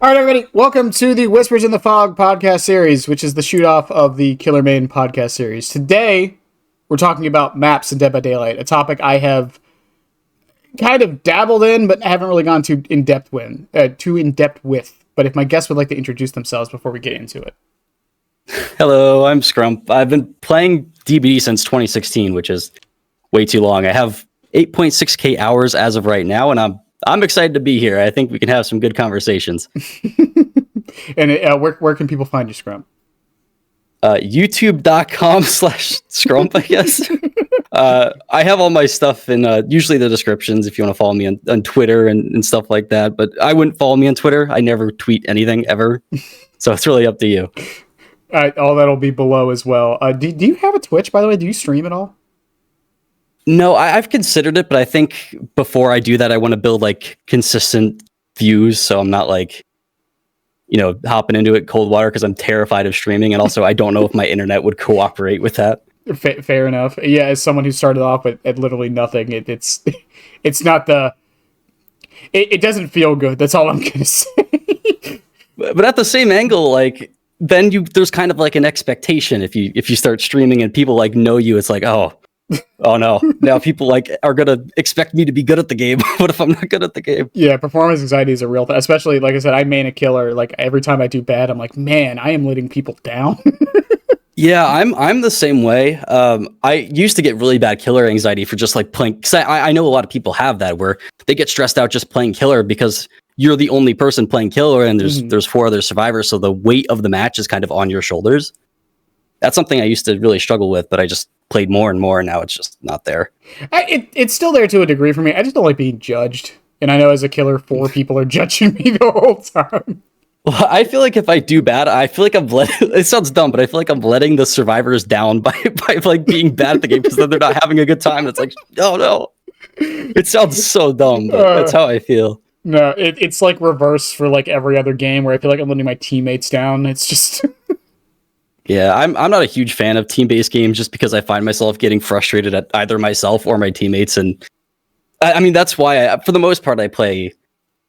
All right, everybody, welcome to the Whispers in the Fog podcast series, which is the shoot-off of the Killer Main podcast series. Today, we're talking about maps in Dead by Daylight, a topic I have kind of dabbled in, but haven't really gone too in-depth with. But if my guests would like to introduce themselves before we get into it. Hello, I'm Skrump. I've been playing DBD since 2016, which is way too long. I have 8.6k hours as of right now, and I'm excited to be here. I think we can have some good conversations. And where can people find you, Scrump? YouTube.com/Scrump, I guess. I have all my stuff in usually the descriptions if you want to follow me on Twitter and stuff like that. But I wouldn't follow me on Twitter. I never tweet anything ever. So it's really up to you. All that'll be below as well. Do you have a Twitch, by the way? Do you stream at all? No, I've considered it, but I think before I do that, I want to build like consistent views. So I'm not like, hopping into it cold water because I'm terrified of streaming. And also I don't know if my internet would cooperate with that. Fair enough. Yeah, as someone who started off at literally nothing, it's not it doesn't feel good. That's all I'm going to say. But at the same angle, like then there's kind of like an expectation if you start streaming and people like know you, it's like, oh no, now people like are gonna expect me to be good at the game. What if I'm not good at the game? Yeah, performance anxiety is a real thing, especially like I said, I main a killer. Like every time I do bad, I'm like, man, I am letting people down. Yeah, I'm the same way. I used to get really bad killer anxiety for just like playing, because I know a lot of people have that where they get stressed out just playing killer because you're the only person playing killer and there's 4 other survivors, so the weight of the match is kind of on your shoulders. That's something I used to really struggle with, but I just played more and more, and now it's just not there. It's still there to a degree for me. I just don't like being judged. And I know as a killer, 4 people are judging me the whole time. Well, I feel like if I do bad, I feel like it sounds dumb, but I feel like I'm letting the survivors down by like being bad at the game because then they're not having a good time. It's like, oh no. It sounds so dumb, but that's how I feel. No, it's like reverse for like every other game where I feel like I'm letting my teammates down. It's just... Yeah, I'm not a huge fan of team-based games just because I find myself getting frustrated at either myself or my teammates. And I mean, that's why for the most part, I play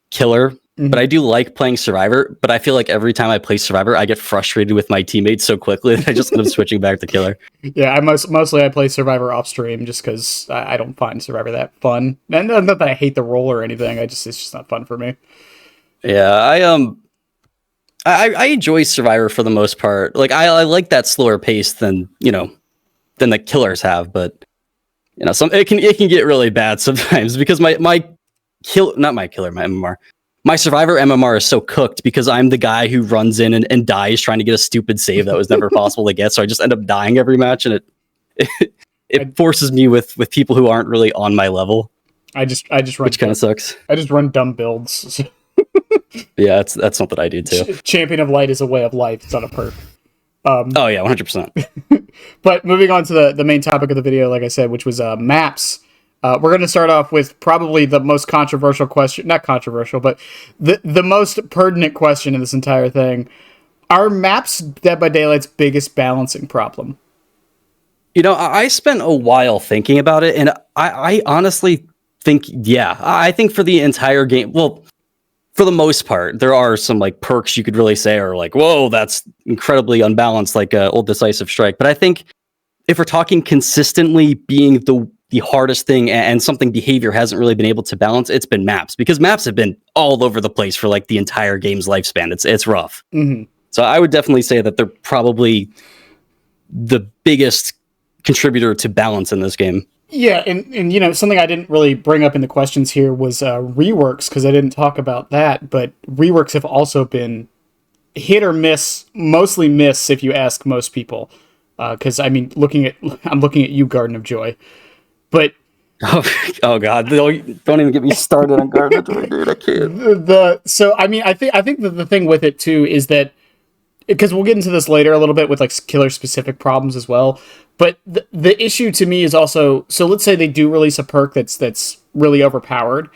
killer, but I do like playing survivor. But I feel like every time I play survivor, I get frustrated with my teammates so quickly that I just end up switching back to killer. Yeah, mostly I play survivor off stream just because I don't find survivor that fun. And not that I hate the role or anything. It's just not fun for me. Yeah, I enjoy Survivor for the most part. Like I like that slower pace than the killers have, but it can get really bad sometimes because my MMR. My Survivor MMR is so cooked because I'm the guy who runs in and dies trying to get a stupid save that was never possible to get. So I just end up dying every match, and it forces me with people who aren't really on my level. I just run, which kind of sucks. I just run dumb builds. Yeah, that's something I do too. Champion of Light is a way of life. It's not a perk. Oh yeah, 100%. But moving on to the main topic of the video, like I said, which was maps. We're going to start off with probably the most controversial question. Not controversial, but the most pertinent question in this entire thing. Are maps Dead by Daylight's biggest balancing problem? I spent a while thinking about it, and I honestly think, yeah. I think for the entire game, well, for the most part, there are some like perks you could really say are like, whoa, that's incredibly unbalanced, like Old Decisive Strike. But I think if we're talking consistently being the hardest thing and something behavior hasn't really been able to balance, it's been maps, because maps have been all over the place for like the entire game's lifespan. It's rough. Mm-hmm. So I would definitely say that they're probably the biggest contributor to balance in this game. Yeah, and something I didn't really bring up in the questions here was reworks, because I didn't talk about that, but reworks have also been hit or miss, mostly miss if you ask most people. Because I'm looking at you, Garden of Joy, but oh god, don't even get me started on Garden of Joy, dude. I can't. I think that the thing with it too is that, because we'll get into this later a little bit with like killer specific problems as well. But the issue to me is also, so let's say they do release a perk that's really overpowered.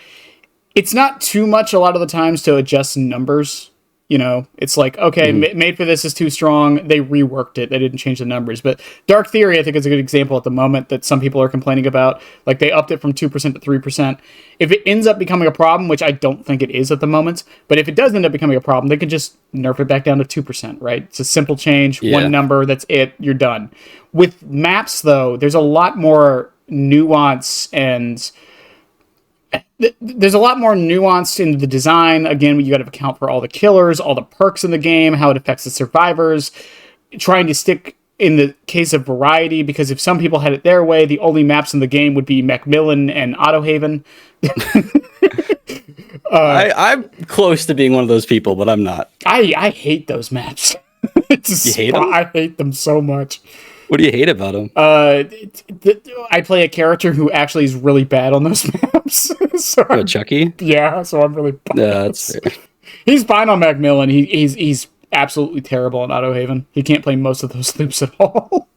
It's not too much a lot of the times to adjust numbers You know, it's like, okay, made for this is too strong. They reworked it. They didn't change the numbers. But Dark Theory, I think, is a good example at the moment that some people are complaining about. Like, they upped it from 2% to 3%. If it ends up becoming a problem, which I don't think it is at the moment, but if it does end up becoming a problem, they can just nerf it back down to 2%, right? It's a simple change, one number, that's it, you're done. With maps, though, there's a lot more nuance and... There's a lot more nuance in the design. Again, you got to account for all the killers, all the perks in the game, how it affects the survivors, trying to stick in the case of variety, because if some people had it their way, the only maps in the game would be Macmillan and Autohaven. I'm close to being one of those people, but I'm not. I hate those maps. You hate them? I hate them so much. What do you hate about them? I play a character who actually is really bad on those maps. So Chucky? Yeah, so I'm really biased. Yeah, that's fair. He's fine on Macmillan. He's absolutely terrible on Autohaven. He can't play most of those loops at all.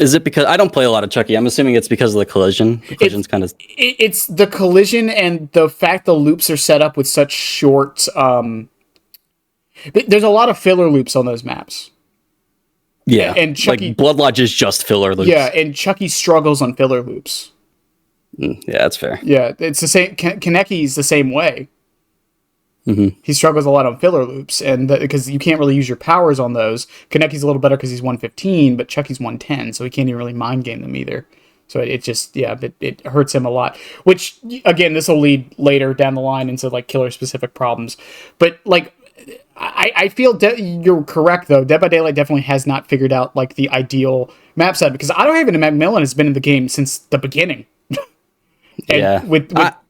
Is it because I don't play a lot of Chucky? I'm assuming it's because of the collision. The collision's kind of... It's the collision and the fact the loops are set up with such short... There's a lot of filler loops on those maps. Yeah, and Chucky, like Blood Lodge is just filler loops. Yeah, and Chucky struggles on filler loops. Yeah, that's fair. Yeah, it's the same. Kaneki's the same way. Mm-hmm. He struggles a lot on filler loops, and because you can't really use your powers on those. Kaneki's a little better because he's 115, but Chucky's 110, so he can't even really mind game them either. So it just, it hurts him a lot. Which, again, this will lead later down the line into like killer specific problems. But like, I feel you're correct though. Dead by Daylight definitely has not figured out like the ideal map set, because Autohaven and Macmillan has been in the game since the beginning. And yeah,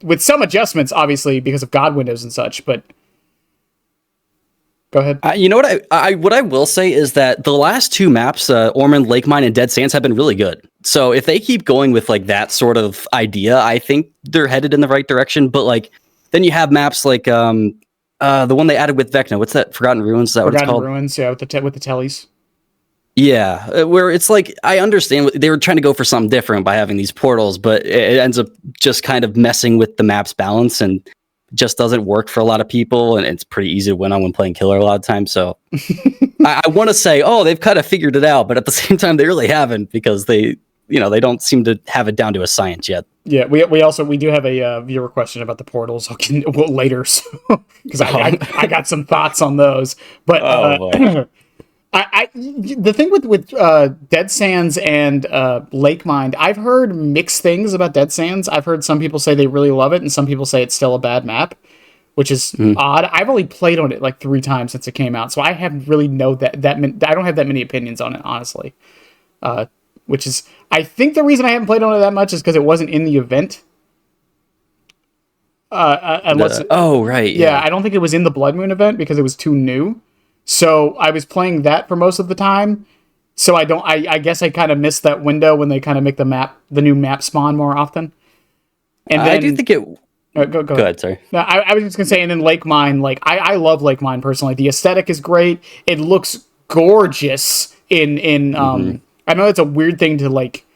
with some adjustments, obviously, because of God windows and such. But go ahead. You know what I will say is that the last two maps, Ormond, Lake Mine, and Dead Sands, have been really good. So if they keep going with like that sort of idea, I think they're headed in the right direction. But like then you have maps like the one they added with Vecna. What's that? Forgotten Ruins? Is that what it's called? Forgotten Ruins, yeah, with the tellies. Yeah, where it's like, I understand they were trying to go for something different by having these portals, but it ends up just kind of messing with the map's balance and just doesn't work for a lot of people. And it's pretty easy to win on when playing killer a lot of times. So I want to say, oh, they've kind of figured it out, but at the same time, they really haven't, because they don't seem to have it down to a science yet. Yeah, we do have a viewer question about the portals. Later, because I got some thoughts on those. But the thing with Dead Sands and Lake Mine, I've heard mixed things about Dead Sands. I've heard some people say they really love it, and some people say it's still a bad map, which is odd. I've only played on it like 3 times since it came out, so I haven't really I don't have that many opinions on it, honestly. Which is, I think the reason I haven't played on it that much is because it wasn't in the event. Right. Yeah, I don't think it was in the Blood Moon event because it was too new. So I was playing that for most of the time. So I guess I kind of missed that window when they kind of make the new map spawn more often. And then, I do think it... Go ahead, sorry. No, I was just going to say, and then Lake Mine, like, I love Lake Mine personally. The aesthetic is great. It looks gorgeous in I know it's a weird thing to like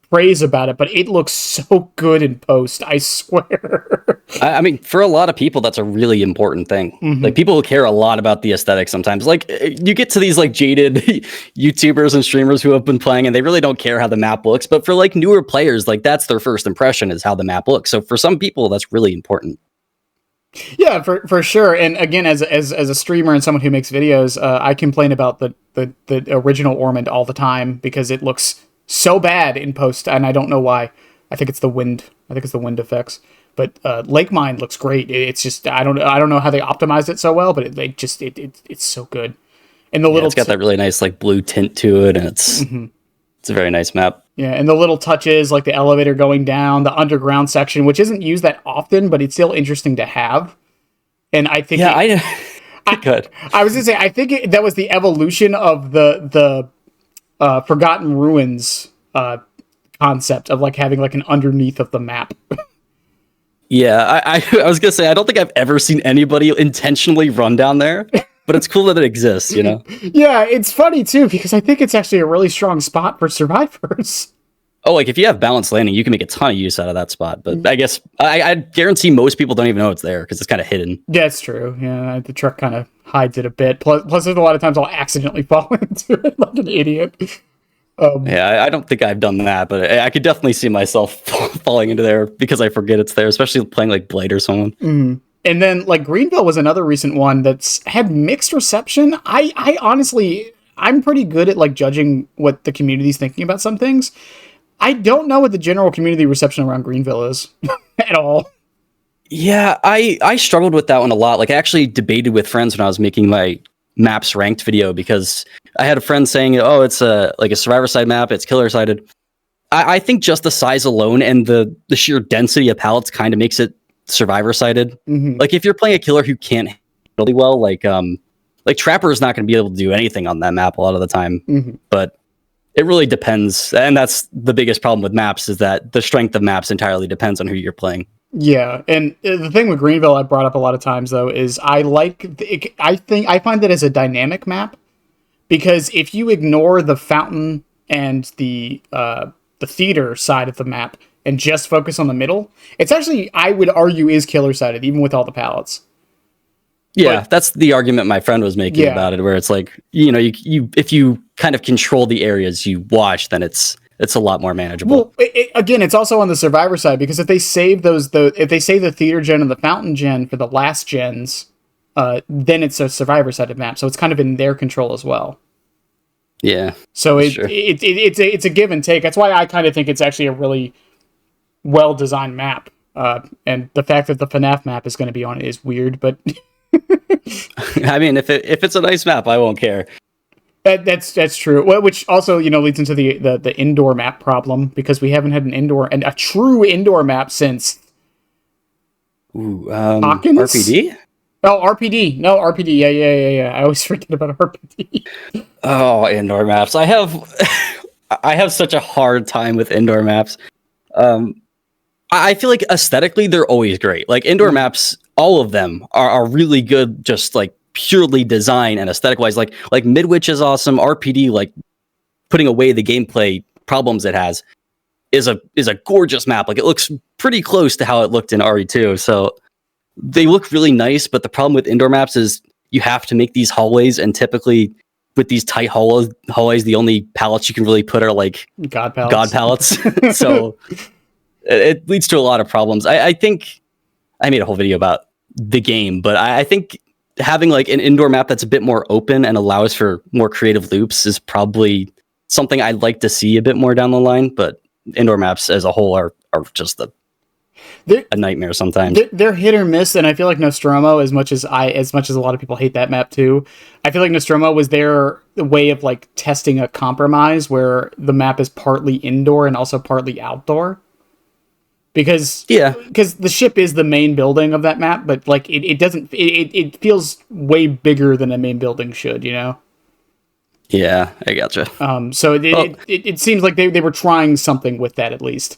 praise about it, but it looks so good in post, I swear. I mean, for a lot of people, that's a really important thing. Like, people care a lot about the aesthetic sometimes. Like, you get to these like jaded YouTubers and streamers who have been playing and they really don't care how the map looks. But for like newer players, like that's their first impression, is how the map looks. So for some people, that's really important. Yeah, for sure. And again, as a streamer and someone who makes videos, I complain about the original Ormond all the time because it looks so bad in post, and I don't know why. I think it's the wind. I think it's the wind effects. But Lake Mine looks great. It's just I don't know how they optimized it so well, but it's so good. And it's got that really nice like blue tint to it, and it's a very nice map. Yeah, and the little touches, like the elevator going down, the underground section, which isn't used that often, but it's still interesting to have. And I think... Good. I was going to say, I think that was the evolution of the Forgotten Ruins concept of like having like an underneath of the map. Yeah, I was going to say, I don't think I've ever seen anybody intentionally run down there. But it's cool that it exists, you know? Yeah, it's funny, too, because I think it's actually a really strong spot for survivors. Oh, like if you have balanced landing, you can make a ton of use out of that spot. But I guess I guarantee most people don't even know it's there because it's kind of hidden. That's true. Yeah, the truck kind of hides it a bit. Plus, there's a lot of times I'll accidentally fall into it like an idiot. Yeah, I don't think I've done that, but I could definitely see myself falling into there because I forget it's there, especially playing like Blade or someone. Mm. And then like Greenville was another recent one that's had mixed reception. I honestly, I'm pretty good at like judging what the community's thinking about some things. I don't know what the general community reception around Greenville is at all. Yeah, I struggled with that one a lot. Like I actually debated with friends when I was making my maps ranked video because I had a friend saying, "Oh, it's a survivor side map. It's killer sided." I think just the size alone and the sheer density of pallets kind of makes it survivor sided. Mm-hmm. Like if you're playing a killer who can't really well, like Trapper is not going to be able to do anything on that map a lot of the time. Mm-hmm. But it really depends, and that's the biggest problem with maps is that the strength of maps entirely depends on who you're playing. Yeah, and the thing with Greenville I brought up a lot of times though is I find that as a dynamic map because if you ignore the fountain and the theater side of the map and just focus on the middle, it's actually I would argue is killer sided even with all the pallets. Yeah, but that's the argument my friend was making about it, where it's like, you know, you if you kind of control the areas you watch, then it's a lot more manageable. Well, again, it's also on the survivor side because if they save if they save the theater gen and the fountain gen for the last gens, then it's a survivor sided map, so it's kind of in their control as well. Yeah. So it's a give and take. That's why I kind of think it's actually a really well designed map. And the fact that the FNAF map is going to be on it is weird, but I mean, if it's a nice map, I won't care. That's true. Well, which also leads into the indoor map problem because we haven't had a true indoor map since Hawkins? RPD. Oh, RPD. No, RPD. Yeah. I always forget about RPD. Oh, indoor maps. I have such a hard time with indoor maps. I feel like aesthetically they're always great. Like indoor maps, all of them are really good. Just like purely design and aesthetic wise, like Midwich is awesome. RPD, like putting away the gameplay problems it has, is a gorgeous map. Like it looks pretty close to how it looked in RE2. So they look really nice. But the problem with indoor maps is you have to make these hallways, and typically with these tight hallways, the only pallets you can really put are like God pallets. So it leads to a lot of problems. I think I made a whole video about the game, but I think having like an indoor map that's a bit more open and allows for more creative loops is probably something I'd like to see a bit more down the line. But indoor maps as a whole are just a nightmare sometimes. They're hit or miss, and I feel like Nostromo, as much as a lot of people hate that map too, I feel like Nostromo was their way of like testing a compromise where the map is partly indoor and also partly outdoor. Because the ship is the main building of that map, but like it feels way bigger than a main building should, you know? Yeah, I gotcha. So it seems like they were trying something with that at least.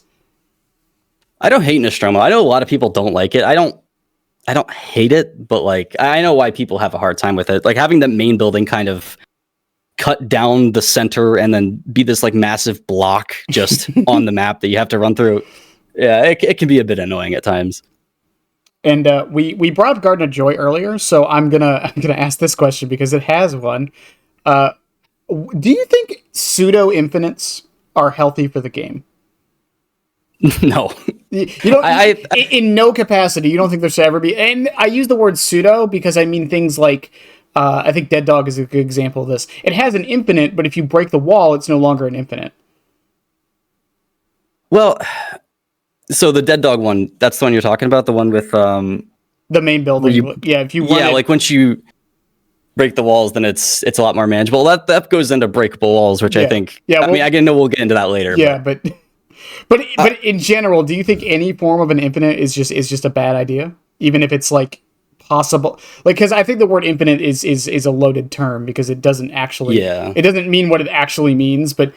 I don't hate Nostromo. I know a lot of people don't like it. I don't hate it, but like I know why people have a hard time with it. Like having the main building kind of cut down the center and then be this like massive block just on the map that you have to run through. Yeah, it can be a bit annoying at times. And we brought up Garden of Joy earlier, so I'm gonna ask this question because it has one. Do you think pseudo-infinites are healthy for the game? No. You don't. In no capacity, you don't think there should ever be. And I use the word pseudo because I mean things like I think Dead Dog is a good example of this. It has an infinite, but if you break the wall, it's no longer an infinite. Well, so the Dead Dog one, that's the one you're talking about, the one with the main building. If you want like once you break the walls, then it's a lot more manageable. That goes into breakable walls, which I think. Yeah, I mean, I know we'll get into that later. Yeah, but in general, do you think any form of an infinite is just a bad idea, even if it's like possible? Like, because I think the word infinite is a loaded term because it doesn't actually. Yeah. It doesn't mean what it actually means, but.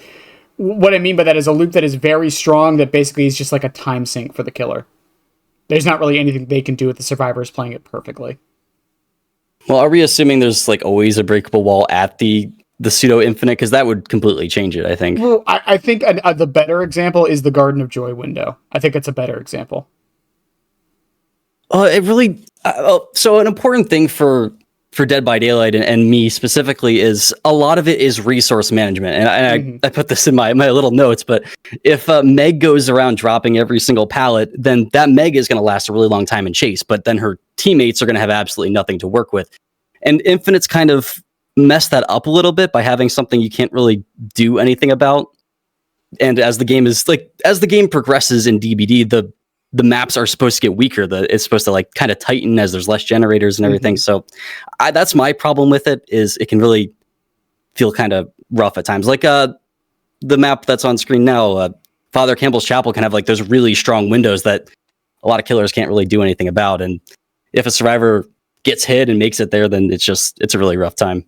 What I mean by that is a loop that is very strong that basically is just like a time sink for the killer. There's not really anything they can do with the survivors playing it perfectly. Well, are we assuming there's like always a breakable wall at the the pseudo-infinite, because that would completely change it, I think. Well, I think the better example is the Garden of Joy window. I think it's a better example. It really... so an important thing for Dead by Daylight and me specifically is a lot of it is resource management. And I put this in my little notes, but if Meg goes around dropping every single pallet, then that Meg is going to last a really long time in chase, but then her teammates are going to have absolutely nothing to work with. And Infinite's kind of messed that up a little bit by having something you can't really do anything about. And as the game progresses in DBD, the maps are supposed to get weaker. It's supposed to like kind of tighten as there's less generators and everything. So that's my problem with it, is it can really feel kind of rough at times. Like the map that's on screen now, Father Campbell's Chapel can have like those really strong windows that a lot of killers can't really do anything about. And if a survivor gets hit and makes it there, then it's a really rough time.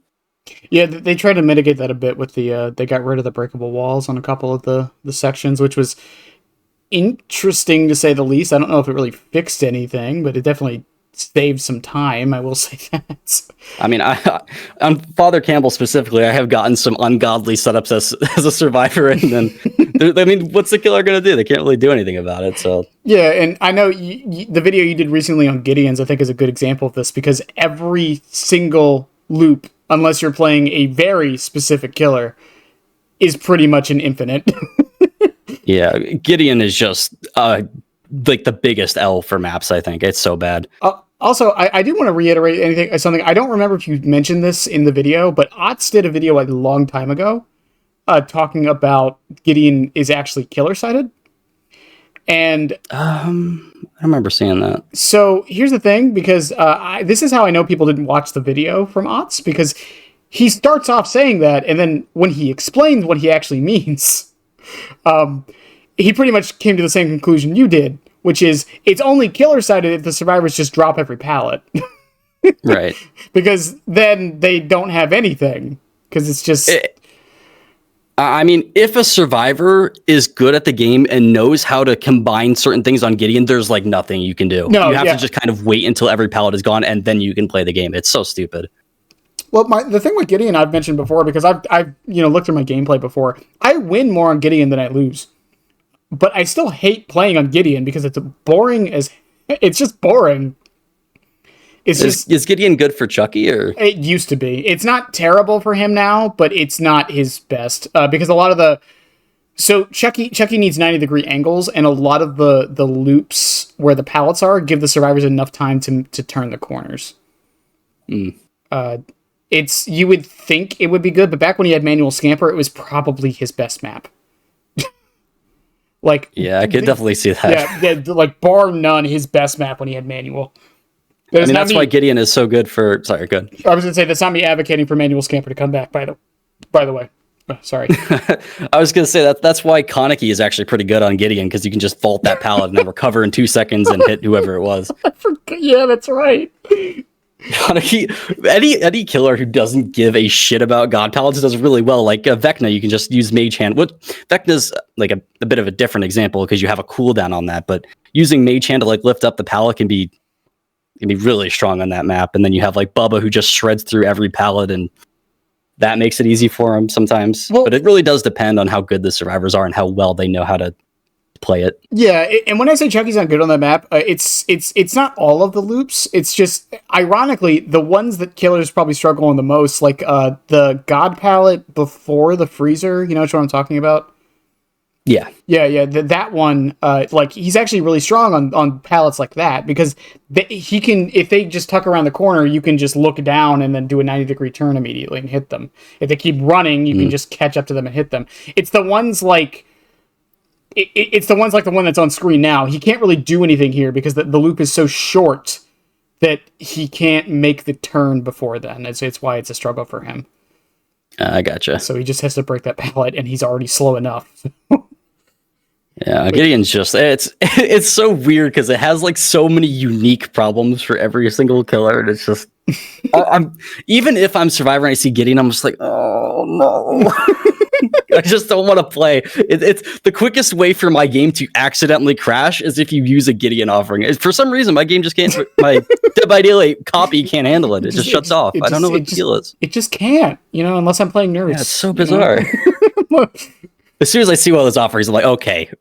Yeah, they tried to mitigate that a bit with they got rid of the breakable walls on a couple of the sections, which was interesting to say the least. I don't know if it really fixed anything, but it definitely saved some time, I will say that. I mean, on Father Campbell specifically, I have gotten some ungodly setups as a survivor, and then, I mean, what's the killer going to do? They can't really do anything about it, so... Yeah, and I know the video you did recently on Gideon's, I think, is a good example of this, because every single loop, unless you're playing a very specific killer, is pretty much an infinite. Yeah, Gideon is just like the biggest L for maps, I think. It's so bad. Also, I do want to reiterate something. I don't remember if you mentioned this in the video, but Otz did a video a long time ago talking about Gideon is actually killer-sided. And I remember seeing that. So here's the thing, because this is how I know people didn't watch the video from Otz, because he starts off saying that, and then when he explains what he actually means... he pretty much came to the same conclusion you did, which is it's only killer-sided if the survivors just drop every pallet. Right. Because then they don't have anything. Because it's just... I mean, if a survivor is good at the game and knows how to combine certain things on Gideon, there's like nothing you can do. No, you have to just kind of wait until every pallet is gone, and then you can play the game. It's so stupid. Well, the thing with Gideon I've mentioned before, because I've looked through my gameplay before, I win more on Gideon than I lose. But I still hate playing on Gideon because it's it's just boring. Is Gideon good for Chucky, or? It used to be. It's not terrible for him now, but it's not his best. Because a lot of Chucky needs 90-degree angles, and a lot of the loops where the pallets are give the survivors enough time to turn the corners. You would think it would be good, but back when he had manual scamper, it was probably his best map. Yeah, I could definitely see that. Yeah, like bar none, his best map when he had manual. That's why Gideon is so good for... Sorry, good. I was going to say, that's not me advocating for manual scamper to come back, by the way. Sorry. I was going to say, that's why Koniki is actually pretty good on Gideon, because you can just vault that pallet and then recover in 2 seconds and hit whoever it was. I forgot. Yeah, that's right. Any killer who doesn't give a shit about God pallets does really well. Like Vecna, you can just use Mage Hand. Vecna's like a bit of a different example because you have a cooldown on that, but using Mage Hand to like lift up the pallet can be really strong on that map. And then you have like Bubba who just shreds through every pallet, and that makes it easy for him sometimes. Well, but it really does depend on how good the survivors are and how well they know how to play it. Yeah, and when I say Chucky's not good on that map, it's not all of the loops. It's just, ironically, the ones that killers probably struggle on the most, like the God palette before the freezer. You know what I'm talking about? Yeah. That one, like he's actually really strong on pallets like that, because he can, if they just tuck around the corner, you can just look down and then do a 90-degree turn immediately and hit them. If they keep running, you can just catch up to them and hit them. It's the ones like. It's the ones like the one that's on screen now. He can't really do anything here because the loop is so short that he can't make the turn before then. It's why it's a struggle for him. I gotcha. So he just has to break that pallet, and he's already slow enough. Yeah, Gideon's just... It's so weird because it has like so many unique problems for every single killer, and it's just... even if I'm Survivor and I see Gideon, I'm just like, oh no. I just don't want to play. It's the quickest way for my game to accidentally crash is if you use a Gideon offering. For some reason, my game just can't. My Dead by Daylight copy can't handle it. It just shuts off. I don't know what the deal is. It just can't, unless I'm playing nerds. Yeah, it's so bizarre. As soon as I see one of those offerings, I'm like, okay,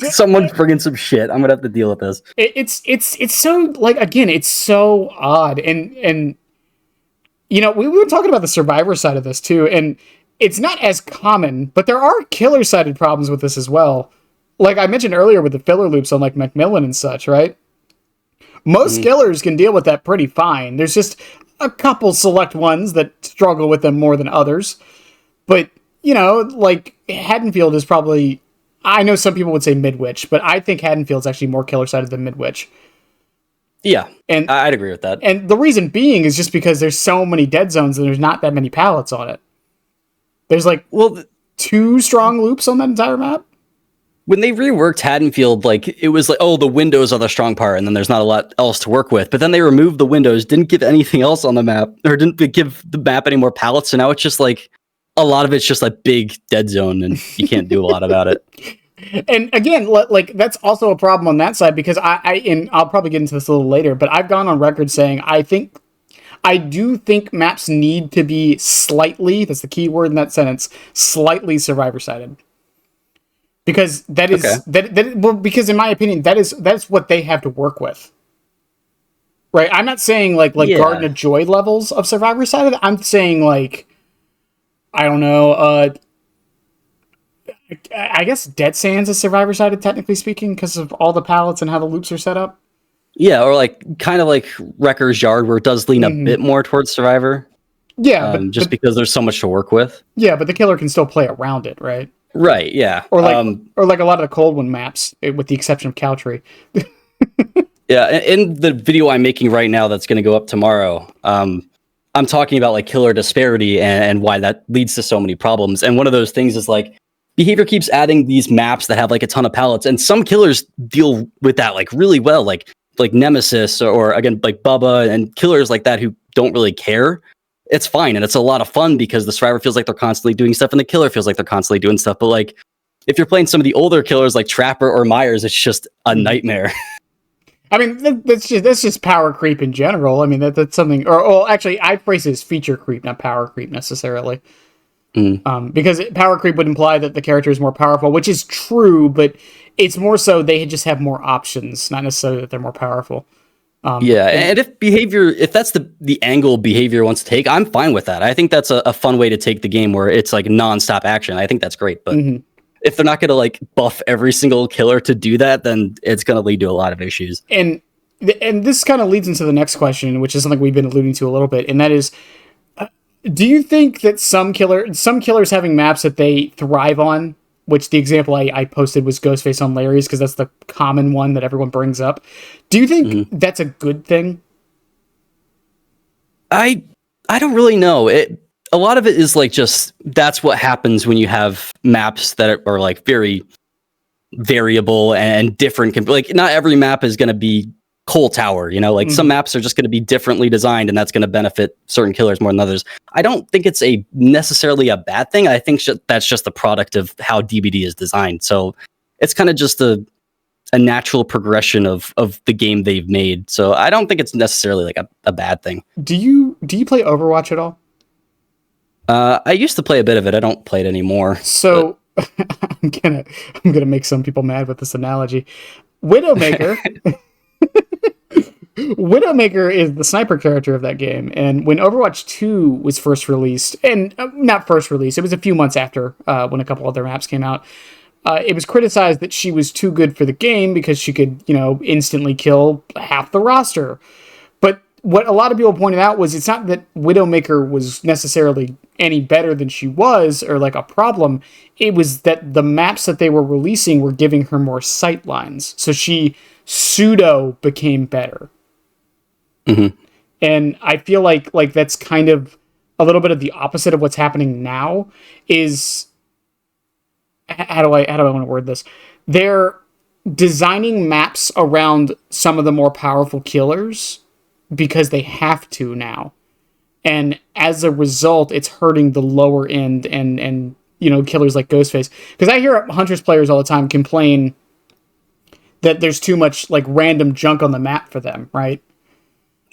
someone's bringing some shit. I'm gonna have to deal with this. It's so, like, again, it's so odd, and we were talking about the survivor side of this too, and it's not as common, but there are killer-sided problems with this as well. Like I mentioned earlier with the filler loops on like Macmillan and such, right? Most killers can deal with that pretty fine. There's just a couple select ones that struggle with them more than others, but like Haddonfield is probably, I know some people would say Midwich, but I think Haddonfield's actually more killer-sided than Midwich. Yeah, and I'd agree with that. And the reason being is just because there's so many dead zones and there's not that many pallets on it. There's like 2 strong loops on that entire map. When they reworked Haddonfield, like it was like, oh, the windows are the strong part, and then there's not a lot else to work with. But then they removed the windows, didn't give anything else on the map, or didn't give the map any more pallets. So now it's just like a lot of it's just a big dead zone, and you can't do a lot about it. And again, like that's also a problem on that side because and I'll probably get into this a little later, but I've gone on record saying I do think maps need to be slightly, that's the key word in that sentence, slightly survivor-sided. Because that is because in my opinion that's what they have to work with. Right? I'm not saying like Garden of Joy levels of survivor-sided. I'm saying like I don't know, I guess Dead Sands is survivor-sided, technically speaking, because of all the pallets and how the loops are set up. Yeah, or like kind of like Wrecker's Yard, where it does lean a bit more towards survivor. Yeah, but because there's so much to work with. Yeah, but the killer can still play around it, right? Right. Yeah. Or like a lot of the Cold One maps, with the exception of Cowtree. Yeah, in the video I'm making right now, that's going to go up tomorrow. I'm talking about like killer disparity and why that leads to so many problems. And one of those things is like, behavior keeps adding these maps that have like a ton of pallets, and some killers deal with that like really well, like Nemesis or again like Bubba and killers like that who don't really care. It's fine and it's a lot of fun because the survivor feels like they're constantly doing stuff and the killer feels like they're constantly doing stuff. But like if you're playing some of the older killers like Trapper or Myers, it's just a nightmare. I mean, that's just power creep in general. I mean, that's something, or actually, I phrase it as feature creep, not power creep necessarily. Because power creep would imply that the character is more powerful, which is true, but it's more so they just have more options, not necessarily that they're more powerful. And if that's the angle behavior wants to take, I'm fine with that. I think that's a fun way to take the game where it's like nonstop action. I think that's great, but if they're not going to like buff every single killer to do that, then it's going to lead to a lot of issues. And this kind of leads into the next question, which is something we've been alluding to a little bit, and that is, do you think that some killers having maps that they thrive on, which the example I posted was Ghostface on Larry's, because that's the common one that everyone brings up. Do you think that's a good thing? I don't really know. A lot of it is like just that's what happens when you have maps that are like very variable and different. Like not every map is going to be Coal Tower, like some maps are just going to be differently designed and that's going to benefit certain killers more than others. I don't think it's necessarily a bad thing. I think that's just the product of how DBD is designed. So it's kind of just a natural progression of the game they've made. So I don't think it's necessarily like a bad thing. Do you play Overwatch at all? I used to play a bit of it. I don't play it anymore. So I'm gonna make some people mad with this analogy. Widowmaker. Widowmaker is the sniper character of that game, and when Overwatch 2 was first released, and not first released, it was a few months after when a couple other maps came out, it was criticized that she was too good for the game because she could, instantly kill half the roster. But what a lot of people pointed out was it's not that Widowmaker was necessarily any better than she was, or like a problem. It was that the maps that they were releasing were giving her more sight lines, so she pseudo became better. And I feel like that's kind of a little bit of the opposite of what's happening now. Is how do I want to word this? They're designing maps around some of the more powerful killers because they have to now, and as a result, it's hurting the lower end and killers like Ghostface. Because I hear Huntress players all the time complain that there's too much like random junk on the map for them, right?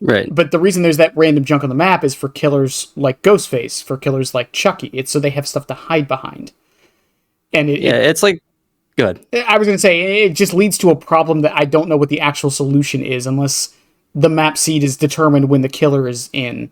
Right. But the reason there's that random junk on the map is for killers like Ghostface, for killers like Chucky. It's so they have stuff to hide behind. And it's like, good. I was going to say, it just leads to a problem that I don't know what the actual solution is unless the map seed is determined when the killer is in.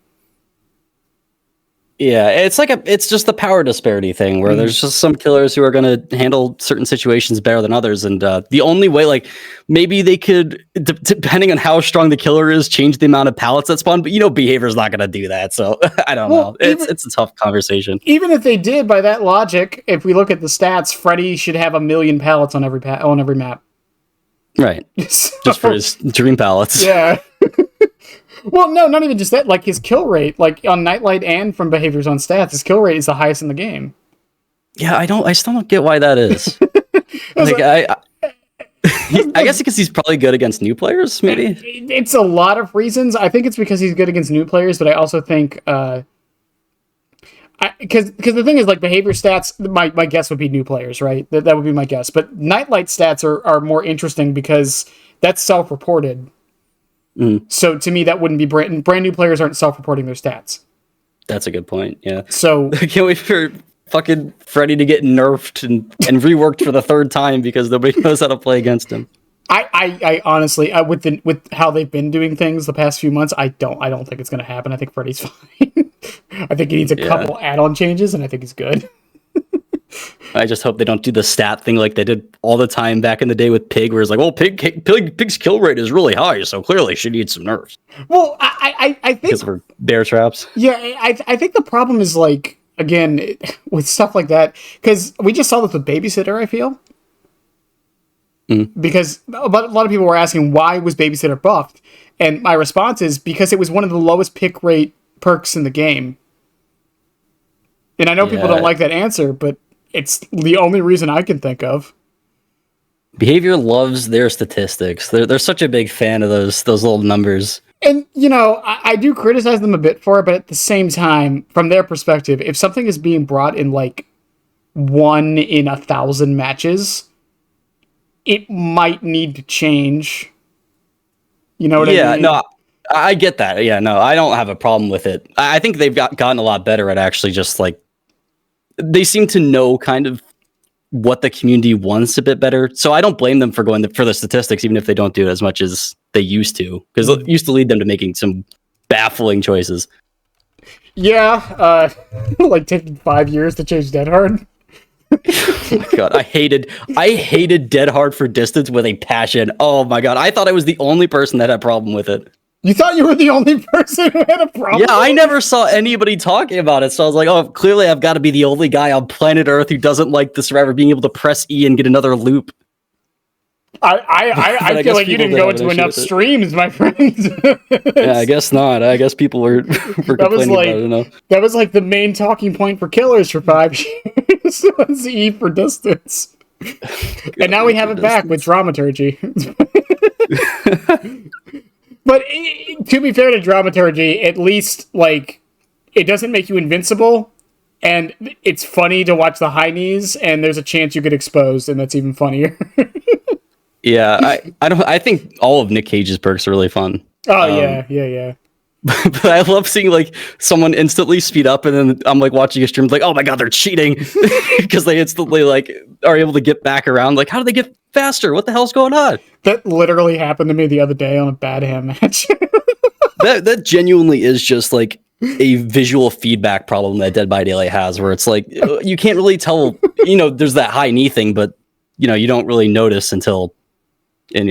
Yeah, it's just the power disparity thing where there's just some killers who are going to handle certain situations better than others. And the only way, like, maybe they could, depending on how strong the killer is, change the amount of pallets that spawn. But, behavior's not going to do that. So I don't know. It's a tough conversation. Even if they did, by that logic, if we look at the stats, Freddy should have 1 million pallets on every map. Right. So, just for his dream pallets. Yeah. Well, no, not even just that. Like, his kill rate, like, on Nightlight and from behaviors on stats, his kill rate is the highest in the game. Yeah, I still don't get why that is. I guess because he's probably good against new players, maybe? It's a lot of reasons. I think it's because he's good against new players, but I also think... Because the thing is, like, behavior stats, my guess would be new players, right? That would be my guess. But Nightlight stats are more interesting because that's self-reported. So to me, that wouldn't be brand new players aren't self-reporting their stats. That's a good point. Yeah. So I can't wait for fucking Freddy to get nerfed and reworked for the third time because nobody knows how to play against him. I honestly, with how they've been doing things the past few months, I don't think it's going to happen. I think Freddy's fine. I think he needs a couple add-on changes, and I think he's good. I just hope they don't do the stat thing like they did all the time back in the day with Pig, where it's like, well, Pig's kill rate is really high, so clearly she needs some nerfs. Well, I think because of her bear traps. Yeah, I think the problem is, like, again, with stuff like that, because we just saw this with Babysitter, I feel. Because a lot of people were asking, why was Babysitter buffed? And my response is, because it was one of the lowest pick rate perks in the game. And I know people don't like that answer, but it's the only reason I can think of. Behavior loves their statistics. They're such a big fan of those little numbers. And, I do criticize them a bit for it, but at the same time, from their perspective, if something is being brought in, like, 1 in 1,000 matches, it might need to change. You know what I mean? Yeah, no, I get that. Yeah, no, I don't have a problem with it. I think they've gotten a lot better at actually just, like, they seem to know kind of what the community wants a bit better. So I don't blame them for going for the statistics, even if they don't do it as much as they used to, because it used to lead them to making some baffling choices. Yeah, like taking 5 years to change Dead Hard. Oh my god, I hated Dead Hard for distance with a passion. Oh my god, I thought I was the only person that had a problem with it. You thought you were the only person who had a problem? Yeah, I never saw anybody talking about it, so I was like, oh, clearly I've got to be the only guy on planet Earth who doesn't like the survivor being able to press E and get another loop. I feel like you didn't go into enough streams, my friends. Yeah, I guess not. I guess people were complaining about it enough. That was like the main talking point for killers for 5 years. Was E for distance. And now we have it back with dramaturgy. But to be fair to dramaturgy, at least, like, it doesn't make you invincible, and it's funny to watch the high knees, and there's a chance you get exposed, and that's even funnier. Yeah, I think all of Nick Cage's perks are really fun. Oh, yeah. But I love seeing, like, someone instantly speed up, and then I'm, like, watching a stream, like, oh my god, they're cheating! Because they instantly, like, are able to get back around. Like, how do they get faster? What the hell's going on? That literally happened to me the other day on a bad ham match. that genuinely is just, like, a visual feedback problem that Dead by Daylight has, where it's like, you can't really tell, there's that high knee thing, but, you don't really notice until... And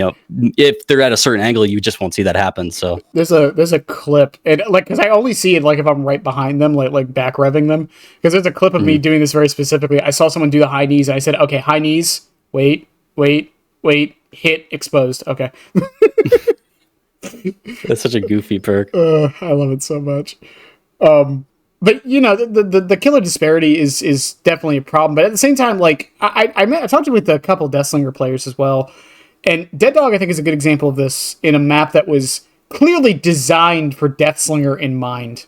if they're at a certain angle, you just won't see that happen. So there's a clip, and like, because I only see it like if I'm right behind them, like back revving them. Because there's a clip of me doing this very specifically. I saw someone do the high knees, and I said, "Okay, high knees. Wait, hit, exposed." Okay. That's such a goofy perk. I love it so much. But the killer disparity is definitely a problem. But at the same time, like I talked with a couple Deathslinger players as well. And Dead Dog, I think, is a good example of this in a map that was clearly designed for Deathslinger in mind.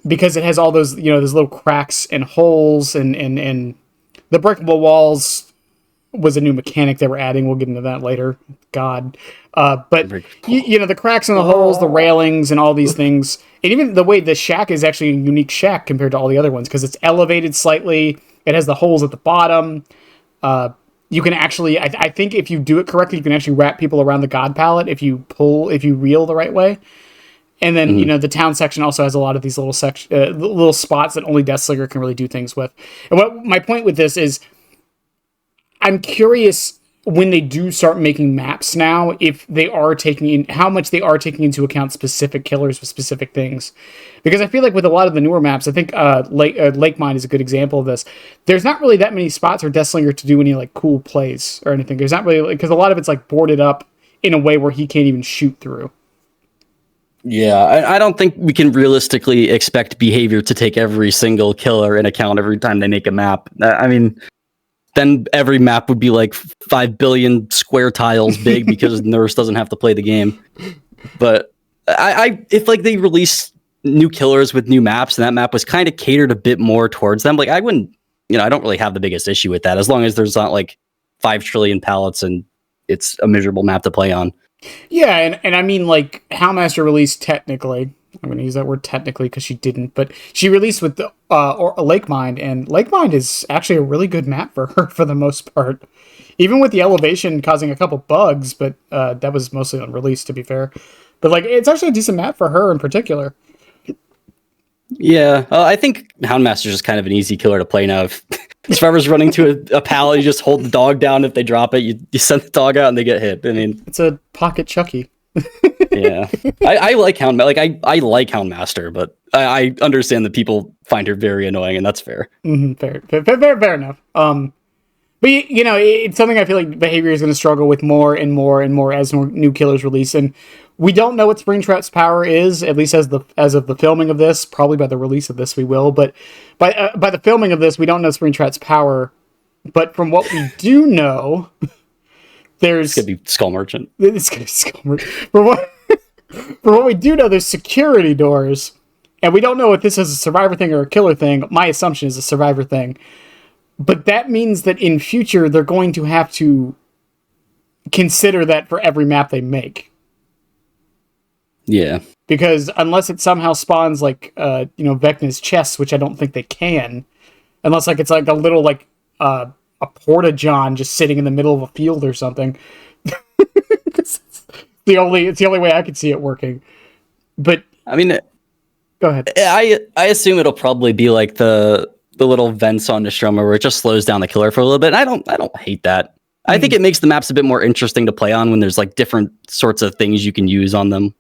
because it has all those, those little cracks and holes, and the breakable walls was a new mechanic they were adding. We'll get into that later. God. But the cracks and the holes, the railings, and all these things, and even the way the shack is actually a unique shack compared to all the other ones, because it's elevated slightly. It has the holes at the bottom. You can actually, I think if you do it correctly, you can actually wrap people around the god pallet if you reel the right way. And then, the town section also has a lot of these little little spots that only Deathslinger can really do things with. And what my point with this is, I'm curious when they do start making maps now, if they are how much they are taking into account specific killers with specific things. Because I feel like with a lot of the newer maps, I think Lake Mine is a good example of this. There's not really that many spots for Deathslinger to do any like cool plays or anything. There's not really, because a lot of it's like boarded up in a way where he can't even shoot through. Yeah, I don't think we can realistically expect behavior to take every single killer in account every time they make a map. I mean, then every map would be like 5 billion square tiles big because Nurse doesn't have to play the game. But if like they release new killers with new maps and that map was kind of catered a bit more towards them, like I wouldn't, I don't really have the biggest issue with that, as long as there's not like 5 trillion pallets and it's a miserable map to play on. Yeah, and I mean, like, Houndmaster released technically, I'm going to use that word technically because she didn't, but she released with Lake Mine, and Lake Mine is actually a really good map for her for the most part. Even with the elevation causing a couple bugs, but that was mostly unreleased, to be fair. But, like, it's actually a decent map for her in particular. Yeah, I think Houndmaster is just kind of an easy killer to play now. If Survivor's running to a pallet, you just hold the dog down. If they drop it, you send the dog out and they get hit. I mean, it's a pocket Chucky. Yeah, I like Houndmaster. I like Houndmaster, but I understand that people find her very annoying, and that's fair. Fair enough. But it's something I feel like behavior is going to struggle with more and more and more as more new killers release, and we don't know what Springtrap's power is, at least as of the filming of this. Probably by the release of this we will, but by the filming of this we don't know Springtrap's power. But from what we do know, it's gonna be Skull Merchant. It's gonna be Skull Merchant. For what we do know, there's security doors, and we don't know if this is a survivor thing or a killer thing. My assumption is a survivor thing. But that means that in future, they're going to have to consider that for every map they make. Yeah. Because unless it somehow spawns like, Vecna's chest, which I don't think they can, unless like it's like a little like a porta-john just sitting in the middle of a field or something. It's the only way I could see it working. But I mean, go ahead. I assume it'll probably be like the little vents on the Stroma where it just slows down the killer for a little bit. I don't hate that. I think it makes the maps a bit more interesting to play on when there's like different sorts of things you can use on them.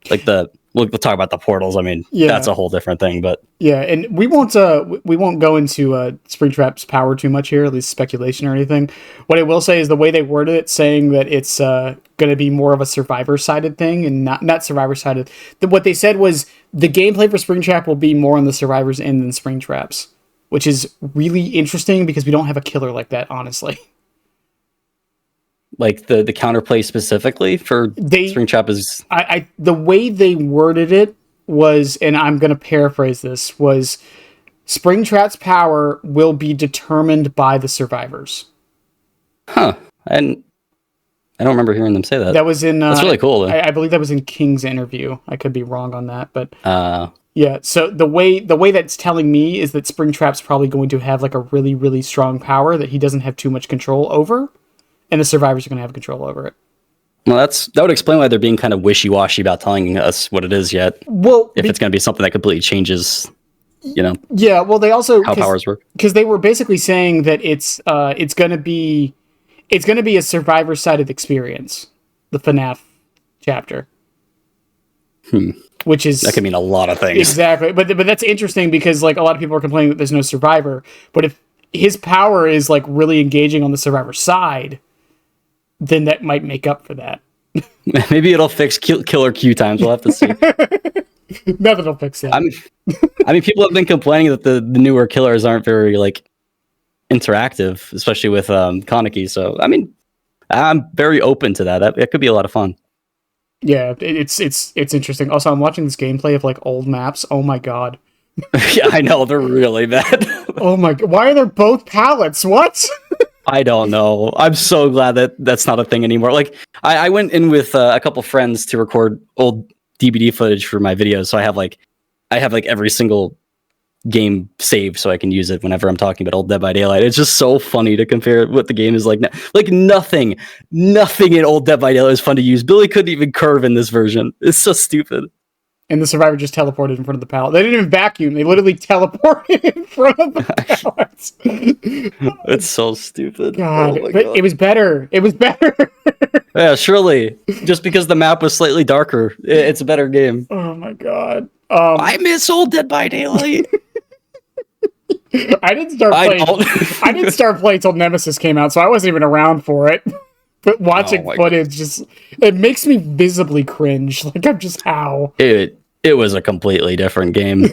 Like we'll talk about the portals. I mean, that's a whole different thing, but yeah. And we won't go into Springtrap's power too much here, at least speculation or anything. What I will say is the way they worded it, saying that it's going to be more of a survivor sided thing and not survivor sided. What they said was the gameplay for Springtrap will be more on the survivor's end than Springtrap's, which is really interesting because we don't have a killer like that, honestly. Like the counterplay specifically for Springtrap is... the way they worded it was, and I'm going to paraphrase this, was Springtrap's power will be determined by the survivors. Huh. And I don't remember hearing them say that. That was in... That's really cool, though. I believe that was in King's interview. I could be wrong on that, but... Yeah, so the way that's telling me is that Springtrap's probably going to have like a really, really strong power that he doesn't have too much control over, and the survivors are going to have control over it. Well, that would explain why they're being kind of wishy-washy about telling us what it is yet. Well, if it's going to be something that completely changes, Yeah, well, they also... how powers work. Because they were basically saying that it's going to be a survivor-sided experience, the FNAF chapter. Which is... That could mean a lot of things. Exactly. But that's interesting because like a lot of people are complaining that there's no survivor. But if his power is like really engaging on the survivor side, then that might make up for that. Maybe it'll fix killer queue times. We'll have to see. Nothing will fix that. I mean, people have been complaining that the newer killers aren't very like interactive, especially with Kaneki. So I mean, I'm very open to that. That could be a lot of fun. Yeah, it's interesting. Also, I'm watching this gameplay of like old maps. Oh my god. Yeah, I know they're really bad. Oh my god. Why are there both pallets? What? I don't know. I'm so glad that that's not a thing anymore. Like, I went in with a couple friends to record old DBD footage for my videos, so I have like every single game saved so I can use it whenever I'm talking about old Dead by Daylight. It's just so funny to compare what the game is like now. Like nothing in old Dead by Daylight is fun to use. Billy couldn't even curve in this version. It's so stupid. And the survivor just teleported in front of the pallet. They didn't even vacuum. They literally teleported in front of the pallets. It's so stupid. God, Oh my but God. it was better. It was better. Yeah, surely. Just because the map was slightly darker, it's a better game. Oh my god. I miss old Dead by Daylight. I didn't start playing. I didn't start playing till Nemesis came out, so I wasn't even around for it. But watching footage just it makes me visibly cringe. Like I'm just how it was a completely different game.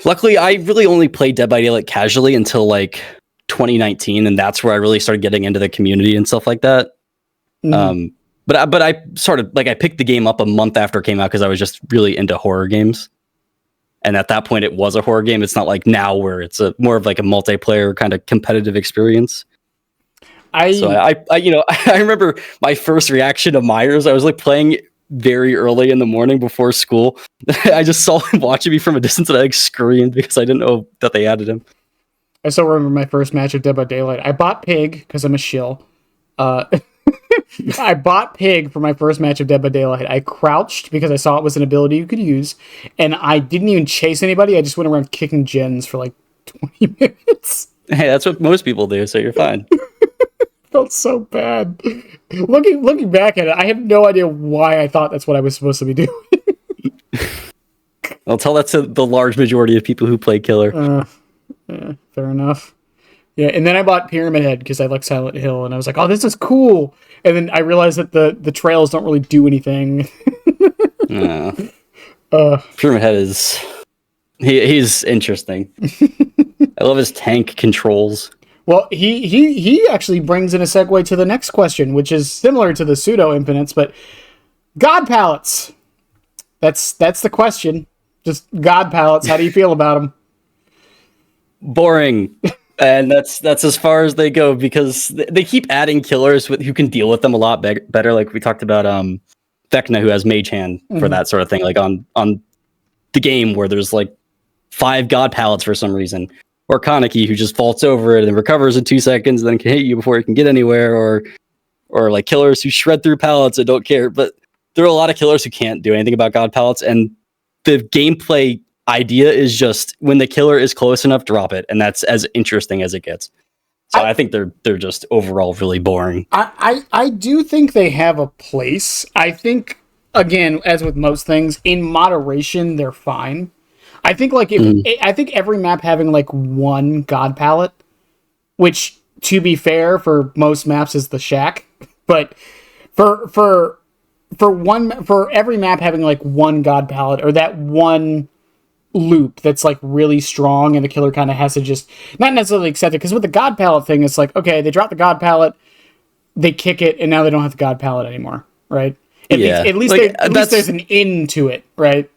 Luckily, I really only played Dead by Daylight casually until like 2019, and that's where I really started getting into the community and stuff like that. Mm. But I sort of like I picked the game up a month after it came out because I was just really into horror games. And at that point, it was a horror game. It's not like now where it's a more of like a multiplayer kind of competitive experience. I you know, I remember my first reaction to Myers. I was like playing very early in the morning before school. I just saw him watching me from a distance and I like screamed because I didn't know that they added him. I still remember my first match of Dead by Daylight. I bought Pig because I'm a shill. I bought Pig for my first match of Dead by Daylight. I crouched because I saw it was an ability you could use, and I didn't even chase anybody. I just went around kicking gens for like 20 minutes. Hey, that's what most people do, so you're fine. Felt so bad. Looking back at it, I have no idea why I thought that's what I was supposed to be doing. I'll tell that to the large majority of people who play Killer. Yeah, fair enough. Yeah, and then I bought Pyramid Head because I like Silent Hill, and I was like, "Oh, this is cool." And then I realized that the trails don't really do anything. Pyramid Head is he's interesting. I love his tank controls. Well, he actually brings in a segue to the next question, which is similar to the Pseudo-infinites, but God pallets. That's the question. Just God pallets. How do you feel about them? Boring. And that's as far as they go because they keep adding killers who can deal with them a lot better. Like we talked about Vecna, who has Mage Hand for that sort of thing. Like on the game where there's like 5 God pallets for some reason. Or Kaneki, who just vaults over it and recovers in 2 seconds and then can hit you before you can get anywhere. Or like killers who shred through pallets and don't care. But there are a lot of killers who can't do anything about God pallets. And the gameplay idea is just when the killer is close enough, drop it, and that's as interesting as it gets. So I think they're just overall really boring. I do think they have a place. I think again, as with most things, in moderation, they're fine. I think like I think every map having like one God palette, which to be fair for most maps is the shack, but for every map having like one God palette or that one loop that's like really strong and the killer kind of has to just not necessarily accept it, because with the God palette thing it's like, okay, they drop the God palette, they kick it, and now they don't have the God palette anymore, right? At least there's an end to it, right?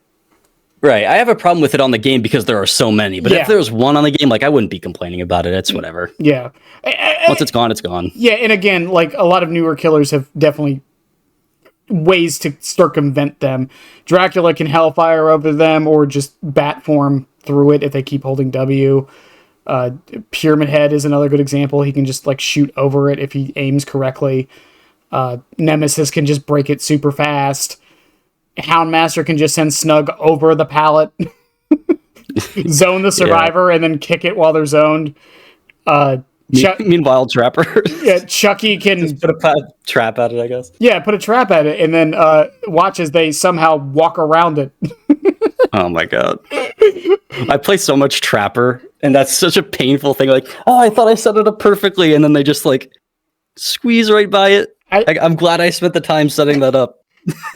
Right. I have a problem with it on the game because there are so many, but if there was one on the game, like I wouldn't be complaining about it. It's whatever. Yeah. Once it's gone, it's gone. Yeah, and again, like a lot of newer killers have definitely ways to circumvent them. Dracula can Hellfire over them or just bat form through it if they keep holding W. Pyramid Head is another good example. He can just like shoot over it if he aims correctly. Nemesis can just break it super fast. Houndmaster can just send Snug over the pallet, zone the survivor, and then kick it while they're zoned. Meanwhile, Trapper. Yeah, Chucky can just put a trap at it, I guess. Yeah, put a trap at it, and then watch as they somehow walk around it. Oh my god. I play so much Trapper, and that's such a painful thing. Like, oh, I thought I set it up perfectly, and then they just like squeeze right by it. I'm glad I spent the time setting that up.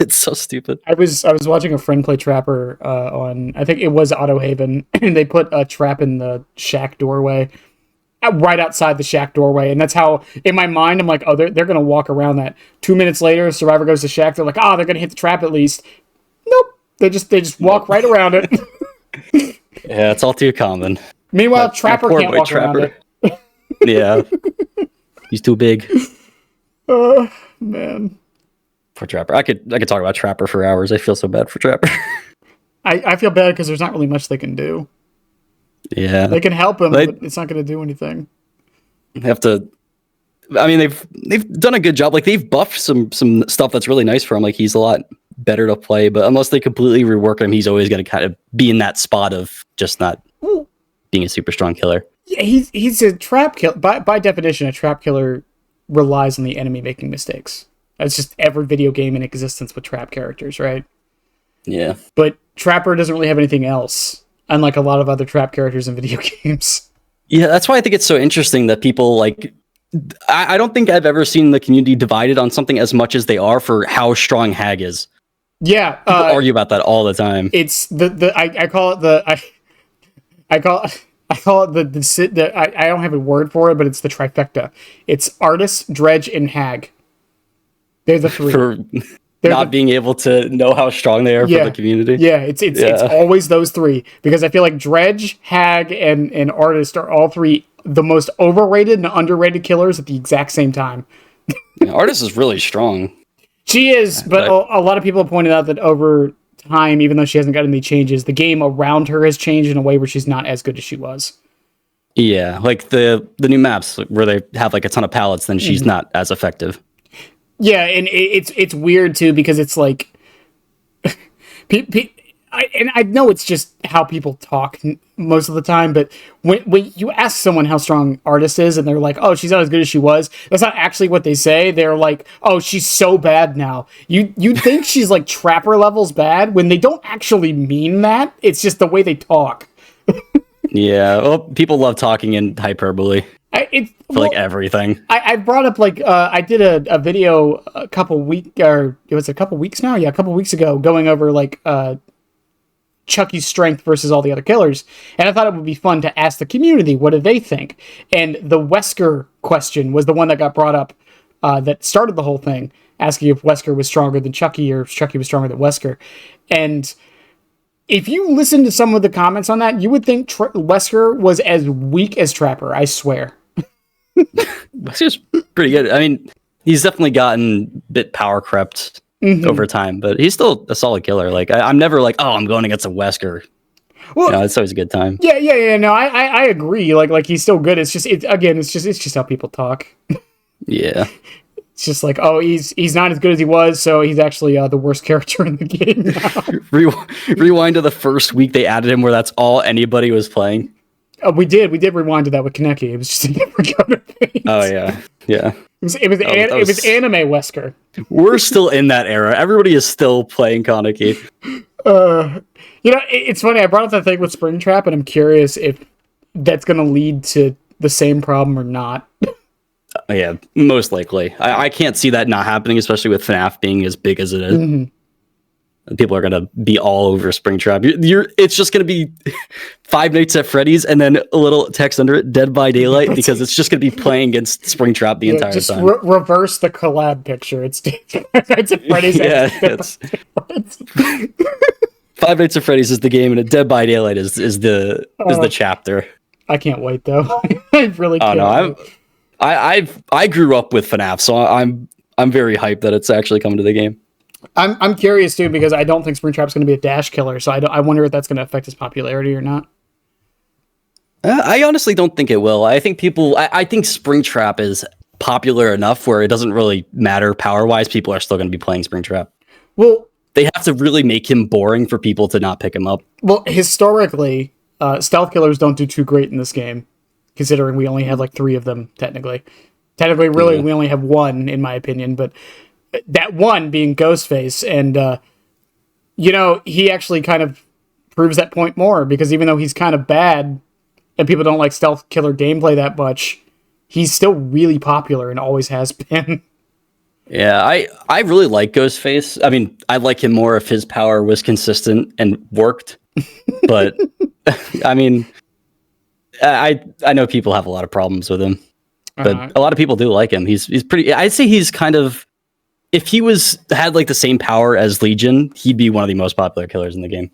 It's so stupid. I was watching a friend play Trapper on, I think it was Auto Haven, and they put a trap in the shack doorway. right outside the shack doorway. And that's how, in my mind, I'm like, oh, they're going to walk around that. 2 minutes later, Survivor goes to shack. They're like, oh, they're going to hit the trap at least. Nope. They just walk right around it. Yeah, it's all too common. Meanwhile, Trapper can't walk around it. Yeah. He's too big. Oh, man. For Trapper. I could talk about Trapper for hours. I feel so bad for Trapper. I feel bad because there's not really much they can do. Yeah. They can help him, but it's not going to do anything. They have to... I mean, they've done a good job. Like, they've buffed some stuff that's really nice for him. Like, he's a lot better to play, but unless they completely rework him, he's always going to kind of be in that spot of just not being a super strong killer. Yeah, he's a trap killer. By definition, a trap killer relies on the enemy making mistakes. That's just every video game in existence with trap characters, right? Yeah. But Trapper doesn't really have anything else, unlike a lot of other trap characters in video games. Yeah, that's why I think it's so interesting that people, like... I don't think I've ever seen the community divided on something as much as they are for how strong Hag is. Yeah. People argue about that all the time. It's I call it the... I call it I don't have a word for it, but it's the trifecta. It's Artist, Dredge, and Hag. They're the three. For not being able to know how strong they are for the community. Yeah, it's always those three. Because I feel like Dredge, Hag, and Artist are all three the most overrated and underrated killers at the exact same time. Yeah, Artist is really strong. She is, but a lot of people have pointed out that over time, even though she hasn't gotten any changes, the game around her has changed in a way where she's not as good as she was. Yeah, like the new maps where they have like a ton of pallets, then she's not as effective. Yeah, and it's weird too because it's like, I know it's just how people talk most of the time, but when you ask someone how strong Artist is and they're like, oh, she's not as good as she was, that's not actually what they say. They're like, oh, she's so bad now. You think she's like Trapper levels bad when they don't actually mean that. It's just the way they talk. Yeah, well, people love talking in hyperbole. Like everything. I brought up like I did a video a couple weeks now. Yeah, a couple weeks ago, going over like Chucky's strength versus all the other killers, and I thought it would be fun to ask the community what do they think. And the Wesker question was the one that got brought up that started the whole thing, asking if Wesker was stronger than Chucky or if Chucky was stronger than Wesker. And if you listen to some of the comments on that, you would think Wesker was as weak as Trapper. I swear. Wesker's pretty good. I mean, he's definitely gotten a bit power crept over time, but he's still a solid killer. Like I'm never like, oh, I'm going against a Wesker. Well, it's always a good time. Yeah. No, I agree. Like he's still good. It's just how people talk. Yeah. It's just like, oh, he's not as good as he was, so he's actually the worst character in the game now. Rewind to the first week they added him where that's all anybody was playing. We did rewind to that with Kaneki. It was just a different thing. Oh yeah. It was anime Wesker. We're still in that era. Everybody is still playing Kaneki. It's funny. I brought up that thing with Springtrap, and I'm curious if that's going to lead to the same problem or not. Yeah, most likely. I can't see that not happening, especially with FNAF being as big as it is. People are gonna be all over Springtrap. It's just gonna be Five Nights at Freddy's and then a little text under it, Dead by Daylight, because it's just gonna be playing against Springtrap the entire time. Reverse the collab picture. It's Five Nights at Freddy's. Yeah, Five Nights at Freddy's is the game, and Dead by Daylight is the chapter. I can't wait though. I really can't. Oh no, I grew up with FNAF, so I'm very hyped that it's actually coming to the game. I'm curious too because I don't think Springtrap's going to be a dash killer, so I wonder if that's going to affect his popularity or not. I honestly don't think it will. I think I think Springtrap is popular enough where it doesn't really matter power wise. People are still going to be playing Springtrap. Well, they have to really make him boring for people to not pick him up. Well, historically, stealth killers don't do too great in this game, considering we only have like 3 of them technically. Really, we only have 1 in my opinion, but. That one being Ghostface, and he actually kind of proves that point more because even though he's kind of bad and people don't like stealth killer gameplay that much, he's still really popular and always has been. Yeah, I really like Ghostface. I mean, I like him more if his power was consistent and worked, but I mean, I know people have a lot of problems with him, but Uh-huh. a lot of people do like him. He's pretty. I'd say he's kind of. If he had like the same power as Legion, he'd be one of the most popular killers in the game.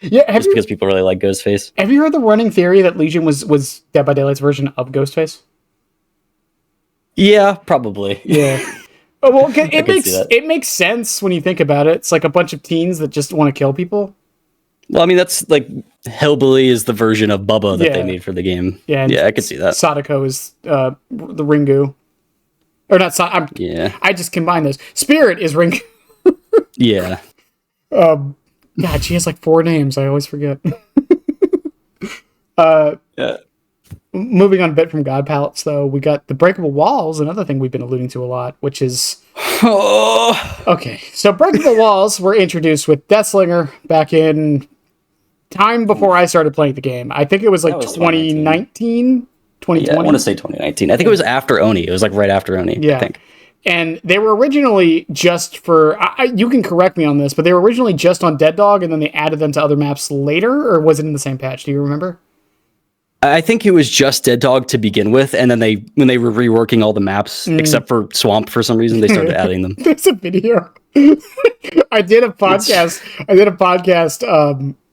Yeah, Just because people really like Ghostface. Have you heard the running theory that Legion was Dead by Daylight's version of Ghostface? Yeah, probably. Yeah. Oh, well, it makes sense when you think about it. It's like a bunch of teens that just want to kill people. Well, I mean, that's like Hellbilly is the version of Bubba that they made for the game. Yeah, I could see that. Sadako is the Ringu. Or not, I just combined those. Spirit is Ringu. Yeah. God, she has like 4 names. I always forget. Yeah. Moving on a bit from God Pallets, though, we got the Breakable Walls, another thing we've been alluding to a lot, which is... Okay, so Breakable Walls were introduced with Deathslinger back in time before I started playing the game. I think it was like 2019, 2020. Yeah, I want to say 2019. I think it was after Oni. It was like right after Oni, yeah. I think. And they were originally just for... you can correct me on this, but they were originally just on Dead Dog, and then they added them to other maps later, or was it in the same patch? Do you remember? I think it was just Dead Dog to begin with, and then when they were reworking all the maps, except for Swamp for some reason, they started adding them. There's a video. I did a podcast.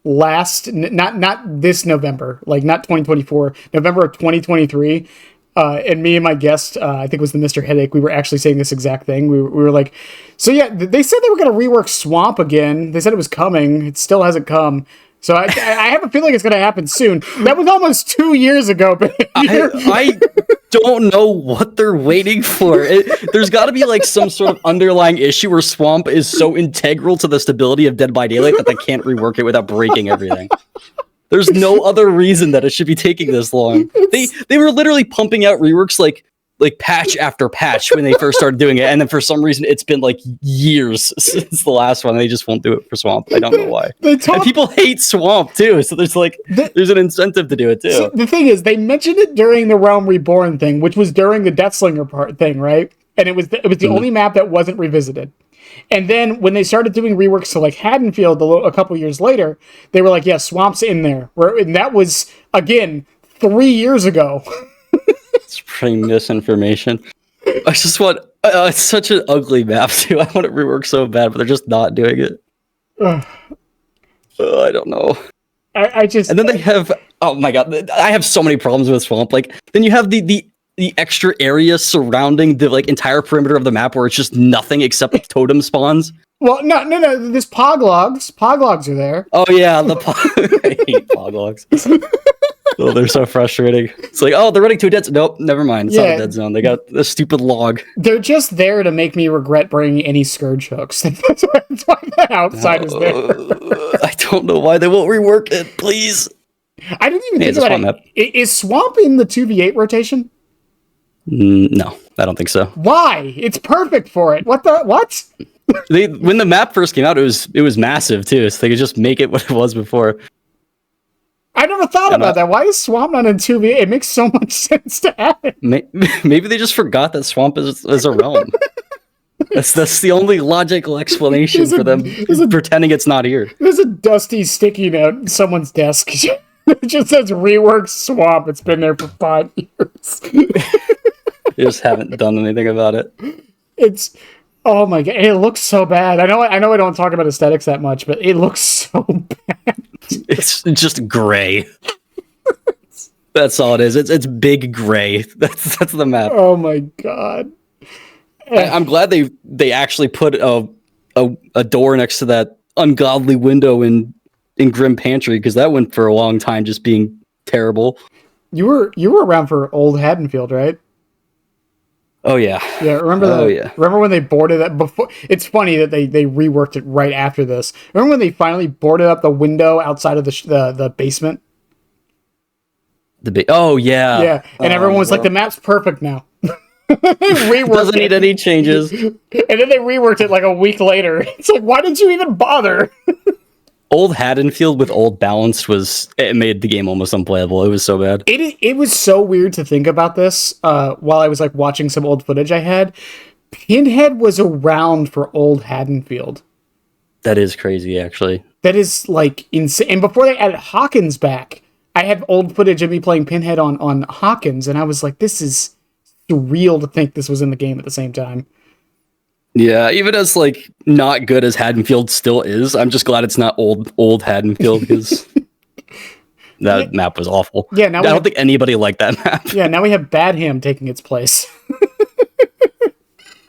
Not this November, like not 2024, November of 2023. And me and my guest, I think it was the Mr. Headache, we were actually saying this exact thing. We were like, so yeah, they said they were going to rework Swamp again. They said it was coming. It still hasn't come. So I have a feeling it's going to happen soon. That was almost 2 years ago. But I don't know what they're waiting for. There's got to be like some sort of underlying issue where Swamp is so integral to the stability of Dead by Daylight that they can't rework it without breaking everything. There's no other reason that it should be taking this long. They were literally pumping out reworks like patch after patch when they first started doing it, and then for some reason it's been like years since the last one. They just won't do it for Swamp. I don't know why. And people hate Swamp too, so there's an incentive to do it too. So the thing is, they mentioned it during the Realm Reborn thing, which was during the Deathslinger part thing, right? And it was the only map that wasn't revisited. And then when they started doing reworks to like Haddonfield a couple years later, they were like, yeah, Swamp's in there. And that was, again, 3 years ago. Spreading misinformation. I just want... it's such an ugly map, too. I want it reworked so bad, but they're just not doing it. I don't know. I just... And then they have... Oh my god, I have so many problems with Swamp. Like, then you have the extra area surrounding the like entire perimeter of the map where it's just nothing except like totem spawns. Well, no. There's Poglogs. Poglogs are there. Oh yeah, I hate Poglogs. Oh, they're so frustrating. It's like, oh, they're running to a dead zone. Nope, never mind. It's not a dead zone. They got a stupid log. They're just there to make me regret bringing any Scourge hooks. That's why the outside is there. I don't know why they won't rework it, please. I didn't even think about it. Is Swamp in the 2v8 rotation? No, I don't think so. Why? It's perfect for it. What? When the map first came out, it was massive too, so they could just make it what it was before. I never thought about that. Why is Swamp not in 2v8? It makes so much sense to have it. Maybe they just forgot that Swamp is a realm. That's the only logical explanation for them pretending it's not here. There's a dusty sticky note on someone's desk. It just says rework Swamp. It's been there for 5 years. They just haven't done anything about it. It's... Oh my god, it looks so bad. I know I don't talk about aesthetics that much, but it looks so bad. It's just gray. That's all it is. It's big gray. That's the map. Oh my god. I'm glad they actually put a door next to that ungodly window in Grim Pantry, because that went for a long time just being terrible. You were around for old Haddonfield, right? Oh yeah. Yeah, remember when they boarded that before? It's funny that they reworked it right after this. Remember when they finally boarded up the window outside of the basement? Oh yeah. Yeah, and everyone was like, the map's perfect now. Reworked Doesn't need any changes. And then they reworked it like a week later. It's like, why did you even bother? Old Haddonfield with old balanced it made the game almost unplayable. It was so bad. It was so weird to think about this while I was like watching some old footage I had. Pinhead was around for old Haddonfield. That is crazy, actually. That is like insane. And before they added Hawkins back, I had old footage of me playing Pinhead on Hawkins, and I was like, this is surreal to think this was in the game at the same time. Yeah, even as like not good as Haddonfield still is, I'm just glad it's not old Haddonfield because that map was awful. Yeah, now I don't think anybody liked that map. Yeah, now we have Badham taking its place.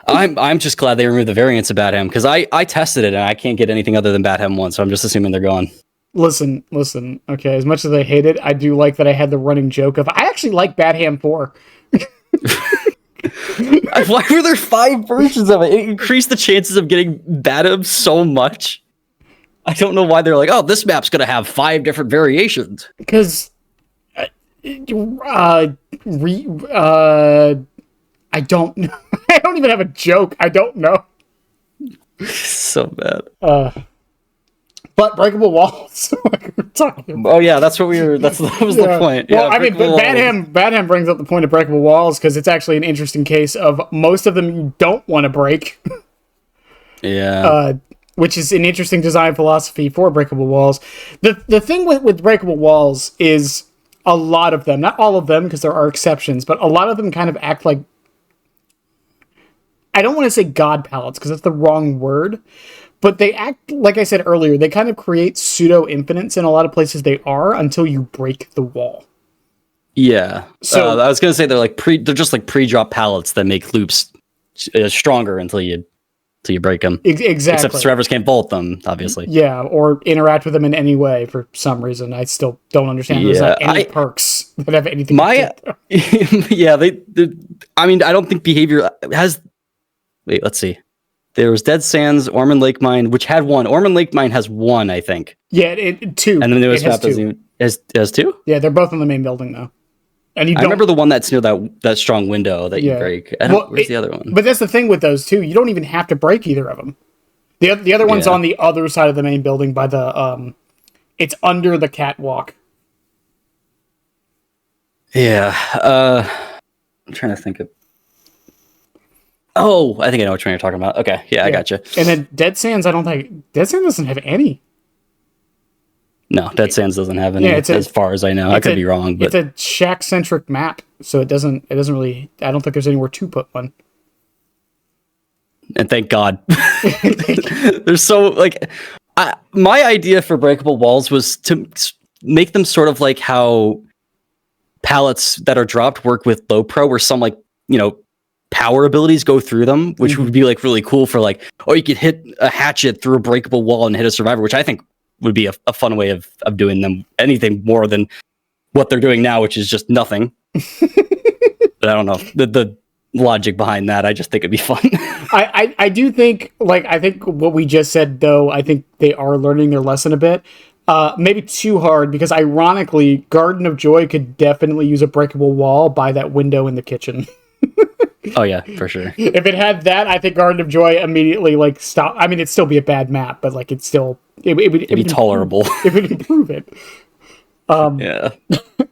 I'm just glad they removed the variants of Badham because I tested it and I can't get anything other than Badham 1, so I'm just assuming they're gone. Listen. Okay, as much as I hate it, I do like that I had the running joke of I actually like Badham 4. Why were there 5 versions of it? It increased the chances of getting Badham so much. I don't know why they're like, oh, this map's gonna have 5 different variations. Because, I don't know. I don't even have a joke. I don't know. So bad. But breakable walls. Like we're talking about. Oh yeah, that's what we were. That was the point. Well, Yeah, I mean, Badham brings up the point of breakable walls because it's actually an interesting case of most of them you don't want to break. Yeah. Which is an interesting design philosophy for breakable walls. The thing with breakable walls is a lot of them, not all of them because there are exceptions, but a lot of them kind of act like, I don't want to say God pallets because that's the wrong word, but they act, like I said earlier, they kind of create pseudo-infinites in a lot of places they are until you break the wall. Yeah. So I was going to say they're just like pre-drop pallets that make loops stronger until you break them. Exactly. Except survivors can't bolt them, obviously. Yeah, or interact with them in any way for some reason. I still don't understand. There's not any perks that have anything to do. Yeah, I mean, I don't think behavior has... Wait, let's see. There was Dead Sands, Ormond Lake Mine, which had 1. Ormond Lake Mine has 1, I think. Yeah, 2. And then the newest map has 2? Yeah, they're both in the main building, though. And I remember the one that's near that strong window that you break. Where's the other one? But that's the thing with those two. You don't even have to break either of them. The other one's on the other side of the main building by the it's under the catwalk. Yeah. I'm trying to think of. Oh, I think I know which one you're talking about. Okay, yeah, I gotcha. And then Dead Sands, Dead Sands doesn't have any. No, Dead Sands doesn't have any, as far as I know. I could be wrong, but it's a shack-centric map, so it doesn't really. I don't think there's anywhere to put one. And thank God. There's so my idea for breakable walls was to make them sort of like how pallets that are dropped work with low pro, where some power abilities go through them, which would be like really cool for you could hit a hatchet through a breakable wall and hit a survivor, which I think would be a fun way of doing them. Anything more than what they're doing now, which is just nothing. But I don't know the logic behind that. I just think it'd be fun. I do think I think what we just said though, I think they are learning their lesson a bit. Maybe too hard because ironically, Garden of Joy could definitely use a breakable wall by that window in the kitchen. Oh yeah, for sure. If it had that, I think Garden of Joy immediately stop. I mean, it'd still be a bad map, but it'd still it'd be tolerable. It would improve it. Yeah.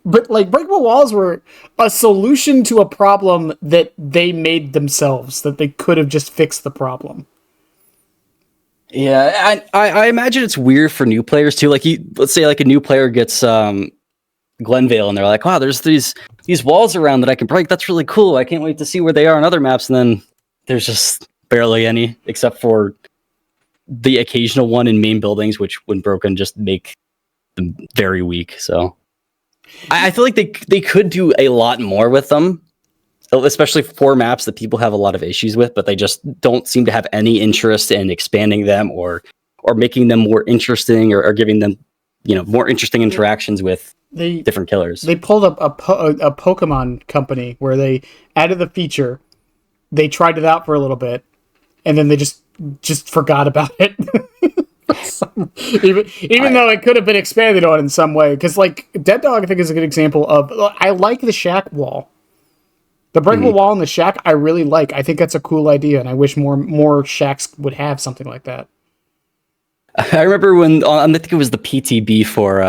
But breakable walls were a solution to a problem that they made themselves. That they could have just fixed the problem. Yeah, I imagine it's weird for new players too. Let's say a new player gets Glenvale and they're like, wow, there's these walls around that I can break. That's really cool. I can't wait to see where they are on other maps. And then there's just barely any, except for the occasional one in main buildings, which when broken just make them very weak. So I feel like they could do a lot more with them, especially for maps that people have a lot of issues with, but they just don't seem to have any interest in expanding them or making them more interesting or giving them more interesting interactions with different killers. They pulled up a Pokemon company where they added the feature. They tried it out for a little bit, and then they just forgot about it. even though it could have been expanded on in some way, because Dead Dog I think is a good example of. I like the shack wall, the breakable wall in the shack. I really like. I think that's a cool idea, and I wish more shacks would have something like that. I remember when I think it was the PTB for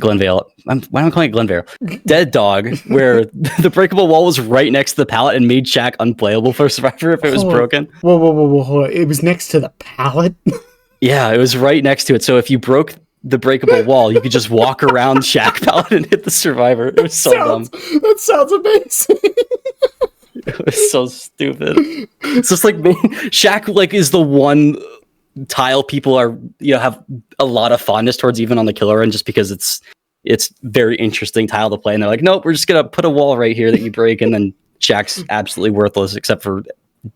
Glenvale. Why am I calling it Glenvale? Dead Dog, where the breakable wall was right next to the pallet and made Shack unplayable for Survivor if it was broken. Whoa! It was next to the pallet. Yeah, it was right next to it. So if you broke the breakable wall, you could just walk around Shack pallet and hit the survivor. It was so dumb. That sounds amazing. It was so stupid. It's just like Shack like is the one tile people are have a lot of fondness towards, even on the killer end, just because it's very interesting tile to play. And they're like, nope, we're just gonna put a wall right here that you break, and then Shack's absolutely worthless except for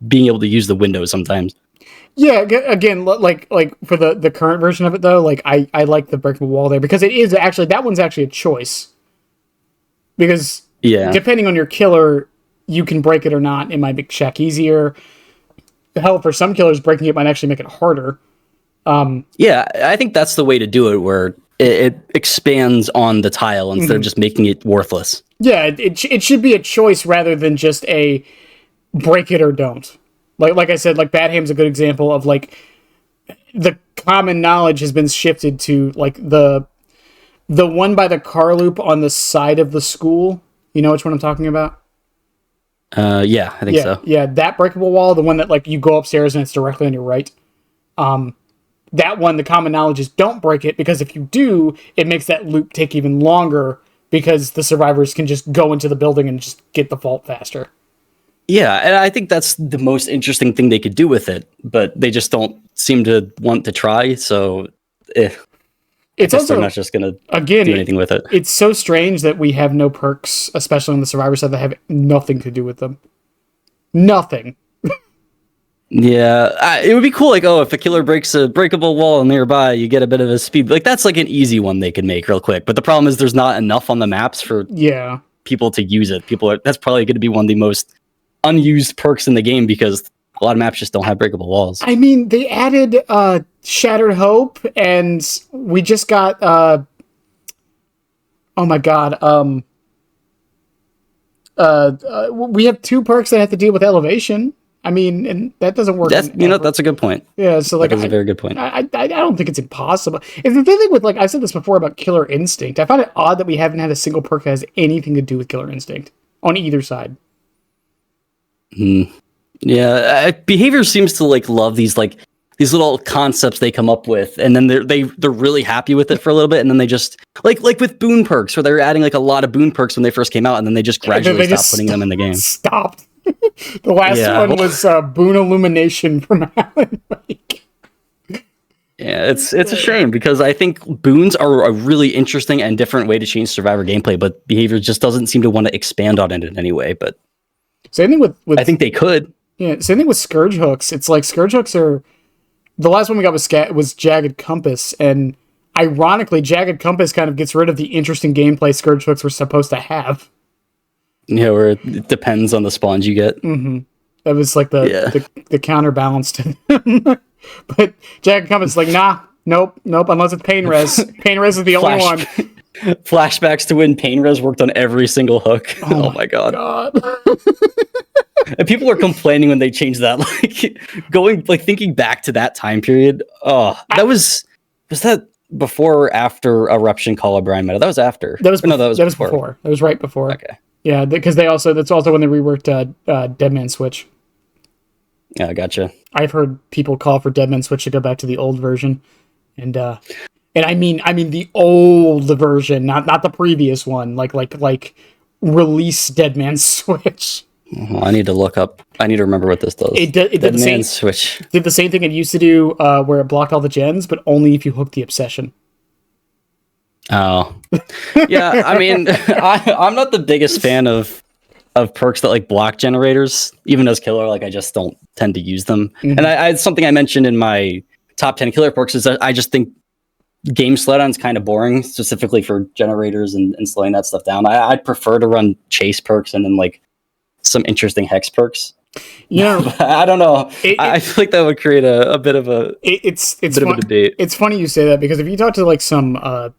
being able to use the window sometimes. Yeah, again, like for the current version of it though, like I like the breakable wall there because it is actually, that one's actually a choice. Because depending on your killer, you can break it or not. It might make Shack easier. Hell, for some killers, breaking it might actually make it harder. Yeah, I think that's the way to do it, where it expands on the tile instead of just making it worthless. Yeah, it should be a choice rather than just a break it or don't. Like I said, like Bad Ham's a good example of like the common knowledge has been shifted to like the one by the car loop on the side of the school. You know which one I'm talking about? Yeah, I think so. Yeah, that breakable wall, the one that like you go upstairs and it's directly on your right. That one, the common knowledge is don't break it, because if you do, it makes that loop take even longer because the survivors can just go into the building and just get the vault faster. Yeah, and I think that's the most interesting thing they could do with it, but they just don't seem to want to try, so it's also not just going to do anything with it. It's so strange that we have no perks, especially on the survivor side, that have nothing to do with them. Nothing. Yeah, it would be cool, like, if a killer breaks a breakable wall nearby, you get a bit of a speed. Like, that's like an easy one they could make real quick, but the problem is there's not enough on the maps for people to use it. That's probably going to be one of the most unused perks in the game, because a lot of maps just don't have breakable walls. I mean, they added Shattered Hope, and we just got oh my god, we have 2 perks that have to deal with elevation. I mean, and that doesn't work. That's a good point. Yeah, so like that's a very good point. I don't think it's impossible. It's the thing with, like, I said this before about Killer Instinct. I find it odd that we haven't had a single perk that has anything to do with Killer Instinct on either side. Yeah, behavior seems to like love these little concepts they come up with, and then they're really happy with it for a little bit, and then they just like with boon perks, where they're adding like a lot of boon perks when they first came out, and then they just gradually stopped putting them in the game. Stopped. The last one was Boon Illumination from Alan Wake. Yeah, it's a shame, because I think boons are a really interesting and different way to change survivor gameplay, but behavior just doesn't seem to want to expand on it in any way. But same thing with I think they could. Yeah, same thing with Scourge Hooks. It's like Scourge Hooks are... The last one we got was Jagged Compass, and ironically, Jagged Compass kind of gets rid of the interesting gameplay Scourge Hooks were supposed to have. Yeah, where it depends on the spawns you get. Mm-hmm. That was like the counterbalance to them. But Jagged Compass is like, nah, nope, unless it's Pain Res. Pain Res is the only one. Flashbacks to when Pain Res worked on every single hook. Oh my god. And people are complaining when they changed that, thinking back to that time period. Oh, was that before or after Eruption Call of Brian Meta? That was after. That was before. That was right before. Okay. Yeah, because that's also when they reworked Dead Man Switch. Yeah, gotcha. I've heard people call for Dead Man Switch to go back to the old version, and I mean the old version, not the previous one. Like release Dead Man Switch. I need to remember what this does. It did the same Switch. Did the same thing it used to do, where it blocked all the gens, but only if you hooked the Obsession. Oh, yeah. I mean, I'm not the biggest fan of perks that like block generators. Even as killer, like I just don't tend to use them. Mm-hmm. And it's something I mentioned in my top 10 killer perks, is that I just think game slowdown is kind of boring, specifically for generators and slowing that stuff down. I'd prefer to run chase perks and then like some interesting hex perks. Yeah, I don't know. I feel like that would create a bit of a debate. It's funny you say that, because if you talk to like some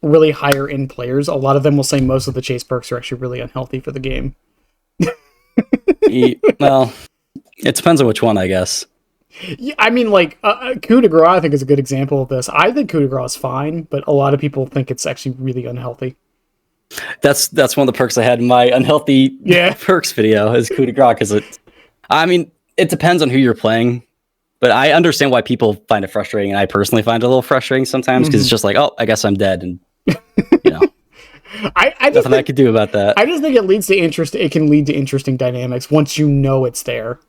really higher end players, a lot of them will say most of the chase perks are actually really unhealthy for the game. Well, it depends on which one, I guess. Yeah, I mean, like coup de grace, I think, is a good example of this. I think coup de grace is fine, but a lot of people think it's actually really unhealthy. That's one of the perks I had in my unhealthy perks video, is coup de grace, because it depends on who you're playing. But I understand why people find it frustrating, and I personally find it a little frustrating sometimes because it's just like, oh, I guess I'm dead, and you know, I nothing I could do about that. I just think it leads to interest. It can lead to interesting dynamics once you know it's there.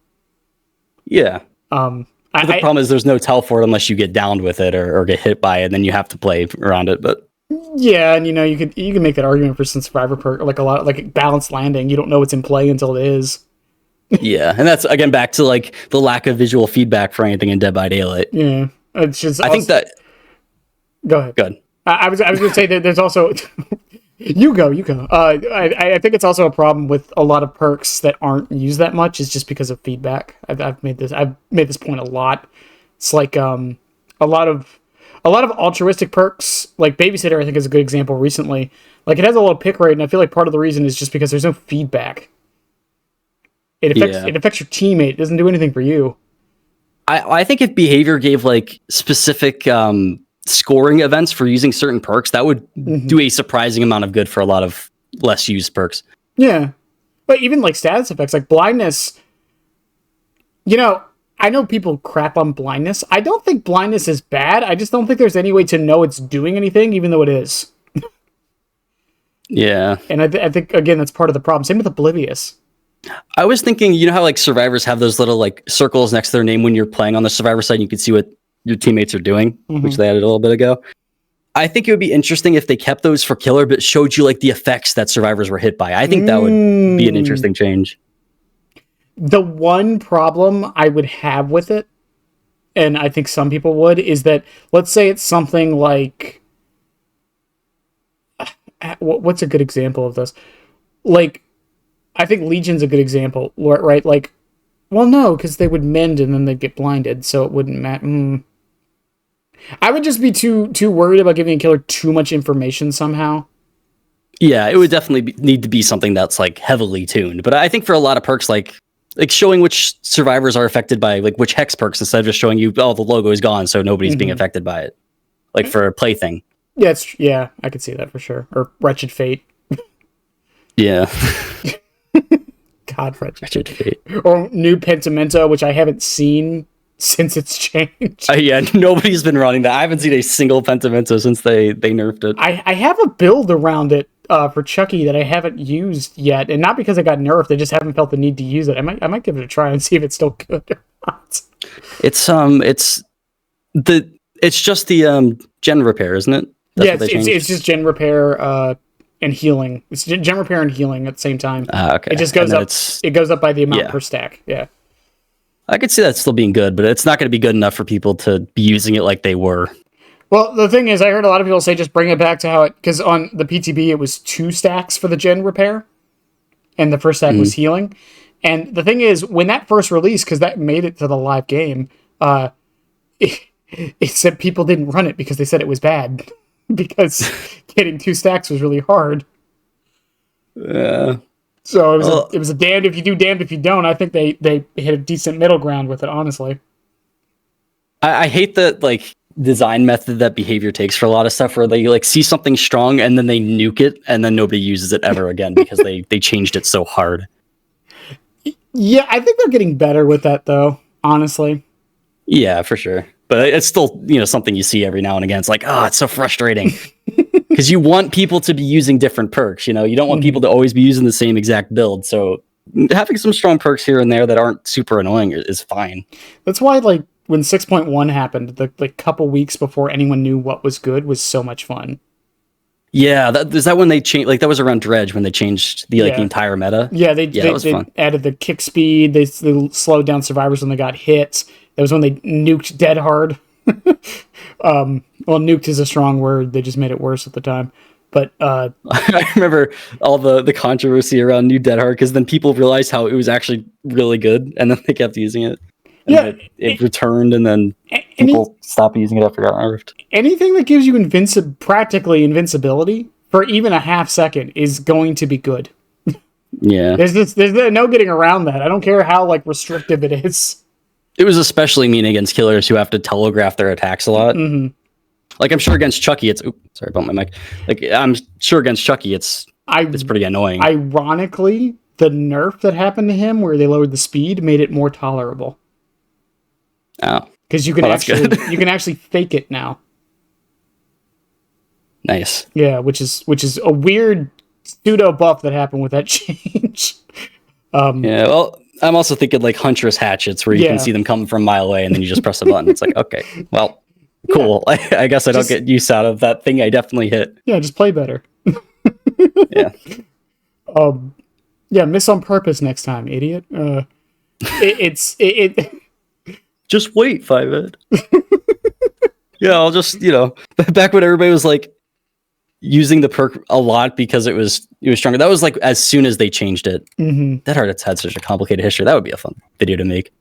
Yeah. But the problem is there's no tell for it unless you get downed with it or get hit by it, and then you have to play around it. But yeah, and you can make that argument for some survivor perk, like a lot, like balanced landing. You don't know it's in play until it is. Yeah, and that's again back to like the lack of visual feedback for anything in Dead by Daylight. Yeah, it's just. I think that. Go ahead. Good. I was going to say that there's also. You go. I think it's also a problem with a lot of perks that aren't used that much is just because of feedback. I've made this point a lot. It's like a lot of altruistic perks, like Babysitter, I think is a good example recently. Like it has a low pick rate, and I feel like part of the reason is just because there's no feedback. It affects your teammate. It doesn't do anything for you. I think if behavior gave like specific scoring events for using certain perks, that would do a surprising amount of good for a lot of less used perks. Yeah. But even like status effects, like blindness, I know people crap on blindness. I don't think blindness is bad. I just don't think there's any way to know it's doing anything, even though it is. Yeah. And I think, again, that's part of the problem. Same with Oblivious. I was thinking, you know how like survivors have those little like circles next to their name when you're playing on the survivor side, and you can see what your teammates are doing, which they added a little bit ago. I think it would be interesting if they kept those for killer, but showed you like the effects that survivors were hit by. I think that would be an interesting change. The one problem I would have with it, and I think some people would, is that let's say it's something like, what's a good example of this? Like, I think Legion's a good example, right? Like, well, no, because they would mend and then they'd get blinded, so it wouldn't matter. I would just be too worried about giving a killer too much information somehow. Yeah, it would definitely need to be something that's like heavily tuned. But I think for a lot of perks, like showing which survivors are affected by like which hex perks instead of just showing you, oh, the logo is gone, so nobody's being affected by it. Like for a plaything. Yeah, I could see that for sure. Or Wretched Fate. Yeah. God, Wretched Fate. Or New Pentimento, which I haven't seen since it's changed. Yeah, nobody's been running that. I haven't seen a single Pentimento since they nerfed it. I have a build around it for Chucky that I haven't used yet, and not because it got nerfed. I just haven't felt the need to use it. I might give it a try and see if it's still good or not. It's just the gen repair, isn't it? That's it's just gen repair and healing. It's gen repair and healing at the same time. Okay. It just goes up. It goes up by the amount per stack. Yeah. I could see that still being good, but it's not going to be good enough for people to be using it like they were. Well, the thing is, I heard a lot of people say just bring it back to how it, because on the PTB it was 2 stacks for the gen repair, and the first stack was healing. And the thing is, when that first released, because that made it to the live game, it said people didn't run it because they said it was bad because getting 2 stacks was really hard. Yeah. So it was a damned if you do, damned if you don't. I think they hit a decent middle ground with it, honestly. I hate that like design method that behavior takes for a lot of stuff, where they like see something strong and then they nuke it and then nobody uses it ever again because they changed it so hard. Yeah, I think they're getting better with that though, honestly. Yeah, for sure. But it's still, something you see every now and again. It's like, it's so frustrating. Because you want people to be using different perks, you don't want people to always be using the same exact build. So having some strong perks here and there that aren't super annoying is fine. That's why, like, when 6.1 happened, the couple weeks before anyone knew what was good was so much fun. Yeah, is that when they changed? Like, that was around Dredge when they changed the entire meta. Yeah, they added the kick speed. They slowed down survivors when they got hits. That was when they nuked Dead Hard. Well, nuked is a strong word. They just made it worse at the time. But I remember all the controversy around New Dead Hard, because then people realized how it was actually really good, and then they kept using it. And it returned, and then people stopped using it after it got nerfed. Anything that gives you practically invincibility for even a half second is going to be good. Yeah, there's no getting around that. I don't care how like restrictive it is. It was especially mean against killers who have to telegraph their attacks a lot. Mm-hmm. Like, I'm sure against Chucky, sorry about my mic. Like, I'm sure against Chucky, it's pretty annoying. Ironically, the nerf that happened to him, where they lowered the speed, made it more tolerable. Oh, because you can well, that's good. you can actually fake it now. Nice. Yeah, which is a weird pseudo buff that happened with that change. Yeah, well, I'm also thinking like Huntress hatchets where you can Yeah. see them coming from a mile away and then you just press a button. It's like, okay, well, cool. I guess I don't Just- get use out of that thing I definitely hit. Yeah, just play better. Yeah. Yeah, miss on purpose next time, idiot. It Just wait, 5-ed. Yeah, I'll just, back when everybody was like using the perk a lot because it was stronger. That was like as soon as they changed it. mm-hmm. Dead Hard's had such a complicated history. That would be a fun video to make.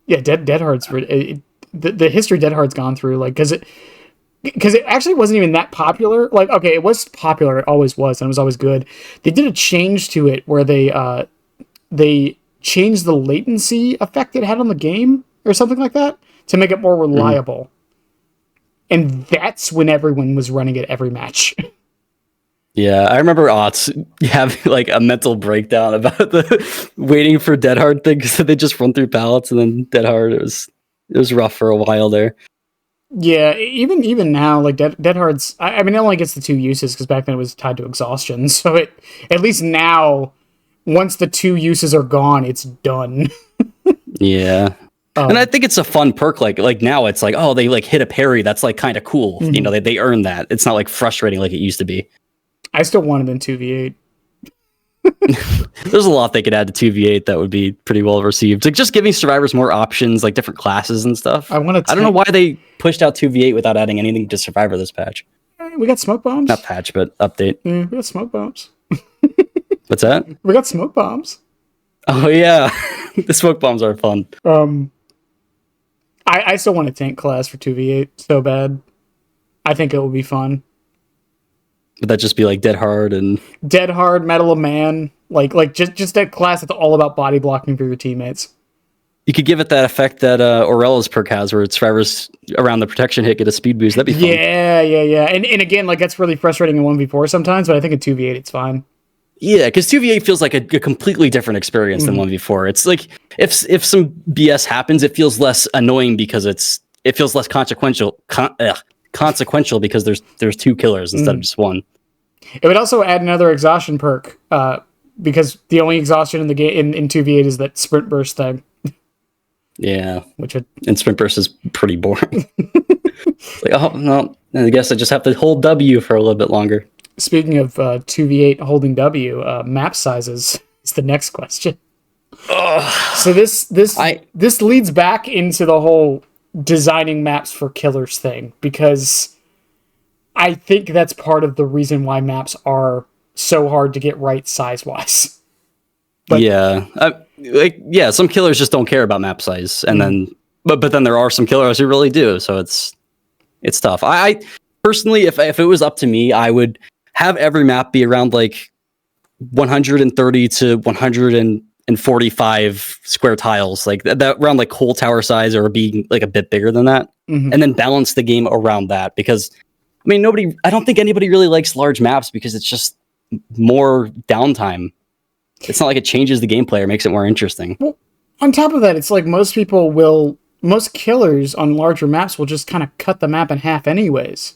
Yeah, Dead Hard's the history Dead Hard's gone through, like, because it actually wasn't even that popular. Like, okay, it was popular, it always was, and it was always good. They did a change to it where they changed the latency effect it had on the game or something like that to make it more reliable. Mm-hmm. And that's when everyone was running it every match. Yeah, I remember Otts having like a mental breakdown about the waiting for Dead Hard thing because they just run through pallets and then Dead Hard. It was rough for a while there. Yeah, even now, like Dead Hard's. I mean, it only gets the 2 uses because back then it was tied to exhaustion. So at least now, once the 2 uses are gone, it's done. Yeah. And I think it's a fun perk. Like now it's like, oh, they like hit a parry. That's like kind of cool. Mm-hmm. They earn that. It's not like frustrating like it used to be. I still want it in 2v8. There's a lot they could add to 2v8 that would be pretty well received. Like just giving survivors more options, like different classes and stuff. I don't know why they pushed out 2v8 without adding anything to Survivor this patch. We got smoke bombs. Not patch, but update. We got smoke bombs. What's that? We got smoke bombs. Oh yeah, the smoke bombs are fun. I still want a tank class for 2v8 so bad. I think it will be fun. Would that just be like Dead Hard, Metal of Man, like just that class that's all about body blocking for your teammates. You could give it that effect that Aurella's perk has, where survivors around the protection hit get a speed boost. That'd be fun. Yeah. And again, like that's really frustrating in 1v4 sometimes, but I think in 2v8 it's fine. Yeah, because 2v8 feels like a completely different experience than 1v4. It's like if some BS happens, it feels less annoying because it feels less consequential. Consequential because there's 2 killers instead of just 1. It would also add another exhaustion perk because the only exhaustion in the game in 2v8 is that sprint burst thing. Yeah, and sprint burst is pretty boring. It's like, oh no, I guess I just have to hold W for a little bit longer. Speaking of 2v8 holding W, map sizes is the next question. So this leads back into the whole designing maps for killers thing, because I think that's part of the reason why maps are so hard to get right size-wise. But, some killers just don't care about map size, and then but then there are some killers who really do, so it's tough. I personally, if it was up to me, I would have every map be around like 130 to 145 square tiles, like that around like whole tower size or being like a bit bigger than that, and then balance the game around that. Because I mean, I don't think anybody really likes large maps because it's just more downtime. It's not like it changes the gameplay or makes it more interesting. Well, on top of that, it's like most killers on larger maps will just kind of cut the map in half anyways.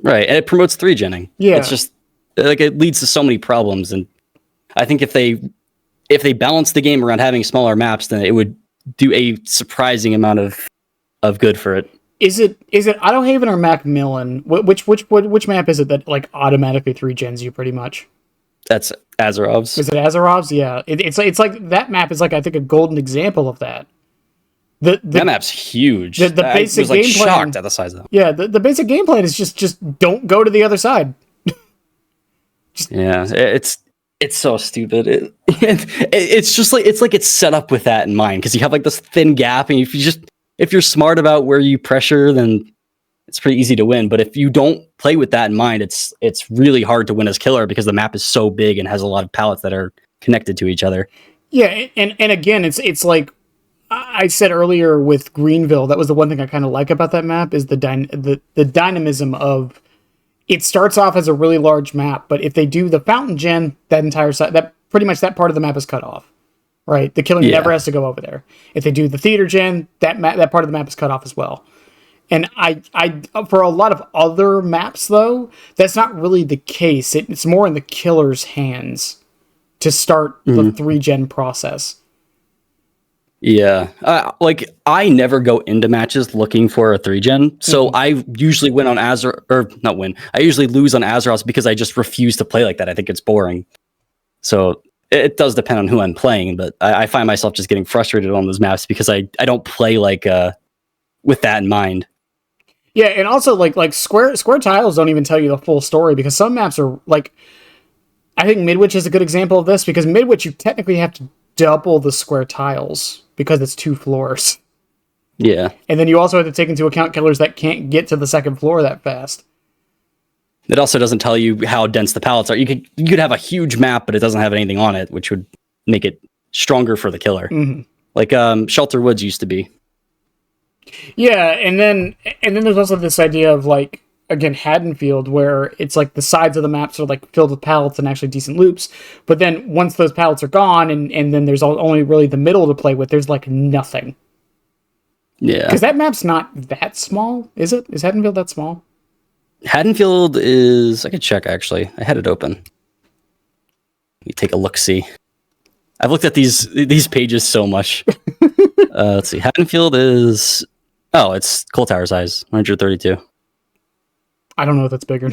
Right, and it promotes 3-genning. Yeah. It's just like it leads to so many problems, and I think if they balance the game around having smaller maps, then it would do a surprising amount of good for it. Is it Autohaven or Macmillan? Which map is it that like automatically 3-gens you pretty much? That's Azerov's. Is it Azerov's? Yeah. It's like that map is like, I think, a golden example of that. That map's huge. The basic I was like game plan, shocked at the size of that. Yeah, the basic game plan is just don't go to the other side. It's so stupid. It's just like it's set up with that in mind, because you have like this thin gap, and if you're smart about where you pressure, then it's pretty easy to win. But if you don't play with that in mind, it's really hard to win as killer because the map is so big and has a lot of pallets that are connected to each other. Yeah, and again, it's like I said earlier with Greenville, that was the one thing I kind of like about that map is the dynamism of it starts off as a really large map, but if they do the fountain gen, that entire side, that pretty much that part of the map is cut off. right? The killer Yeah. never has to go over there. If they do the theater gen, that part of the map is cut off as well. And I for a lot of other maps though, that's not really the case. It's more in the killer's hands to start the 3-gen process. Yeah. Like, I never go into matches looking for a 3-gen, so I usually win on Azur, or not win. I usually lose on Azeroth because I just refuse to play like that. I think it's boring. So it does depend on who I'm playing, but I find myself just getting frustrated on those maps because I don't play like with that in mind. Yeah, and also like square tiles don't even tell you the full story, because some maps are like, I think Midwich is a good example of this, because Midwich you technically have to double the square tiles because it's 2 floors. Yeah. And then you also have to take into account killers that can't get to the second floor that fast. It also doesn't tell you how dense the pallets are. You could have a huge map, but it doesn't have anything on it, which would make it stronger for the killer. Like Shelter Woods used to be. Yeah, and then there's also this idea of, like, again, Haddonfield, where it's like the sides of the maps are like filled with pallets and actually decent loops. But then once those pallets are gone, and then there's only really the middle to play with, there's like nothing. Yeah. Because that map's not that small, is it? Is Haddonfield that small? Haddonfield is... I could check, actually. I had it open. Let me take a look-see. I've looked at these pages so much. Let's see. Haddonfield is... Oh, it's Coal Tower size, 132. I don't know if that's bigger.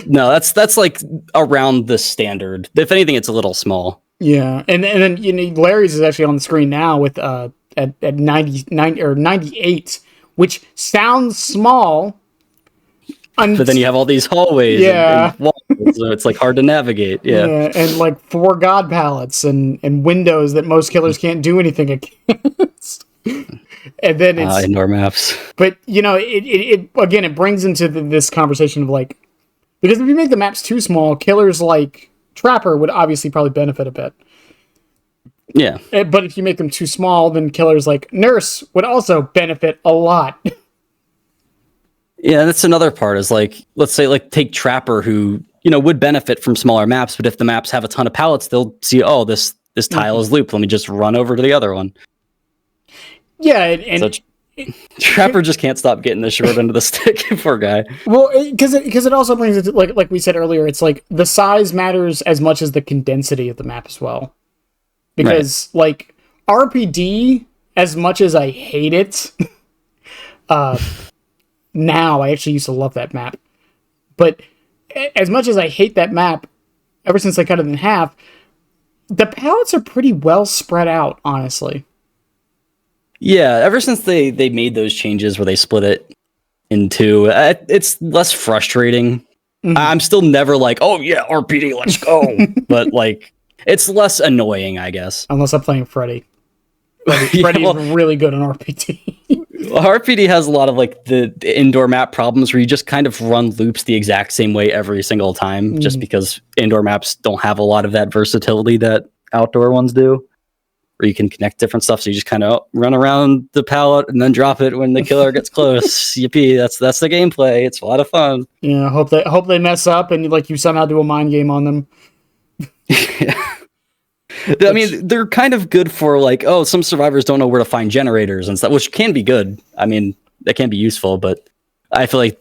No, that's like around the standard. If anything, it's a little small. Yeah, and then Larry's is actually on the screen now with at 99 or 98, which sounds small. But then you have all these hallways and walls, so it's like hard to navigate. Yeah, and like 4 god pallets and windows that most killers can't do anything against. And then it's indoor maps. But it again, it brings into this conversation of like, because if you make the maps too small, killers like Trapper would obviously probably benefit a bit. Yeah. But if you make them too small, then killers like Nurse would also benefit a lot. Yeah, that's another part, is like, let's say, like, take Trapper, who, would benefit from smaller maps, but if the maps have a ton of pallets, they'll see, oh, this tile is looped, let me just run over to the other one. Yeah, and so Trapper just can't stop getting the short end of the stick. Poor guy. Well, because it also brings it to, like we said earlier, it's like the size matters as much as the condensity of the map as well. Because like RPD, as much as I hate it, now I actually used to love that map, but as much as I hate that map, ever since I cut it in half, the pallets are pretty well spread out, honestly. Yeah, ever since they made those changes where they split it in 2, it's less frustrating. I'm still never like, oh yeah, RPD, let's go. But like, it's less annoying, I guess. Unless I'm playing Freddy. Freddy's really good on RPD. RPD has a lot of like the indoor map problems where you just kind of run loops the exact same way every single time, just because indoor maps don't have a lot of that versatility that outdoor ones do, where you can connect different stuff. So you just kind of run around the pallet and then drop it when the killer gets close. Yippee! That's the gameplay. It's a lot of fun. Yeah, hope they mess up and like you somehow do a mind game on them. Yeah. I mean, they're kind of good for like, oh, some survivors don't know where to find generators and stuff, which can be good. I mean, that can be useful, but I feel like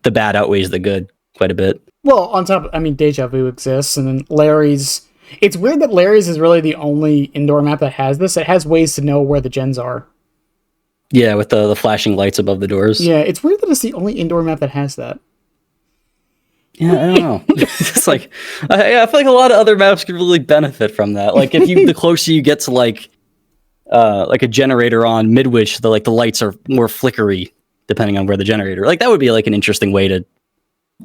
the bad outweighs the good quite a bit. Well, on top, I mean, Deja Vu exists, and then Larry's. It's weird that Larry's is really the only indoor map that has this. It has ways to know where the gens are. Yeah, with the flashing lights above the doors. Yeah, it's weird that it's the only indoor map that has that. Yeah, I don't know. It's like, I feel like a lot of other maps could really benefit from that. Like, if the closer you get to like a generator on Midwich, the lights are more flickery depending on where the generator. Like, that would be like an interesting way to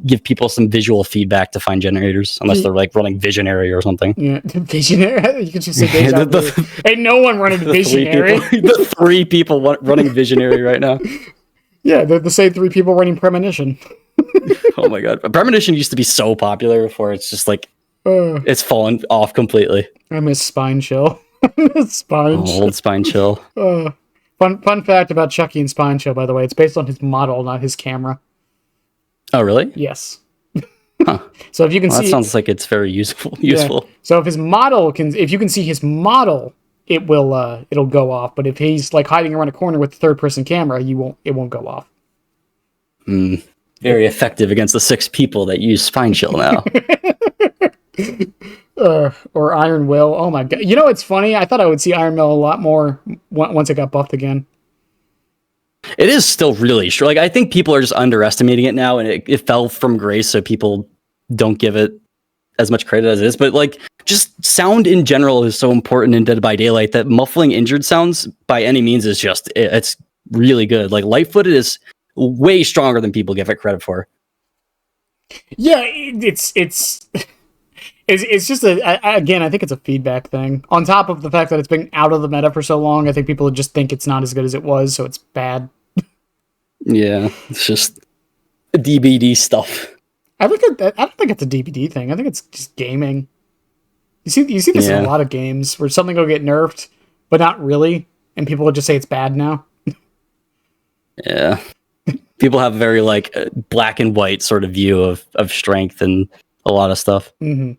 give people some visual feedback to find generators, unless they're like running Visionary or something. Yeah, Visionary. You could just say Deja Vu. Ain't no one running Visionary. The 3 people running Visionary right now. Yeah, they're the same 3 people running Premonition. Oh my god, Premonition used to be so popular before it's just like it's fallen off completely. I miss Spine Chill. Old Spine Chill. Fun fact about Chucky and Spine Chill, by the way, it's based on his model, not his camera. Oh really? Yes. So if you can Well, see, that sounds like it's very useful. Useful. So if if you can see his model, it'll go off. But if he's like hiding around a corner with the third person camera, it won't go off. Very effective against the 6 people that use Spine Chill now. Or Iron Will. Oh my god! You know it's funny? I thought I would see Iron Will a lot more once it got buffed again. It is still really strong. Like, I think people are just underestimating it now, and it fell from grace, so people don't give it as much credit as it is. But like, just sound in general is so important in Dead by Daylight that muffling injured sounds by any means is just it's really good. Like, light-footed is way stronger than people give it credit for. Yeah, it's just again, I think it's a feedback thing. On top of the fact that it's been out of the meta for so long, I think people just think it's not as good as it was, so it's bad. Yeah, it's just DBD stuff. I don't think it's a DBD thing. I think it's just gaming. You see this in a lot of games where something will get nerfed, but not really, and people will just say it's bad now. Yeah. People have a very like black and white sort of view of strength and a lot of stuff. Mm-hmm.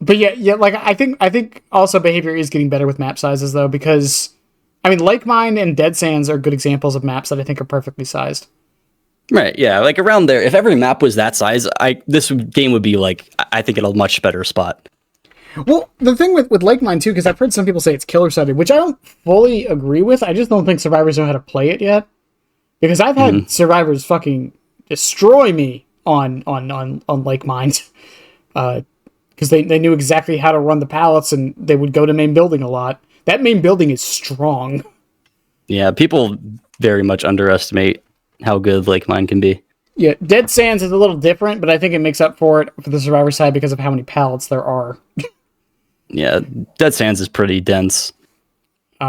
But yeah, like I think also behavior is getting better with map sizes though, because I mean, Lake Mine and Dead Sands are good examples of maps that I think are perfectly sized. Right, yeah, like around there. If every map was that size, this game would be like, I think, in a much better spot. Well, the thing with Lake Mine too, because I've heard some people say it's killer sided, which I don't fully agree with. I just don't think survivors know how to play it yet, because I've had survivors fucking destroy me on Lake Mine, because they knew exactly how to run the pallets and they would go to main building a lot. That main building is strong. Yeah, people very much underestimate how good Lake Mine can be. Yeah, Dead Sands is a little different, but I think it makes up for it for the survivor side because of how many pallets there are. Yeah, Dead Sands is pretty dense,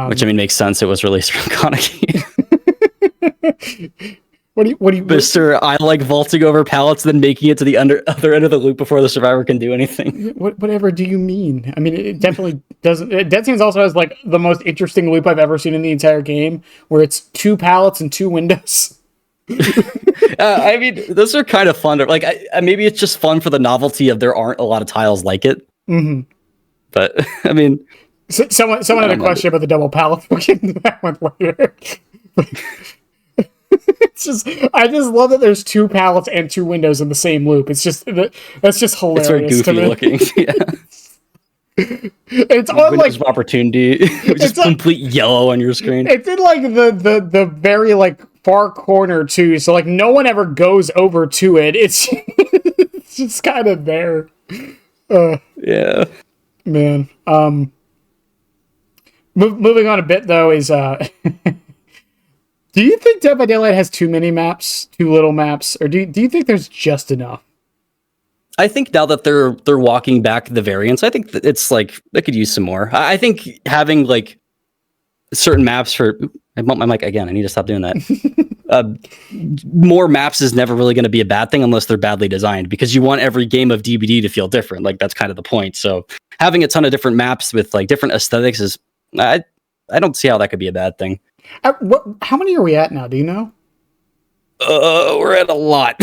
which I mean makes sense. It was released from Konami. What do you, Mr. I like vaulting over pallets, then making it to the other end of the loop before the survivor can do anything. Whatever do you mean? I mean, it definitely doesn't. Dead Sands also has like the most interesting loop I've ever seen in the entire game, where it's 2 pallets and 2 windows. I mean, those are kind of fun. Like, maybe it's just fun for the novelty of there aren't a lot of tiles like it. Mm-hmm. But I mean, someone had a question about the double pallet. We'll get into that one later. I just love that there's 2 pallets and 2 windows in the same loop. That's just hilarious. It's very goofy looking. Yeah. It's on Windows of opportunity, just complete yellow on your screen. It's in like the very like far corner too, so like no one ever goes over to it. It's just kind of there. Yeah, man. Moving on a bit though is do you think Dead by Daylight has too many maps, too little maps, or do you think there's just enough? I think now that they're walking back the variants, I think that it's like they could use some more. I think having like certain maps for I bumped my mic again. I need to stop doing that. More maps is never really going to be a bad thing unless they're badly designed, because you want every game of DBD to feel different. Like that's kind of the point. So having a ton of different maps with like different aesthetics is I don't see how that could be a bad thing. How many are we at now? Do you know? We're at a lot.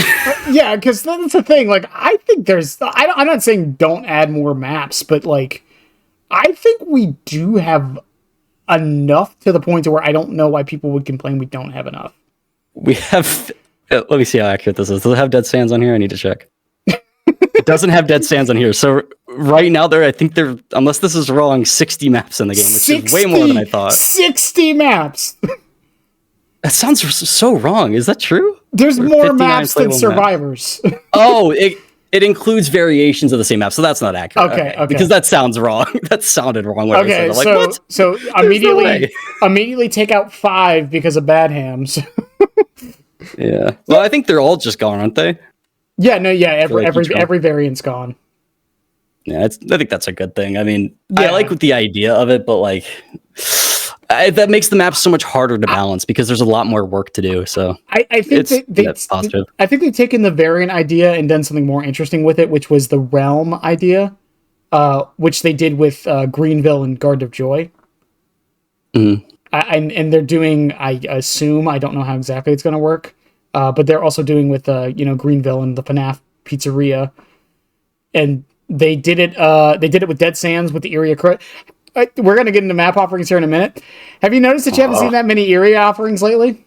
Yeah, because that's the thing. Like, I think I'm not saying don't add more maps, but like, I think we do have enough to the point to where I don't know why people would complain we don't have enough. We have. Let me see how accurate this is. Does it have Dead Sands on here? I need to check. It doesn't have Dead Sands on here. So right now, I think there, unless this is wrong, 60 maps in the game, which is way more than I thought. 60 maps. That sounds so wrong. Is that true? There's more maps than survivors. Oh, it includes variations of the same map, so that's not accurate. Okay. Because that sounds wrong. That sounded wrong. Okay, so immediately take out 5 because of bad hams. Yeah. Well, I think they're all just gone, aren't they? Yeah. No. Yeah. Every variant's gone. Yeah. I think that's a good thing. I mean, I like the idea of it, but like, that makes the map so much harder to balance because there's a lot more work to do. So I think that's positive. I think they've taken the variant idea and done something more interesting with it, which was the realm idea, which they did with Greenville and Garden of Joy. Mm-hmm. And they're doing, I assume, I don't know how exactly it's going to work, but they're also doing with Greenville and the FNAF pizzeria, and they did it. They did it with Dead Sands with the area. We're gonna get into map offerings here in a minute. Have you noticed that you haven't seen that many area offerings lately?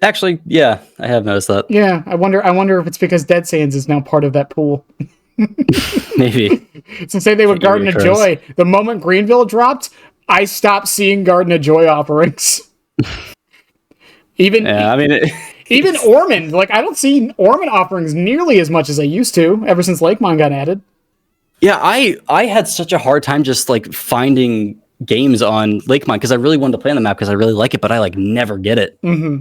Actually, yeah, I have noticed that. Yeah, I wonder if it's because Dead Sands is now part of that pool. Maybe. Since they would Garden of Joy, the moment Greenville dropped, I stopped seeing Garden of Joy offerings. Even Ormond, like I don't see Ormond offerings nearly as much as I used to ever since Lakemon got added. Yeah, I had such a hard time just like finding games on Lakemon because I really wanted to play on the map because I really like it, but I like never get it. Mm-hmm.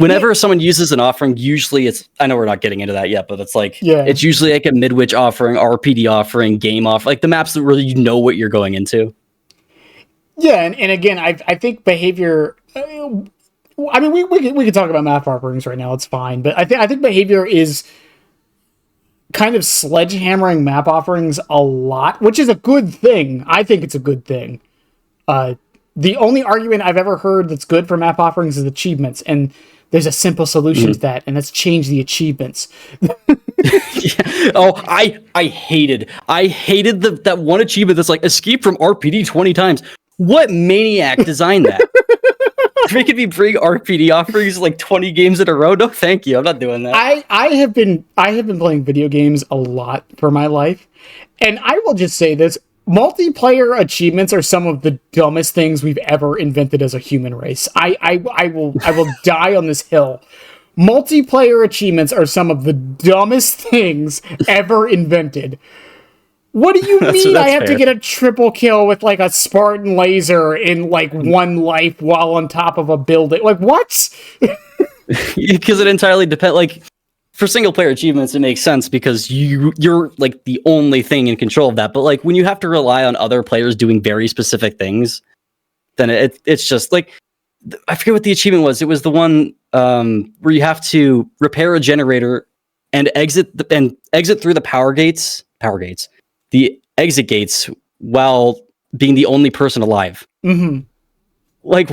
Whenever someone uses an offering, usually it's, I know we're not getting into that yet, but it's like, it's usually like a Midwich offering, RPD offering, game off, like the maps that really, you know what you're going into. Yeah. And again, I think behavior, I mean, we could talk about map offerings right now. It's fine. But I think behavior is kind of sledgehammering map offerings a lot, which is a good thing. I think it's a good thing. The only argument I've ever heard that's good for map offerings is achievements. And there's a simple solution to that, and that's change the achievements. Oh, I hated that one achievement that's like escape from RPD 20 times. What maniac designed that? Making me bring RPD offerings like 20 games in a row? No, thank you. I'm not doing that. I have been playing video games a lot for my life, and I will just say this. Multiplayer achievements are some of the dumbest things we've ever invented as a human race. I will die on this hill. Multiplayer achievements are some of the dumbest things ever invented. What do you mean I have to get a triple kill with like a Spartan laser in like one life while on top of a building? Like what? Because it entirely depends. Like for single player achievements, it makes sense because you're like the only thing in control of that. But like when you have to rely on other players doing very specific things, then it's just like, I forget what the achievement was. It was the one where you have to repair a generator and exit through the power gates, the exit gates, while being the only person alive. Mm-hmm. Like,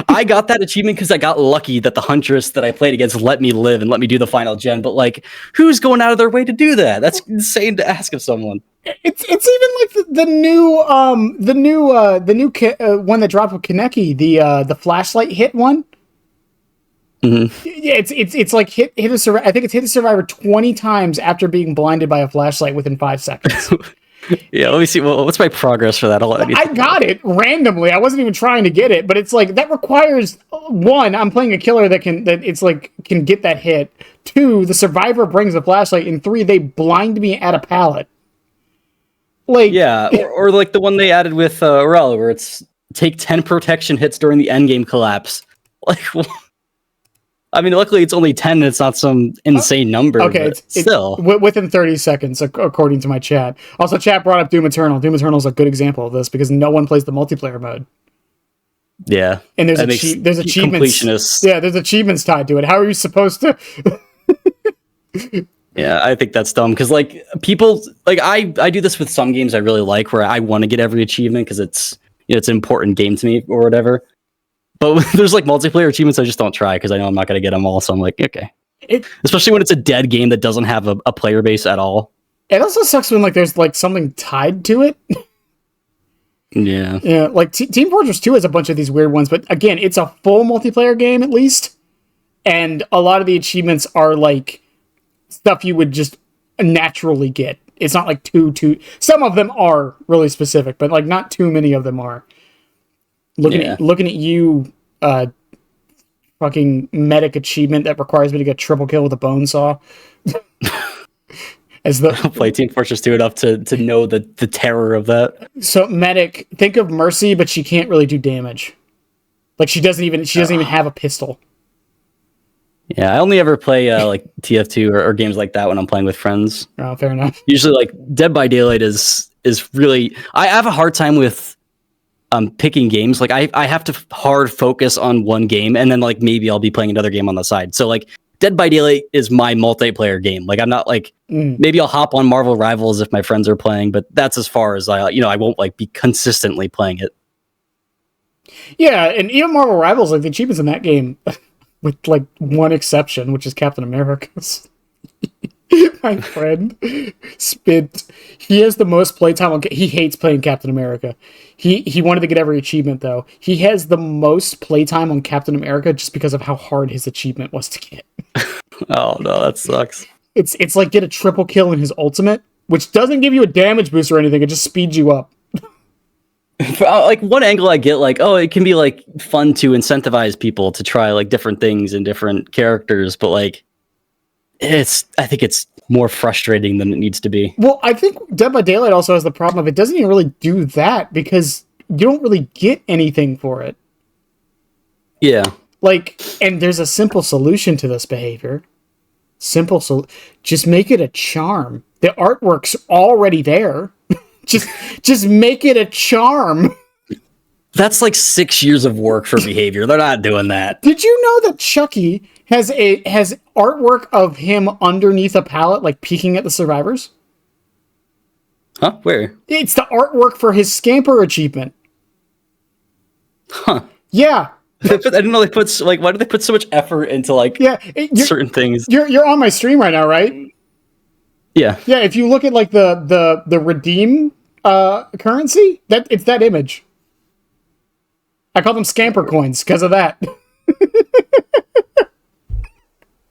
I got that achievement because I got lucky that the Huntress that I played against let me live and let me do the final gen. But like, who's going out of their way to do that? That's insane to ask of someone. It's even like the new one that dropped with Kaneki, the flashlight hit one. Mm-hmm. Yeah, it's like hit a survivor. I think it's hit a survivor 20 times after being blinded by a flashlight within 5 seconds. Yeah, let me see. Well, what's my progress for that? I got it randomly. I wasn't even trying to get it, but it's like that requires one. I'm playing a killer that can get that hit. 2, the survivor brings a flashlight, and 3, they blind me at a pallet. Like or like the one they added with Aurel, where it's take 10 protection hits during the endgame collapse. Like. I mean, luckily it's only 10 and it's not some insane number. Okay, it's still within 30 seconds, according to my chat. Also, chat brought up Doom Eternal. Doom Eternal is a good example of this because no one plays the multiplayer mode. Yeah, and there's achievements. Yeah, there's achievements tied to it. How are you supposed to? Yeah, I think that's dumb because like people like I do this with some games I really like where I want to get every achievement because it's it's an important game to me or whatever. But there's like multiplayer achievements I just don't try because I know I'm not going to get them all. So I'm like, okay. Especially when it's a dead game that doesn't have a player base at all. It also sucks when like there's like something tied to it. Yeah. Yeah, like Team Fortress 2 has a bunch of these weird ones, but again, it's a full multiplayer game at least. And a lot of the achievements are like stuff you would just naturally get. It's not like too some of them are really specific, but like not too many of them are. Looking at you, fucking medic achievement that requires me to get triple kill with a bone saw. As the play Team Fortress 2 enough to know the terror of that. So medic, think of Mercy, but she can't really do damage. Like she doesn't even have a pistol. Yeah, I only ever play like TF2 or games like that when I'm playing with friends. Oh, fair enough. Usually, like Dead by Daylight is really. I have a hard time with picking games. Like I have to hard focus on one game, and then like maybe I'll be playing another game on the side. So like Dead by Daylight is my multiplayer game. Like I'm not like maybe I'll hop on Marvel Rivals if my friends are playing, but that's as far as I won't like be consistently playing it. Yeah, and even Marvel Rivals, like the achievements in that game, with like one exception, which is Captain America's. My friend spent. He has the most playtime on. He hates playing Captain America. He wanted to get every achievement though. He has the most playtime on Captain America just because of how hard his achievement was to get. Oh no, that sucks. It's like get a triple kill in his ultimate, which doesn't give you a damage boost or anything. It just speeds you up. Like one angle I get, like, oh, it can be like fun to incentivize people to try like different things and different characters, but like I think it's more frustrating than it needs to be. Well, I think Dead by Daylight also has the problem of it doesn't even really do that because you don't really get anything for it. Yeah. Like, and there's a simple solution to this behavior. Just make it a charm. The artwork's already there. just make it a charm. That's like 6 years of work for behavior. They're not doing that. Did you know that Chucky has artwork of him underneath a pallet, like peeking at the survivors? Huh? Where? It's the artwork for his Scamper achievement. Huh. Yeah. I didn't know they put like. Why do they put so much effort into like certain things? You're on my stream right now, right? Yeah. Yeah. If you look at like the redeem currency, it's that image. I call them Scamper coins because of that.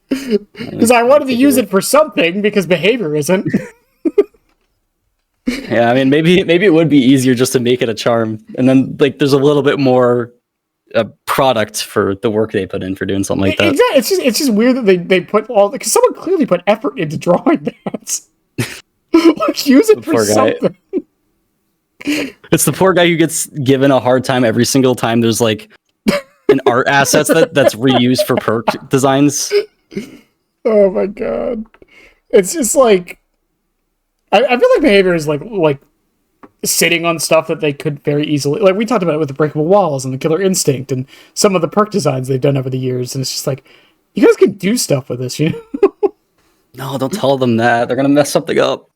Because I wanted to use it for something because behavior isn't. Yeah, I mean, maybe it would be easier just to make it a charm, and then like there's a little bit more product for the work they put in for doing something like that. Exactly. It's just weird that they put all because someone clearly put effort into drawing that. Like use it for something. It's the poor guy who gets given a hard time every single time there's like an art assets that's reused for perk designs. Oh my god. It's just like I feel like behavior is like sitting on stuff that they could very easily, like we talked about it with the breakable walls and the killer instinct and some of the perk designs they've done over the years, and it's just like you guys can do stuff with this, you know? No, don't tell them that. They're gonna mess something up.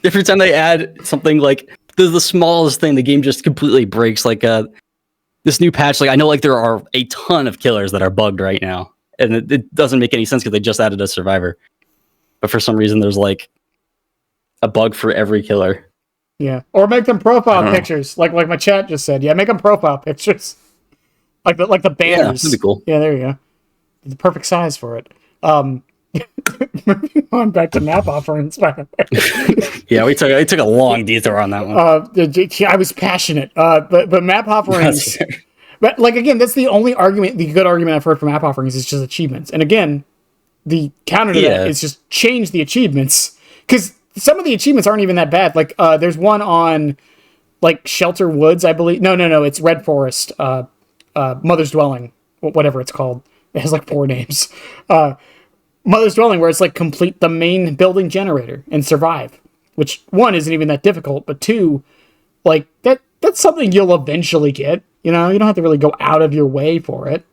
Every time they add something like the smallest thing, the game just completely breaks. Like this new patch, like I know like there are a ton of killers that are bugged right now, and it doesn't make any sense because they just added a survivor. But for some reason, there's like a bug for every killer. Yeah, or make them profile pictures, like my chat just said. Yeah, make them profile pictures, like the banners. Yeah, that'd be cool. Yeah, there you go. The perfect size for it. Moving on back to map offerings. Yeah, we took a long detour on that one. I was passionate, but map offerings. But like again, that's the only argument. The good argument I've heard for map offerings is just achievements. And again, the counter to that is just change the achievements because some of the achievements aren't even that bad. Like there's one on like Shelter Woods, I believe. No, it's Red Forest, Mother's Dwelling, whatever it's called. It has like 4 names. Mother's Dwelling, where it's like complete the main building generator and survive, which 1 isn't even that difficult, but 2, like that's something you'll eventually get. You know, you don't have to really go out of your way for it.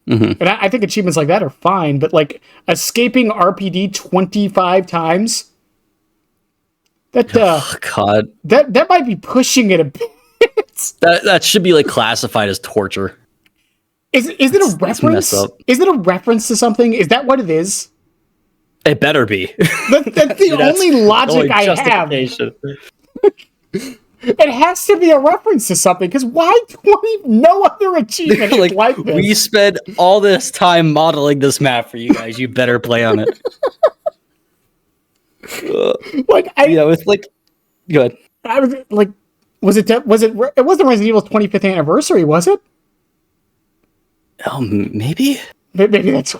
Mm-hmm. And I think achievements like that are fine, but like escaping RPD 25 times, that God, that might be pushing it a bit. that should be like classified as torture. Is it a reference? Is it a reference to something? Is that what it is? It better be. That's the only logic I have. It has to be a reference to something, because why 20? No other achievement like this. We spent all this time modeling this map for you guys. You better play on it. It's like, go ahead. I was like, it wasn't Resident Evil's 25th anniversary, was it? Oh, maybe. Maybe that's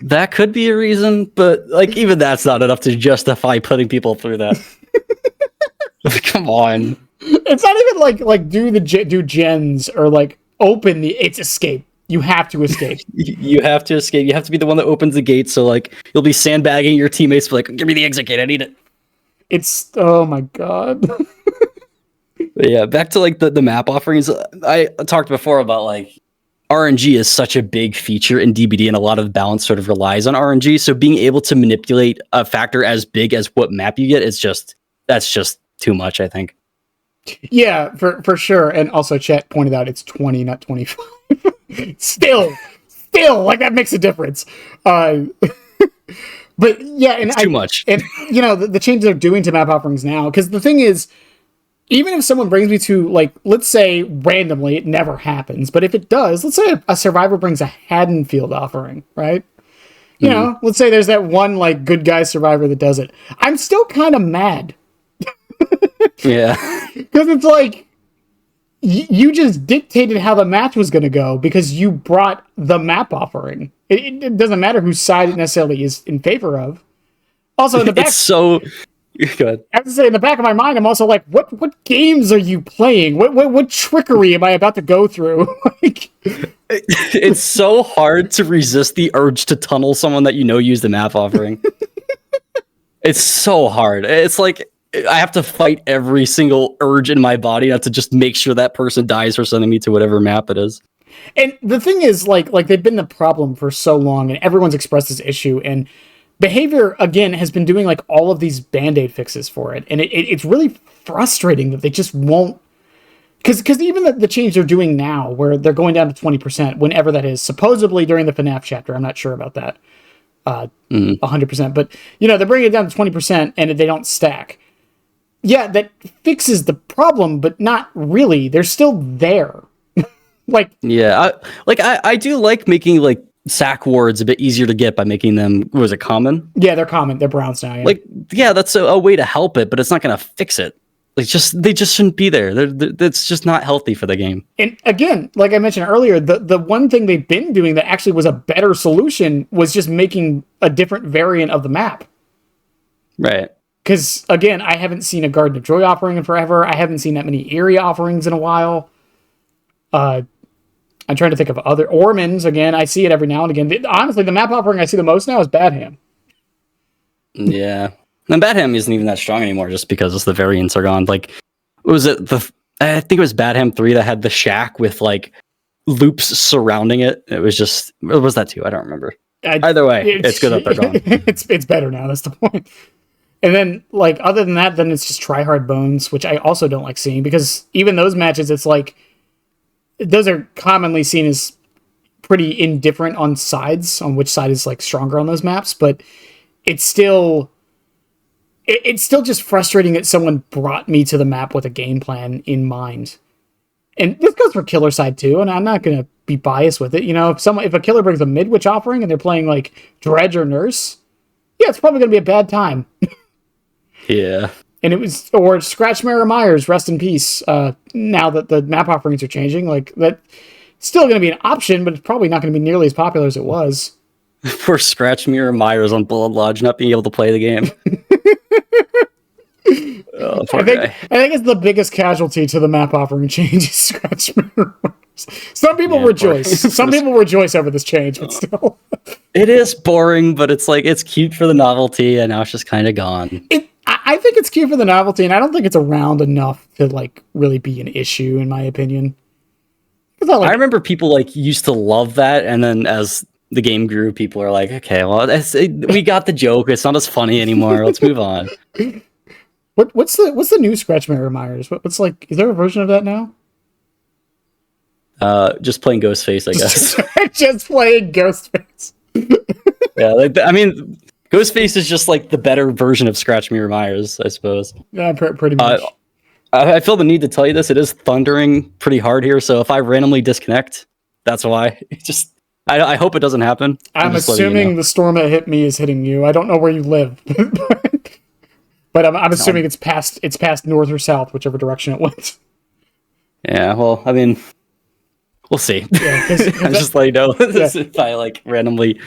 that could be a reason, but like even that's not enough to justify putting people through that. Come on. It's not even like do gens or like open it's escape. You have to escape. You have to escape. You have to be the one that opens the gate. So like you'll be sandbagging your teammates, like, give me the exit gate. I need it. It's oh my god. But yeah, back to like the map offerings. I talked before about like RNG is such a big feature in DBD, and a lot of balance sort of relies on RNG. So being able to manipulate a factor as big as what map you get is that's just too much, I think. Yeah, for sure. And also, Chet pointed out it's 20, not 25. still, like that makes a difference. Uh, but yeah, and It's too much. and the changes they're doing to map offerings now, because the thing is, even if someone brings me to, like, let's say randomly, it never happens, but if it does, let's say a survivor brings a Haddonfield offering, right? Let's say there's that one, like, good guy survivor that does it. I'm still kind of mad. Yeah. Because it's like, you just dictated how the match was going to go because you brought the map offering. It doesn't matter whose side it necessarily is in favor of. Also, in the back, It's so... Go ahead. I have to say, in the back of my mind, I'm also like, what games are you playing? What trickery am I about to go through? Like, it's so hard to resist the urge to tunnel someone that used the map offering. It's so hard. It's like I have to fight every single urge in my body not to just make sure that person dies for sending me to whatever map it is. And the thing is, like they've been the problem for so long, and everyone's expressed this issue, and Behavior, again, has been doing like all of these Band-Aid fixes for it, and it's really frustrating that they just won't, because even the change they're doing now, where they're going down to 20%, whenever that is, supposedly during the FNAF chapter, I'm not sure about that, 100%, but, they're bringing it down to 20%, and they don't stack. Yeah, that fixes the problem, but not really. They're still there. I do like making, like, sack wards a bit easier to get by making them, was it common? Yeah, they're common. They're browns now. Yeah. That's a way to help it, but it's not going to fix it. They just shouldn't be there. It's just not healthy for the game. And again, like I mentioned earlier, the one thing they've been doing that actually was a better solution was just making a different variant of the map. Right. Because, again, I haven't seen a Garden of Joy offering in forever. I haven't seen that many Eerie offerings in a while. I'm trying to think of other Ormans. Again, I see it every now and again. Honestly, the map offering I see the most now is Badham. Yeah. And Badham isn't even that strong anymore just because the variants are gone. Like, what was it? I think it was Badham 3 that had the shack with, like, loops surrounding it. It was that 2? I don't remember. Either way, it's good that they're gone. It's better now. That's the point. And then, like, other than that, then it's just Try Hard Bones, which I also don't like seeing, because even those matches, it's like, those are commonly seen as pretty indifferent on sides, on which side is, like, stronger on those maps, but it's still just frustrating that someone brought me to the map with a game plan in mind. And this goes for killer side too, and I'm not going to be biased with it. If a killer brings a Midwich offering and they're playing, like, Dredge or Nurse, yeah, it's probably going to be a bad time. Yeah. And or Scratchmare Myers, rest in peace. Now that the map offerings are changing, like, that's still going to be an option, but it's probably not going to be nearly as popular as it was. For Scratchmere Myers on Blood Lodge not being able to play the game. Oh, poor guy. I think it's the biggest casualty to the map offering change is Scratchmere Myers. Some people rejoice. Some people rejoice over this change, but still. It is boring, but it's like, it's cute for the novelty, and now it's just kind of gone. I think it's cute for the novelty, and I don't think it's around enough to, like, really be an issue, in my opinion. I remember people, like, used to love that, and then as the game grew, people are like, okay, well, we got the joke. It's not as funny anymore. Let's move on. What's the new Scratchmare Myers? What's like? Is there a version of that now? Just playing Ghostface, I guess. Just playing Ghostface. Yeah, I mean, Ghostface is just like the better version of Scratchmere Myers, I suppose. Yeah, pretty much. I feel the need to tell you this. It is thundering pretty hard here, so if I randomly disconnect, that's why. I hope it doesn't happen. I'm assuming the storm that hit me is hitting you. I don't know where you live, but I'm assuming it's past north or south, whichever direction it went. Yeah, well, I mean, we'll see. Yeah, I'm just letting you know. If I, like, randomly,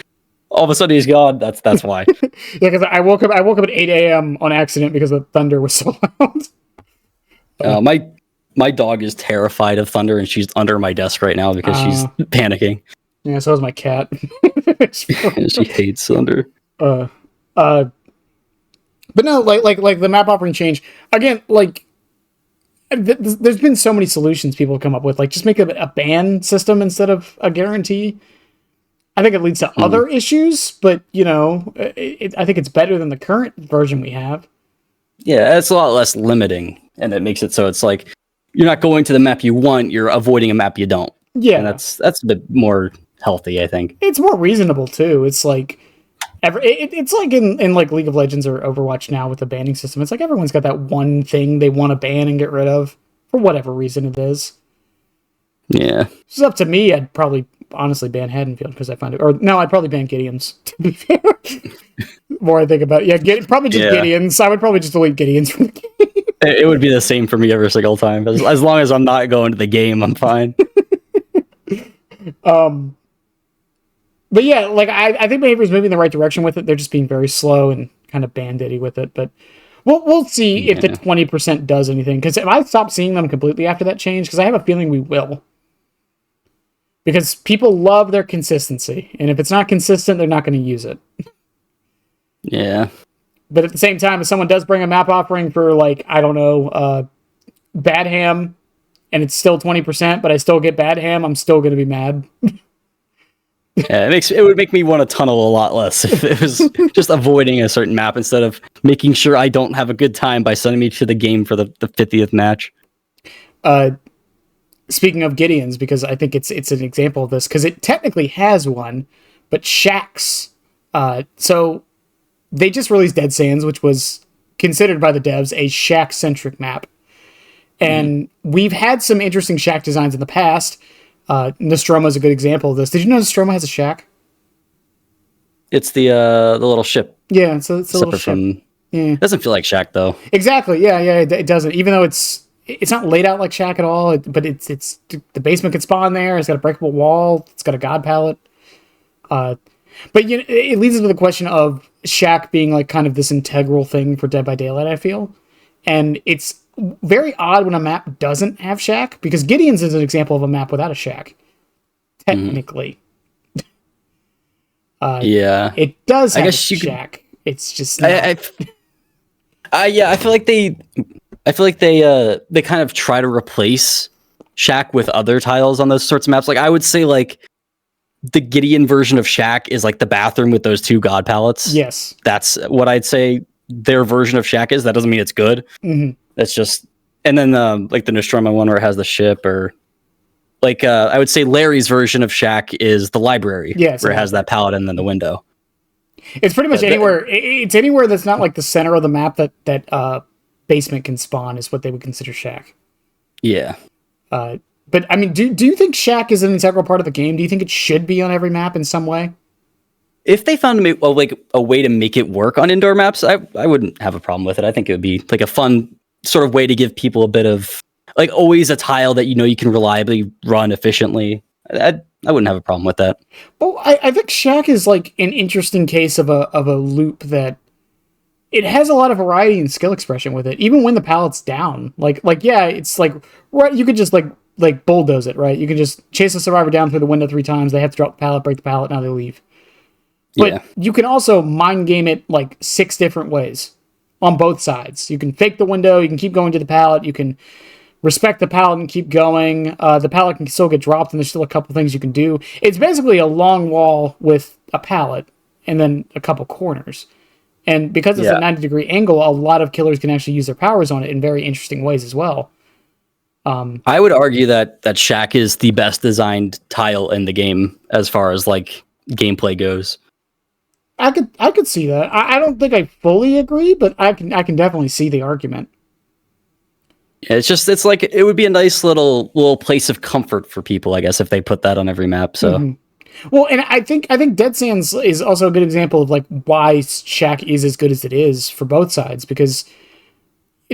all of a sudden he's gone, that's why. Yeah, because I woke up at 8 a.m. on accident because the thunder was so loud. My dog is terrified of thunder, and she's under my desk right now because she's panicking. Yeah, so is my cat. She hates thunder. But no, like the map offering change again. Like, there's been so many solutions people have come up with. Like, just make a ban system instead of a guarantee. I think it leads to other issues, but I think it's better than the current version we have. Yeah, it's a lot less limiting and it makes it so it's like you're not going to the map you want, you're avoiding a map you don't. Yeah, and that's a bit more healthy, I think. It's more reasonable too. It's like it's like in like League of Legends or Overwatch now with the banning system. It's like everyone's got that one thing they want to ban and get rid of for whatever reason it is. Yeah, It's up to me. I'd probably honestly ban Haddonfield because I find it, or no, I'd probably ban Gideon's. To be fair, the more I think about it, yeah, probably just Gideon's. I would probably just delete Gideon's from the game. It would be the same for me every single time. As long as I'm not going to the game, I'm fine. But yeah, like I think behavior is moving in the right direction with it. They're just being very slow and kind of bandity with it. But we'll see if the 20% does anything. Because if I stop seeing them completely after that change, because I have a feeling we will. Because people love their consistency, and if it's not consistent, they're not going to use it. Yeah. But at the same time, if someone does bring a map offering for like I don't know, Bad Ham, and it's still 20%, but I still get Bad Ham, I'm still going to be mad. Yeah, it would make me want to tunnel a lot less if it was just avoiding a certain map instead of making sure I don't have a good time by sending me to the game for the 50th match. Speaking of Gideon's, because I think it's an example of this, because it technically has one, but Shack's. So they just released Dead Sands, which was considered by the devs a Shack-centric map. And we've had some interesting Shack designs in the past. Nostromo is a good example of this. Did you know Nostromo has a shack? It's the little ship. Yeah, it's a little ship. It doesn't feel like Shack though. Exactly. Yeah, it doesn't. Even though it's not laid out like Shack at all. But it's the basement can spawn there. It's got a breakable wall. It's got a god pallet. But it leads into the question of Shack being like kind of this integral thing for Dead by Daylight. I feel, and it's very odd when a map doesn't have Shack, because Gideon's is an example of a map without a Shack. Technically. It does have Shack. It's just not. I feel like they kind of try to replace Shack with other tiles on those sorts of maps. Like I would say like the Gideon version of Shack is like the bathroom with those two god pallets. Yes. That's what I'd say their version of Shack is. That doesn't mean it's good. That's just, and then like the Nostromo one where it has the ship, or like I would say Larry's version of Shack is the library, where it has that pallet and then the window. It's pretty much anywhere. It's anywhere that's not like the center of the map that basement can spawn is what they would consider Shack. Yeah. But I mean, do you think Shack is an integral part of the game? Do you think it should be on every map in some way? If they found a way to make it work on indoor maps, I wouldn't have a problem with it. I think it would be like a fun sort of way to give people a bit of like always a tile that you can reliably run efficiently. I wouldn't have a problem with that. Well, I think Shack is like an interesting case of a loop that it has a lot of variety and skill expression with it, even when the pallet's down. Like yeah, it's like right, you could just like bulldoze it, right? You can just chase a survivor down through the window 3 times. They have to drop the pallet, break the pallet, now they leave. But you can also mind game it like 6 different ways on both sides. You can fake the window, you can keep going to the pallet, you can respect the pallet and keep going. The pallet can still get dropped, and there's still a couple things you can do. It's basically a long wall with a pallet and then a couple corners. And because it's a 90-degree angle, a lot of killers can actually use their powers on it in very interesting ways as well. I would argue that Shack is the best designed tile in the game as far as like gameplay goes. I could see that. I don't think I fully agree, but I can definitely see the argument. Yeah, it's like it would be a nice little place of comfort for people, I guess, if they put that on every map. So, well, and I think Dead Sands is also a good example of like why Shack is as good as it is for both sides, because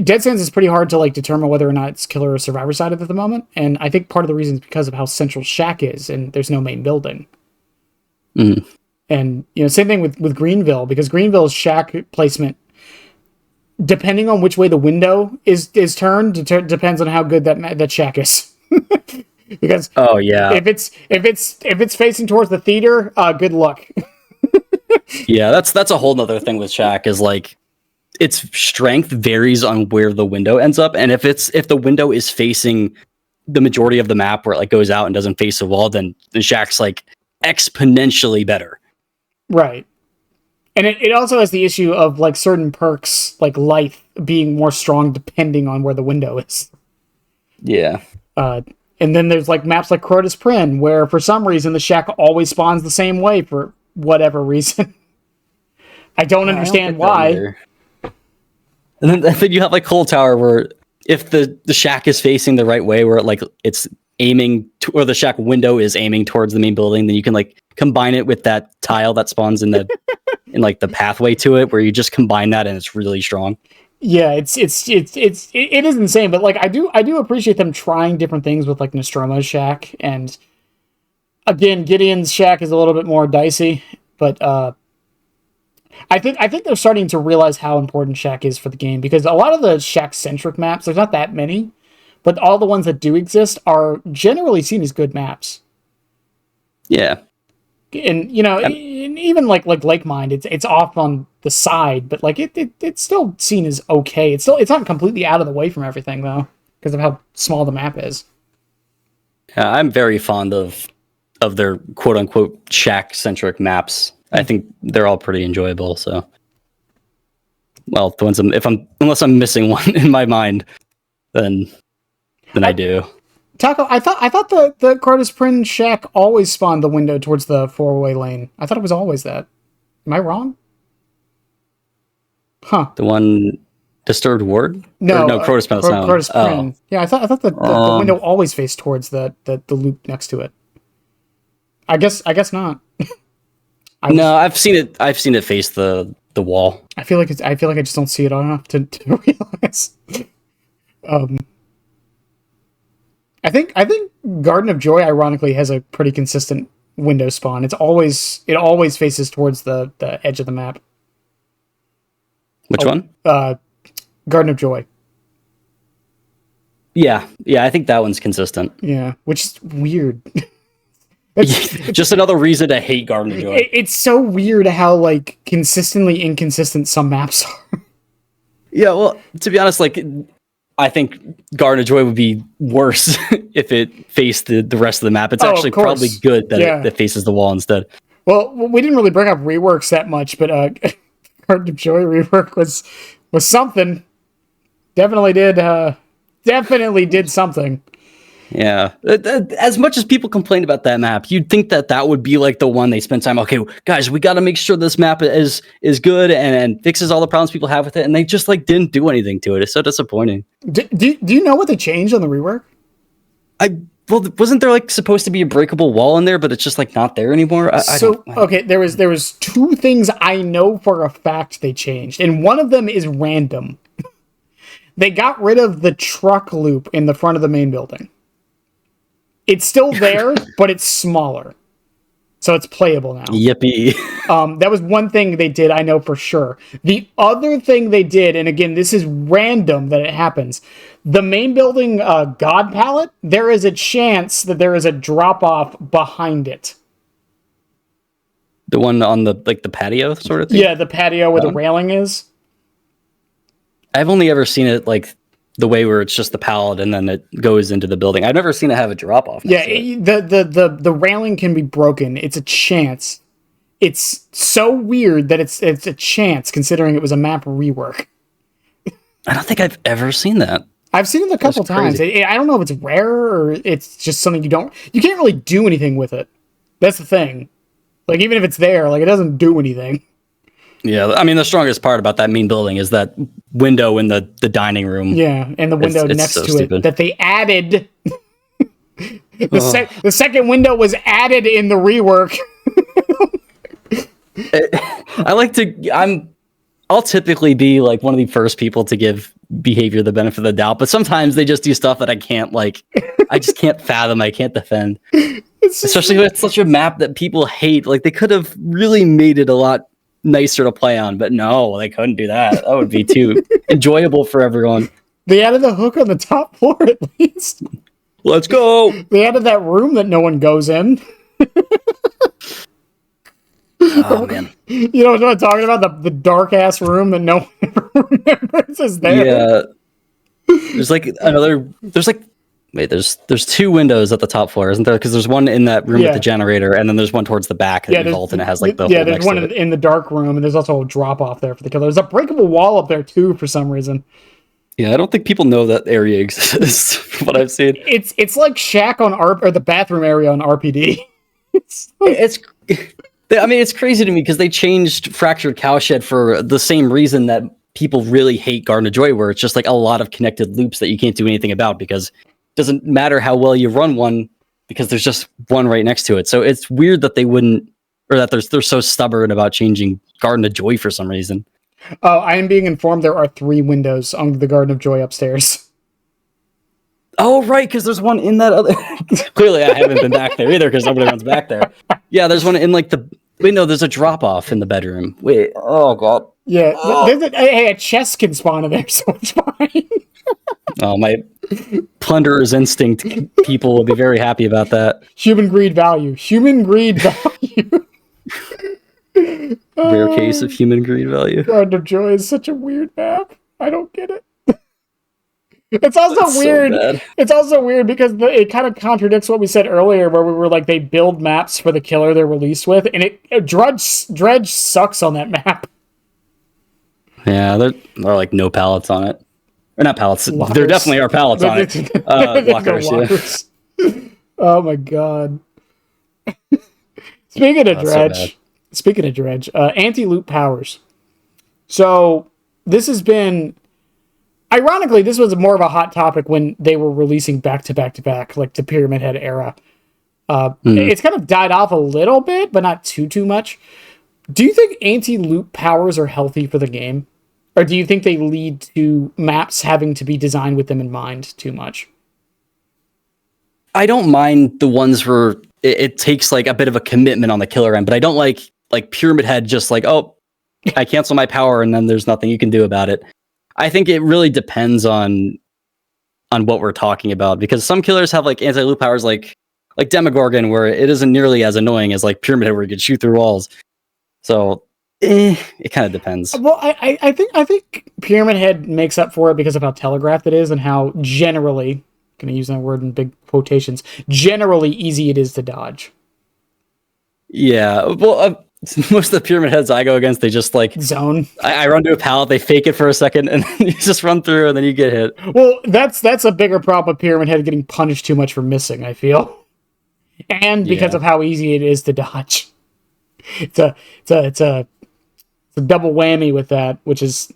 Dead Sands is pretty hard to like determine whether or not it's killer or survivor sided at the moment, and I think part of the reason is because of how central Shack is, and there's no main building. And same thing with Greenville, because Greenville's Shack placement, depending on which way the window is turned, depends on how good that Shack is. Because if it's facing towards the theater, good luck. Yeah, that's a whole nother thing with Shack, is like its strength varies on where the window ends up, and if the window is facing the majority of the map where it like goes out and doesn't face the wall, then the Shack's like exponentially better. Right. And it also has the issue of like certain perks, like life, being more strong depending on where the window is. Yeah. And then there's like maps like Crotus Prin, where for some reason the shack always spawns the same way for whatever reason. I don't understand why. And then you have like Cold Tower, where if the shack is facing the right way, where like it's aiming or the shack window is aiming towards the main building, then you can like combine it with that tile that spawns in the in like the pathway to it, where you just combine that and it's really strong. Yeah, it is insane, but like I do appreciate them trying different things with like Nostromo's shack, and again Gideon's shack is a little bit more dicey, but I think they're starting to realize how important shack is for the game, because a lot of the shack centric maps, there's not that many, but all the ones that do exist are generally seen as good maps. Yeah. And you know, even like Lake Mind, it's off on the side, but like it's still seen as okay. It's not completely out of the way from everything though, because of how small the map is. Yeah, I'm very fond of their quote unquote shack centric maps. I think they're all pretty enjoyable. So, well, the ones unless I'm missing one in my mind, then I do. Taco, I thought the Crotus Prin shack always spawned the window towards the 4-way lane. I thought it was always that. Am I wrong? Huh. The one Disturbed Ward? No, Crotus Prin. Crotus Prin. Yeah, I thought the window always faced towards the loop next to it. I guess not. No, I've seen it face the wall. I feel like I just don't see it enough to realize. I think Garden of Joy ironically has a pretty consistent window spawn. It always faces towards the edge of the map. Which one? Garden of Joy. Yeah, I think that one's consistent. Yeah, which is weird. Just another reason to hate Garden of Joy. It's so weird how like consistently inconsistent some maps are. Yeah, well, to be honest, like I think Garden of Joy would be worse if it faced the rest of the map. It's actually probably good that it faces the wall instead. Well, we didn't really bring up reworks that much, but Garden of Joy rework was something. Definitely did something. Yeah. As much as people complain about that map, you'd think that would be like the one they spend time, okay, guys, we got to make sure this map is good and fixes all the problems people have with it. And they just like didn't do anything to it. It's so disappointing. Do you know what they changed on the rework? Well, wasn't there like supposed to be a breakable wall in there, but it's just like not there anymore? Okay, there was two things I know for a fact they changed, and one of them is random. They got rid of the truck loop in the front of the main building. It's still there, but it's smaller. So it's playable now. Yippee. That was one thing they did, I know for sure. The other thing they did, and again, this is random that it happens, the main building God pallet, there is a chance that there is a drop-off behind it. The one on the patio sort of thing? Yeah, the patio where the railing is. I've only ever seen it like the way where it's just the pallet and then it goes into the building. I've never seen it have a drop off. Yeah, the railing can be broken. It's a chance. It's so weird that it's a chance considering it was a map rework. I don't think I've ever seen that. I've seen it a couple times. I don't know if it's rare or it's just something you can't really do anything with it. That's the thing. Like even if it's there, like it doesn't do anything. Yeah, I mean, the strongest part about that main building is that window in the dining room. Yeah, and the window next to it that they added. The second window was added in the rework. I'll typically be like one of the first people to give behavior the benefit of the doubt, but sometimes they just do stuff that I just can't fathom. I can't defend. Especially when it's such a map that people hate. Like they could have really made it a lot nicer to play on, but no, they couldn't do that. That would be too enjoyable for everyone. They added the hook on the top floor at least. Let's go. They added that room that no one goes in. Oh man. You know what I'm talking about? The dark ass room that no one ever remembers is there. Yeah. There's like Wait, there's two windows at the top floor, isn't there? Because there's one in that room with the generator, and then there's one towards the back that you vault, and it has like the hole there's next one to it. in the dark room, and there's also a drop off there for the killer. There's a breakable wall up there too for some reason. Yeah, I don't think people know that area exists. From what I've seen, it's like Shack on or the bathroom area on RPD. I mean, it's crazy to me because they changed Fractured Cowshed for the same reason that people really hate Garden of Joy, where it's just like a lot of connected loops that you can't do anything about because it doesn't matter how well you run one because there's just one right next to it. So it's weird that they wouldn't, or that they're so stubborn about changing Garden of Joy for some reason. Oh, I am being informed there are 3 windows on the Garden of Joy upstairs. Oh, right, because there's one in that other... Clearly, I haven't been back there either because nobody runs back there. Yeah, there's one in like the... Wait, no, there's a drop-off in the bedroom. Wait, oh, God. Yeah, a chest can spawn in there, so it's fine. Oh, my plunderer's instinct people will be very happy about that. Human greed value. Human greed value. Rare case of human greed value. Garden of Joy is such a weird map. I don't get it. It's also weird. So it's also weird because it kind of contradicts what we said earlier, where we were like, they build maps for the killer they're released with, and Dredge sucks on that map. Yeah, there are like no pallets on it. Or not pallets. Lockers. There definitely are pallets on it. Lockers. Yeah. Oh my god. Speaking of Dredge, anti-loop powers. So this has been, ironically, this was more of a hot topic when they were releasing back to back, like the Pyramid Head era. It's kind of died off a little bit, but not too much. Do you think anti-loop powers are healthy for the game? Or do you think they lead to maps having to be designed with them in mind too much? I don't mind the ones where it takes like a bit of a commitment on the killer end, but I don't like Pyramid Head just like, oh, I cancel my power and then there's nothing you can do about it. I think it really depends on what we're talking about, because some killers have like anti-loop powers like Demogorgon, where it isn't nearly as annoying as like Pyramid Head, where you can shoot through walls. So it kind of depends. Well, I think Pyramid Head makes up for it because of how telegraphed it is and how generally, going to use that word in big quotations, generally easy it is to dodge. Yeah, well, most of the Pyramid Heads I go against, they just like zone. I run to a pallet, they fake it for a second, and then you just run through, and then you get hit. Well, that's a bigger problem with Pyramid Head getting punished too much for missing, I feel, and because of how easy it is to dodge. It's a double whammy with that, which is.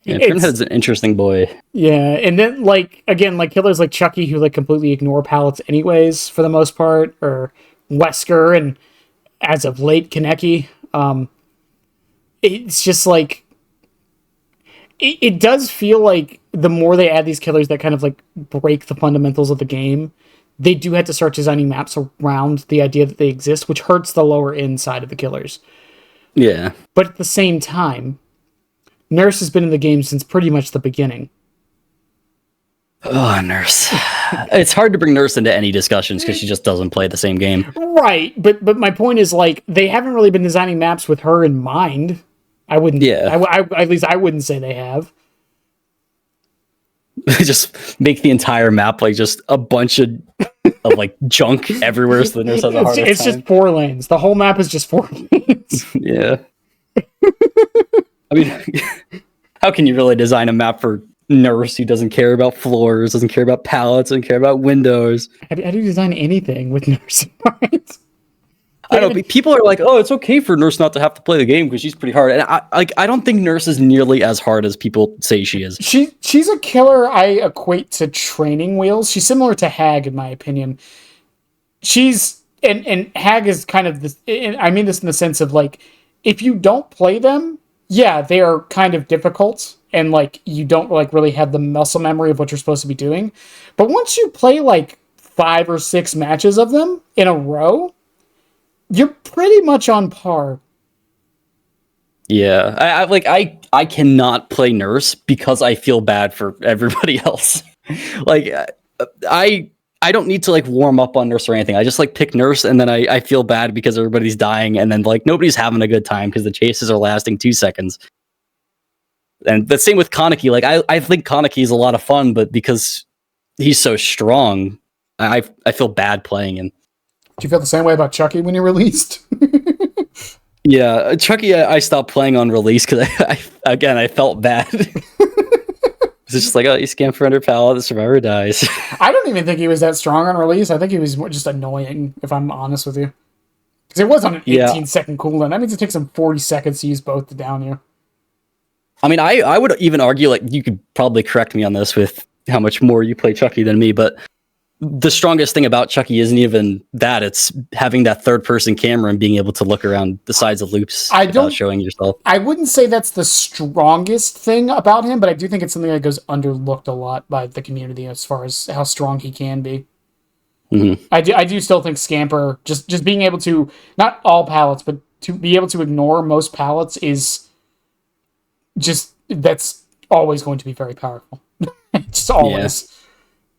Yeah, Pyramid Head's an interesting boy. Yeah, and then like killers like Chucky, who like completely ignore pallets anyways for the most part, or Wesker, and as of late Kaneki. It's just like it does feel like the more they add these killers that kind of like break the fundamentals of the game, they do have to start designing maps around the idea that they exist, which hurts the lower end side of the killers. Yeah, but at the same time, Nurse has been in the game since pretty much the beginning. Oh, Nurse. It's hard to bring Nurse into any discussions because she just doesn't play the same game. Right, but my point is, like, they haven't really been designing maps with her in mind. I wouldn't. Yeah. At least I wouldn't say they have. Just make the entire map like just a bunch of like junk everywhere, so the Nurse has a hard time. It's just 4 lanes. The whole map is just 4 lanes. Yeah. I mean, how can you really design a map for Nurse who doesn't care about floors, doesn't care about pallets, doesn't care about windows? How do you design anything with Nurse in mind? I don't know. People are like, oh, it's okay for Nurse not to have to play the game because she's pretty hard. And I don't think Nurse is nearly as hard as people say she is. She's a killer I equate to training wheels. She's similar to Hag, in my opinion. And Hag is kind of this. I mean this in the sense of like, if you don't play them, yeah, they are kind of difficult, and like you don't like really have the muscle memory of what you're supposed to be doing. But once you play like 5 or 6 matches of them in a row, you're pretty much on par. Yeah, I cannot play Nurse because I feel bad for everybody else. Like I don't need to like warm up on Nurse or anything. I just like pick Nurse, and then I feel bad because everybody's dying, and then like nobody's having a good time because the chases are lasting 2 seconds. And the same with Kaneki. Like I think Kaneki is a lot of fun, but because he's so strong. I feel bad playing him. Do you feel the same way about Chucky when he released? Yeah, Chucky, I stopped playing on release because I felt bad. It's just like, oh, you scan for under pallet, the survivor dies. I don't even think he was that strong on release. I think he was more just annoying, if I'm honest with you. Because it was on an 18-second cooldown. That means it takes him 40 seconds to use both to down you. I mean, I would even argue, like, you could probably correct me on this with how much more you play Chucky than me, but the strongest thing about Chucky isn't even that. It's having that third-person camera and being able to look around the sides of loops without showing yourself. I wouldn't say that's the strongest thing about him, but I do think it's something that goes underlooked a lot by the community as far as how strong he can be. Mm-hmm. I do still think Scamper, just being able to, not all pallets, but to be able to ignore most pallets is just, that's always going to be very powerful. Just always. Yeah.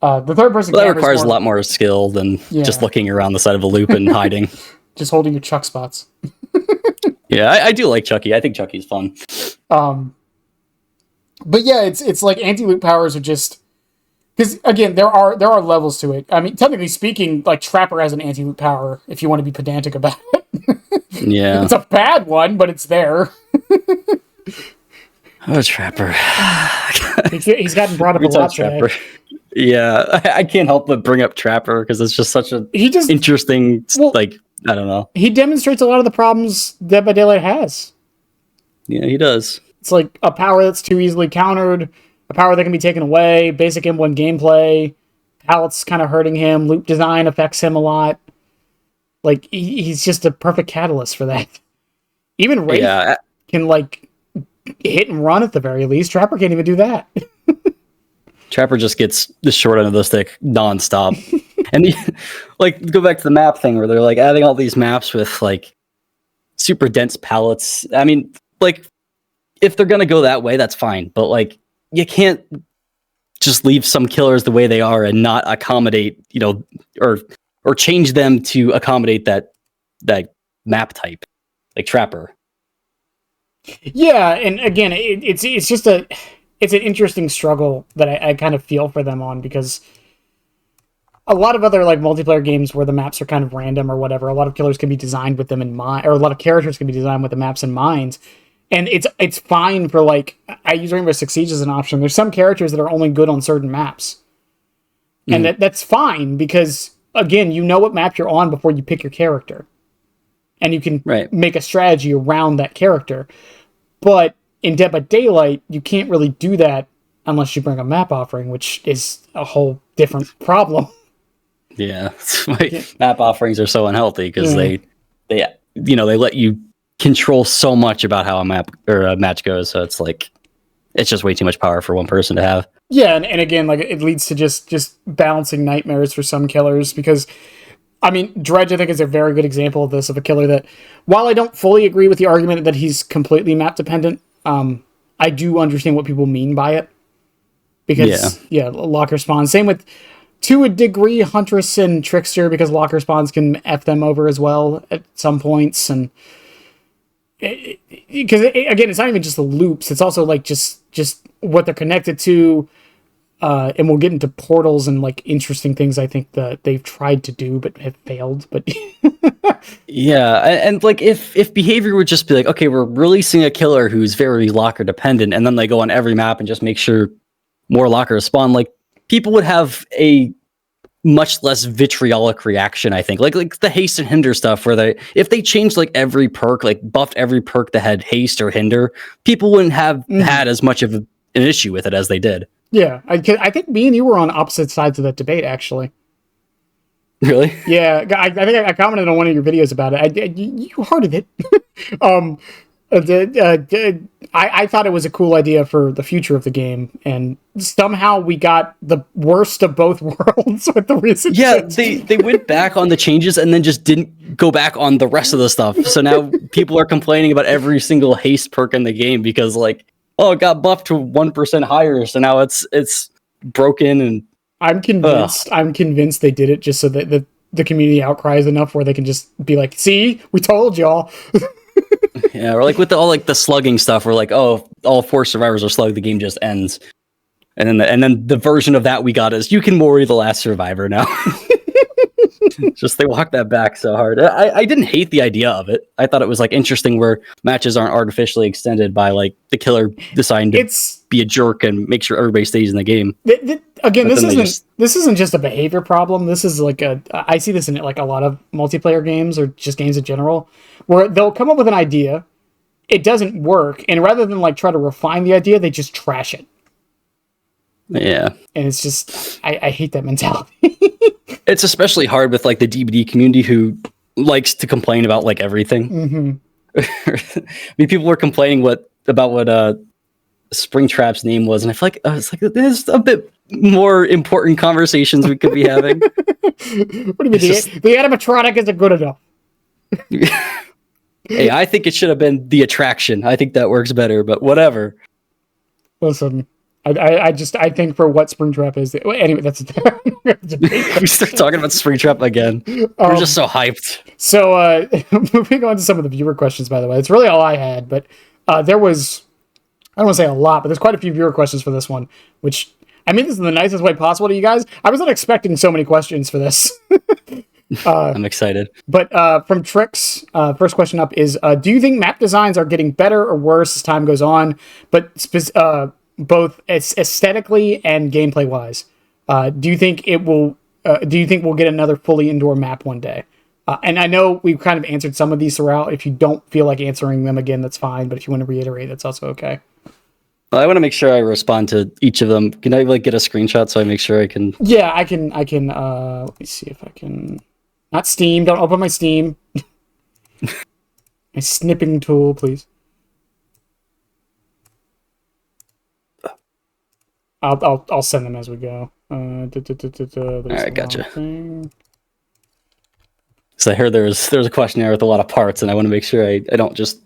The third person that requires a lot more skill than just looking around the side of a loop and hiding. Just holding your Chuck spots. Yeah, I do like Chucky. I think Chucky's fun. But yeah, it's like anti-loop powers are just, because again, there are levels to it. I mean, technically speaking, like Trapper has an anti-loop power if you want to be pedantic about it. Yeah, it's a bad one, but it's there. Oh, Trapper. He's gotten brought up a lot today. Yeah, I can't help but bring up Trapper because it's just such a interesting, like, I don't know. He demonstrates a lot of the problems Dead by Daylight has. Yeah, he does. It's like a power that's too easily countered, a power that can be taken away, basic M1 gameplay, pallets kind of hurting him, loop design affects him a lot. Like, he's just a perfect catalyst for that. Even Wraith can, like, hit and run at the very least. Trapper can't even do that. Trapper just gets the short end of the stick nonstop. And like, go back to the map thing where they're like adding all these maps with like super dense pallets. I mean, like, if they're gonna go that way, that's fine. But like, you can't just leave some killers the way they are and not accommodate, or change them to accommodate that map type, like Trapper. Yeah, and again, it's just it's an interesting struggle that I kind of feel for them on, because a lot of other like multiplayer games where the maps are kind of random or whatever, a lot of killers can be designed with them in mind, or a lot of characters can be designed with the maps in mind. And it's fine for, like, I use Rainbow Six Siege as an option. There's some characters that are only good on certain maps. And that's fine because, again, you know what map you're on before you pick your character. And you can make a strategy around that character. But in Dead by Daylight, you can't really do that unless you bring a map offering, which is a whole different problem. Yeah. Map offerings are so unhealthy because they let you control so much about how a map or a match goes. So it's like, it's just way too much power for one person to have. Yeah. And again, like, it leads to just balancing nightmares for some killers, because I mean, Dredge, I think, is a very good example of this, of a killer that, while I don't fully agree with the argument that he's completely map dependent, I do understand what people mean by it. Because, locker spawns. Same with, to a degree, Huntress and Trickster, because locker spawns can F them over as well at some points. And because, again, it's not even just the loops. It's also, like, just what they're connected to. And we'll get into portals and like interesting things I think that they've tried to do but have failed. But yeah, and like if behavior would just be like, okay, we're releasing a killer who's very locker dependent, and then they go on every map and just make sure more lockers spawn, like, people would have a much less vitriolic reaction, I think. Like the haste and hinder stuff, where if they changed like every perk, like buffed every perk that had haste or hinder, people wouldn't have had as much of an issue with it as they did. Yeah, I think me and you were on opposite sides of that debate, actually. Really? Yeah, I think I commented on one of your videos about it. You hearted it. I thought it was a cool idea for the future of the game, and somehow we got the worst of both worlds with the recent changes. they went back on the changes and then just didn't go back on the rest of the stuff. So now people are complaining about every single haste perk in the game because, like, oh, it got buffed to 1% higher, so now it's broken. And I'm convinced they did it just so that the community outcries enough where they can just be like, see, we told y'all. Yeah, or like with the slugging stuff, where like, oh, all 4 survivors are slugged, the game just ends. And then the version of that we got is you can worry the last survivor now. Just they walked that back so hard. I didn't hate the idea of it. I thought it was like interesting where matches aren't artificially extended by like the killer deciding to be a jerk and make sure everybody stays in the game. Again, this isn't just a behavior problem. This is like I see this in like a lot of multiplayer games or just games in general, where they'll come up with an idea, it doesn't work, and rather than like try to refine the idea, they just trash it. Yeah. And it's just, I hate that mentality. It's especially hard with like the DBD community who likes to complain about like everything. Mm-hmm. I mean, people were complaining about what Springtrap's name was, and I feel like it's like there's a bit more important conversations we could be having. What do you mean? The animatronic isn't good enough. Hey, I think it should have been the attraction. I think that works better, but whatever. Listen, I think for what Springtrap is, anyway, that's we start talking about Springtrap again. We're just so hyped. So moving on to some of the viewer questions, by the way, it's really all I had, but there was, I don't want to say a lot, but there's quite a few viewer questions for this one, which I mean, this is the nicest way possible to you guys. I was not expecting so many questions for this. I'm excited. But from Trix, first question up is, do you think map designs are getting better or worse as time goes on, but both aesthetically and gameplay wise? Do you think we'll get another fully indoor map one day? And I know we've kind of answered some of these throughout. If you don't feel like answering them again, that's fine. But if you want to reiterate, that's also okay. Well, I want to make sure I respond to each of them. Can I like get a screenshot so I make sure I can? Yeah, I can. Let me see if I can. Not Steam. Don't open my Steam. My snipping tool, please. I'll send them as we go. All right, gotcha. So I heard there's a questionnaire with a lot of parts, and I want to make sure I don't just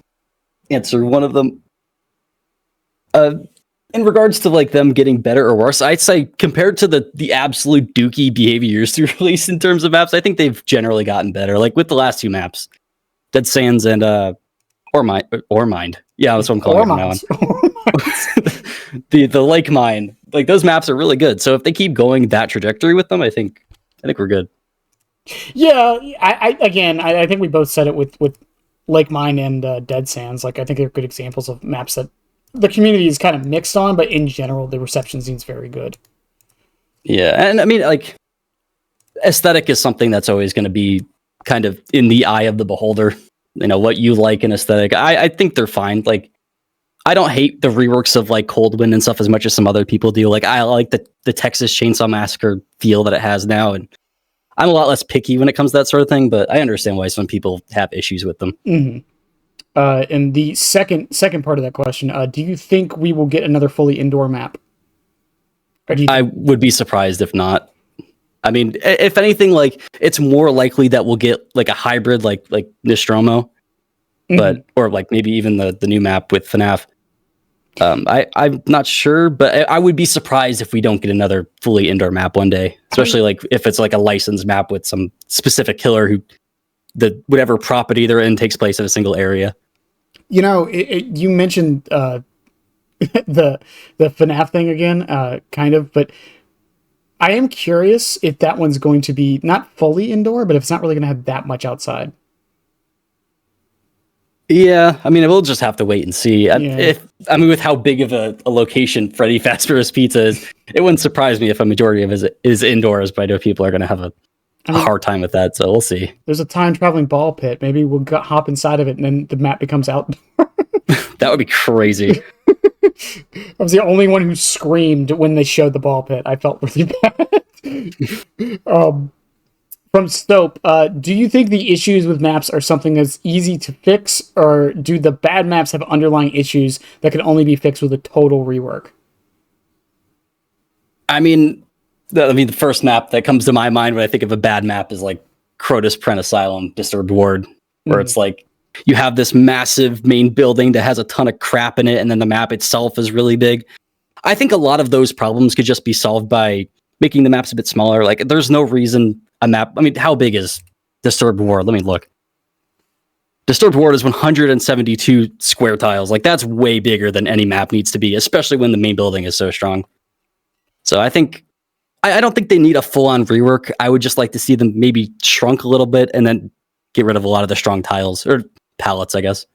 answer one of them. In regards to like them getting better or worse, I'd say compared to the absolute dookie behaviors to release in terms of maps, I think they've generally gotten better. Like with the last two maps, Dead Sands and Mind. Yeah, that's what I'm calling it now on. the Lake Mine. Like those maps are really good. So if they keep going that trajectory with them, I think we're good. Yeah, I think we both said it with Lake Mine and Dead Sands. Like I think they're good examples of maps that the community is kind of mixed on, but in general, the reception seems very good. Yeah, and I mean, like, aesthetic is something that's always going to be kind of in the eye of the beholder. You know, what you like in aesthetic. I think they're fine. Like, I don't hate the reworks of, like, Cold Wind and stuff as much as some other people do. Like, I like the Texas Chainsaw Massacre feel that it has now, and I'm a lot less picky when it comes to that sort of thing, but I understand why some people have issues with them. Mm-hmm. And the second part of that question, do you think we will get another fully indoor map? I would be surprised if not. I mean, if anything, like it's more likely that we'll get like a hybrid, like Nostromo, but or like maybe even the new map with FNAF. I'm not sure, but I would be surprised if we don't get another fully indoor map one day, especially like if it's like a licensed map with some specific killer who whatever property they're in takes place in a single area. You know, you mentioned the FNAF thing again, kind of, but I am curious if that one's going to be not fully indoor, but if it's not really going to have that much outside. Yeah, I mean, we'll just have to wait and see. Yeah. With how big of a location Freddy Fazbear's Pizza is, it wouldn't surprise me if a majority of it is indoors, but I know people are going to have a hard time with that, so we'll see. There's a time-traveling ball pit. Maybe we'll hop inside of it, and then the map becomes outdoor. That would be crazy. I was the only one who screamed when they showed the ball pit. I felt really bad. From Stope, do you think the issues with maps are something that's easy to fix, or do the bad maps have underlying issues that can only be fixed with a total rework? I mean, the first map that comes to my mind when I think of a bad map is like Crotus Prent Asylum, Disturbed Ward, where it's like you have this massive main building that has a ton of crap in it, and then the map itself is really big. I think a lot of those problems could just be solved by making the maps a bit smaller. Like, there's no reason a map... I mean, how big is Disturbed Ward? Let me look. Disturbed Ward is 172 square tiles. Like, that's way bigger than any map needs to be, especially when the main building is so strong. So I think I don't think they need a full-on rework. I would just like to see them maybe shrunk a little bit and then get rid of a lot of the strong tiles or pallets, I guess.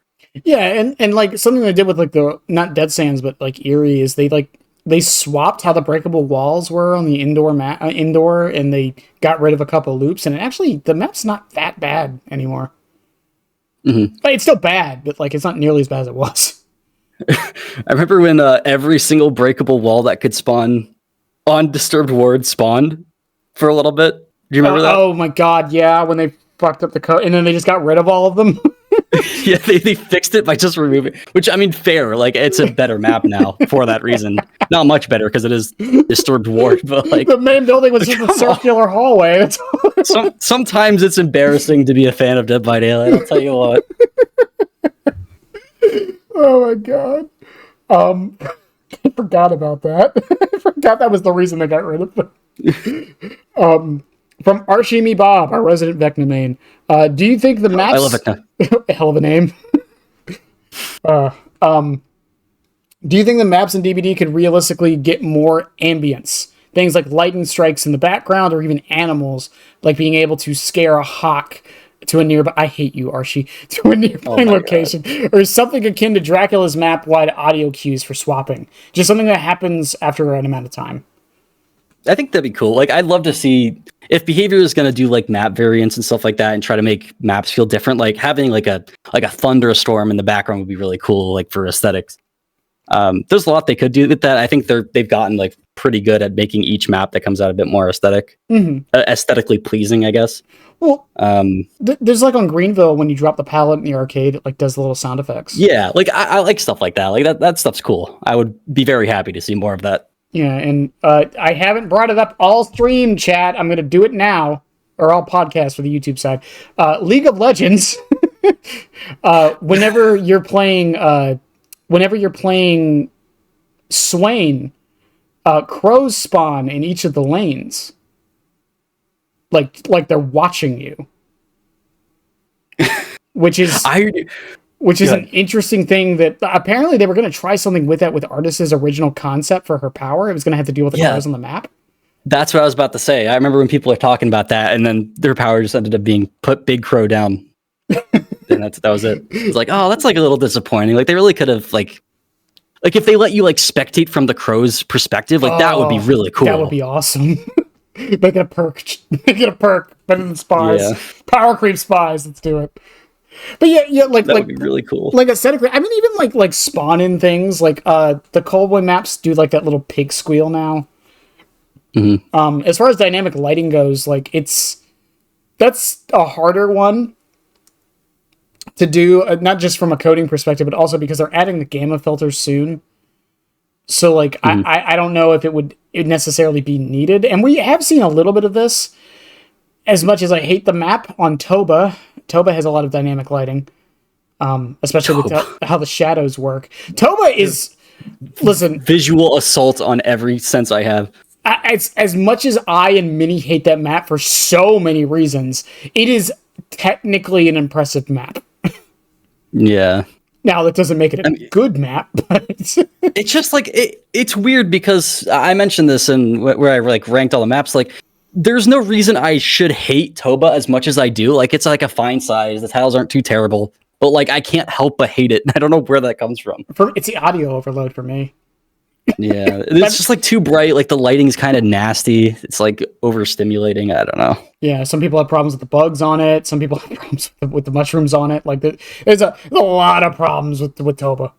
Yeah, and like something they did with like the not Dead Sands but like Eerie is they swapped how the breakable walls were on the indoor, and they got rid of a couple loops, and actually the map's not that bad anymore. Mm-hmm. Like, it's still bad, but like it's not nearly as bad as it was. I remember when every single breakable wall that could spawn on disturbed wards spawned for a little bit. Do you remember that? Oh my god, yeah, when they fucked up the code, and then they just got rid of all of them. Yeah, they fixed it by just removing, which I mean, fair. Like, it's a better map now for that reason. Not much better because it is disturbed ward, but like the main building was just a circular hallway. Sometimes it's embarrassing to be a fan of Dead by Daylight. I'll tell you what. Oh my god. I forgot about that. I forgot that was the reason they got rid of them. From Arshimi Bob, our resident Vecna main. Do you think the maps... I love Vecna. Hell of a name. Do you think the maps in DBD could realistically get more ambience? Things like lightning strikes in the background, or even animals, like being able to scare a hawk to a nearby... I hate you, Archie. To a nearby location. God. Or something akin to Dracula's map-wide audio cues for swapping. Just something that happens after an amount of time. I think that'd be cool. Like, I'd love to see if Behavior is going to do like map variants and stuff like that and try to make maps feel different. Like having like a thunderstorm in the background would be really cool, like for aesthetics. There's a lot they could do with that. I think they've gotten like pretty good at making each map that comes out a bit more aesthetically pleasing, I guess. Well, there's like on Greenville when you drop the pallet in the arcade, it like does the little sound effects. Yeah, like I like stuff like that. Like that stuff's cool. I would be very happy to see more of that. Yeah, and I haven't brought it up all stream, chat. I'm going to do it now, or all podcast for the YouTube side. League of Legends. Whenever you're playing Swain, crows spawn in each of the lanes, like they're watching you, which is an interesting thing that apparently they were going to try something with that with Artis's original concept for her power. It was going to have to deal with the crows on the map. That's what I was about to say. I remember when people are talking about that, and then their power just ended up being put Big Crow down. And that was it. It's like, oh, that's like a little disappointing. Like they really could have like if they let you like spectate from the crow's perspective, like that would be really cool. That would be awesome. Make it a perk. Make it a perk. Better than spies. Yeah. Power creep spies. Let's do it. But yeah, like that would be really cool. Like aesthetically, I mean, even like spawn in things like the Coldboy maps do like that little pig squeal now. Mm-hmm. As far as dynamic lighting goes, like that's a harder one to do, not just from a coding perspective, but also because they're adding the gamma filters soon. So like I don't know if it would necessarily be needed, and we have seen a little bit of this. As much as I hate the map on Toba has a lot of dynamic lighting, especially with how the shadows work. Toba is, listen, visual assault on every sense I have. As much as I and Minnie hate that map for so many reasons, it is technically an impressive map. Yeah. Now that doesn't make it a good map, but it's just like it's weird because I mentioned this in where I like ranked all the maps. Like, there's no reason I should hate Toba as much as I do. Like, it's like a fine size. The tiles aren't too terrible, but like I can't help but hate it. I don't know where that comes from. It's the audio overload for me. Yeah, it's just like too bright. Like the lighting's kind of nasty. It's like overstimulating. I don't know. Yeah, some people have problems with the bugs on it. Some people have problems with the mushrooms on it. Like there's a lot of problems with Toba.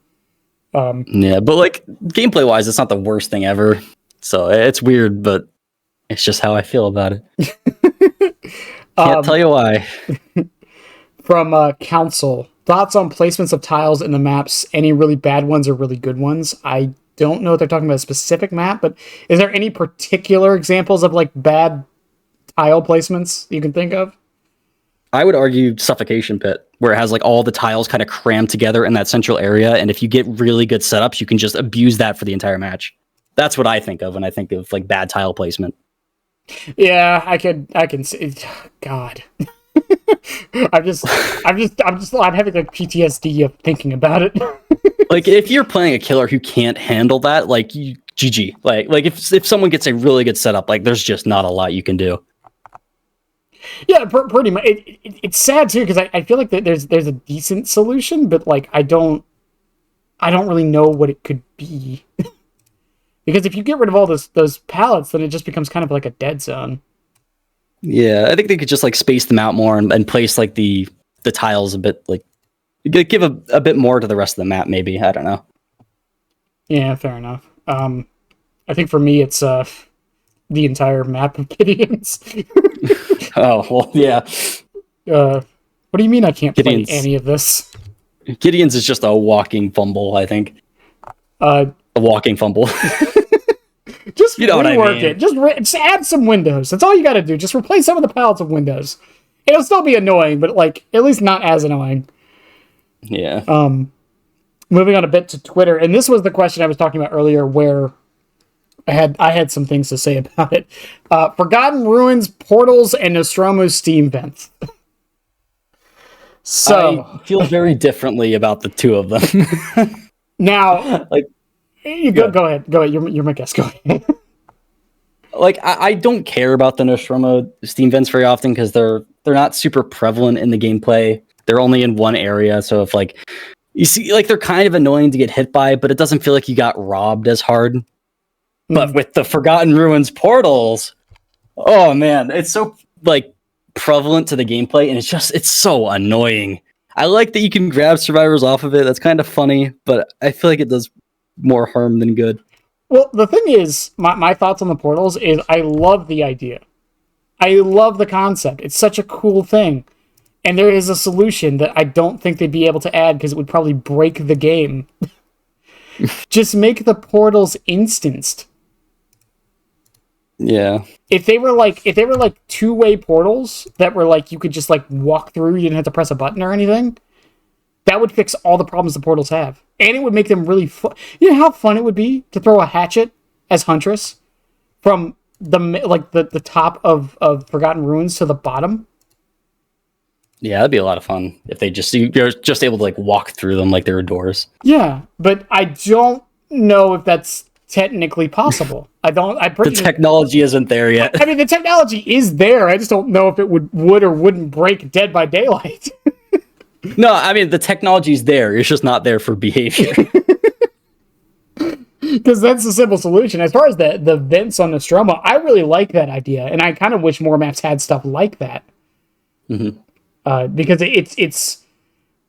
Yeah, but like gameplay wise, it's not the worst thing ever. So it's weird, but it's just how I feel about it. Can't tell you why. From Council, thoughts on placements of tiles in the maps? Any really bad ones or really good ones? I don't know if they're talking about a specific map, but is there any particular examples of like bad tile placements you can think of? I would argue Suffocation Pit, where it has like all the tiles kind of crammed together in that central area, and if you get really good setups, you can just abuse that for the entire match. That's what I think of when I think of like bad tile placement. Yeah, I can see. God, I'm having like PTSD of thinking about it. Like if you're playing a killer who can't handle that, like GG. Like if someone gets a really good setup, like there's just not a lot you can do. Yeah, pretty much. It's sad too because I feel like that there's a decent solution, but like I don't really know what it could be. Because if you get rid of all those pallets, then it just becomes kind of like a dead zone. Yeah, I think they could just like space them out more and place like the tiles a bit, like give a bit more to the rest of the map. Maybe, I don't know. Yeah, fair enough. I think for me it's the entire map of Gideon's. Oh well, yeah. What do you mean I can't Gideon's, play any of this? Gideon's is just a walking fumble, I think. A walking fumble. Just you know rework what I mean. it. Just add some windows. That's all you got to do. Just replace some of the pallets with windows. It'll still be annoying, but like at least not as annoying. Yeah. Moving on a bit to Twitter, and this was the question I was talking about earlier, where I had some things to say about it. Forgotten Ruins, portals, and Nostromo's steam vents. So I feel very differently about the two of them. Now, like, go ahead. You're my guest. Go ahead. Like, I don't care about the Nostromo steam vents very often because they're not super prevalent in the gameplay. They're only in one area, so if like you see, like they're kind of annoying to get hit by, but it doesn't feel like you got robbed as hard. But with the Forgotten Ruins portals, oh man, it's so like prevalent to the gameplay, and it's so annoying. I like that you can grab survivors off of it. That's kind of funny, but I feel like it does more harm than good. Well, the thing is, my thoughts on the portals is I love the idea. I love the concept. It's such a cool thing. And there is a solution that I don't think they'd be able to add because it would probably break the game. Just make the portals instanced. Yeah. If they were like two-way portals that were like you could just like walk through, you didn't have to press a button or anything, that would fix all the problems the portals have. And it would make them really fun. You know how fun it would be to throw a hatchet as Huntress from the top of Forgotten Ruins to the bottom? Yeah, that'd be a lot of fun if you're just able to like walk through them like they were doors. Yeah, but I don't know if that's technically possible. The technology isn't there yet. I mean, the technology is there. I just don't know if it would or wouldn't break Dead by Daylight. No, I mean the technology's there. It's just not there for behavior. Because that's the simple solution. As far as the vents on Nostromo, I really like that idea, and I kind of wish more maps had stuff like that. Mm-hmm. Because it's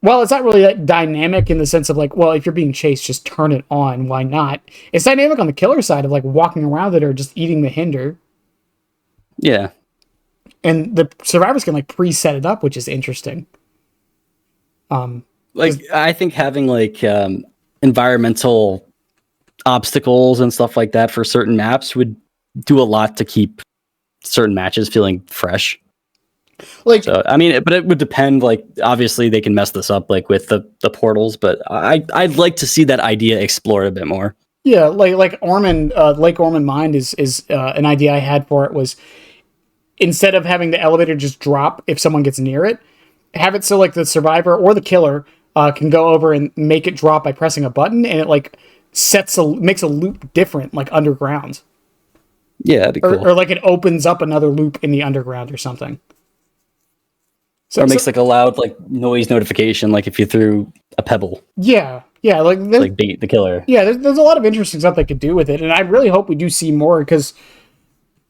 well, it's not really that dynamic in the sense of like, well, if you're being chased, just turn it on. Why not? It's dynamic on the killer side of like walking around it or just eating the hinder. Yeah. And the survivors can like preset it up, which is interesting. I think having like environmental obstacles and stuff like that for certain maps would do a lot to keep certain matches feeling fresh. Like, so, I mean, but it would depend. Like, obviously, they can mess this up, like with the portals. But I'd like to see that idea explored a bit more. Yeah, like Ormond, Lake Ormond Mine is an idea I had for it was instead of having the elevator just drop if someone gets near it, have it so like the survivor or the killer can go over and make it drop by pressing a button, and it like makes a loop different, like underground. Yeah, that'd be cool. Or like it opens up another loop in the underground or something. So it makes like a loud like noise notification, like if you threw a pebble. Yeah, like bait the killer. Yeah, there's a lot of interesting stuff they could do with it, and I really hope we do see more because,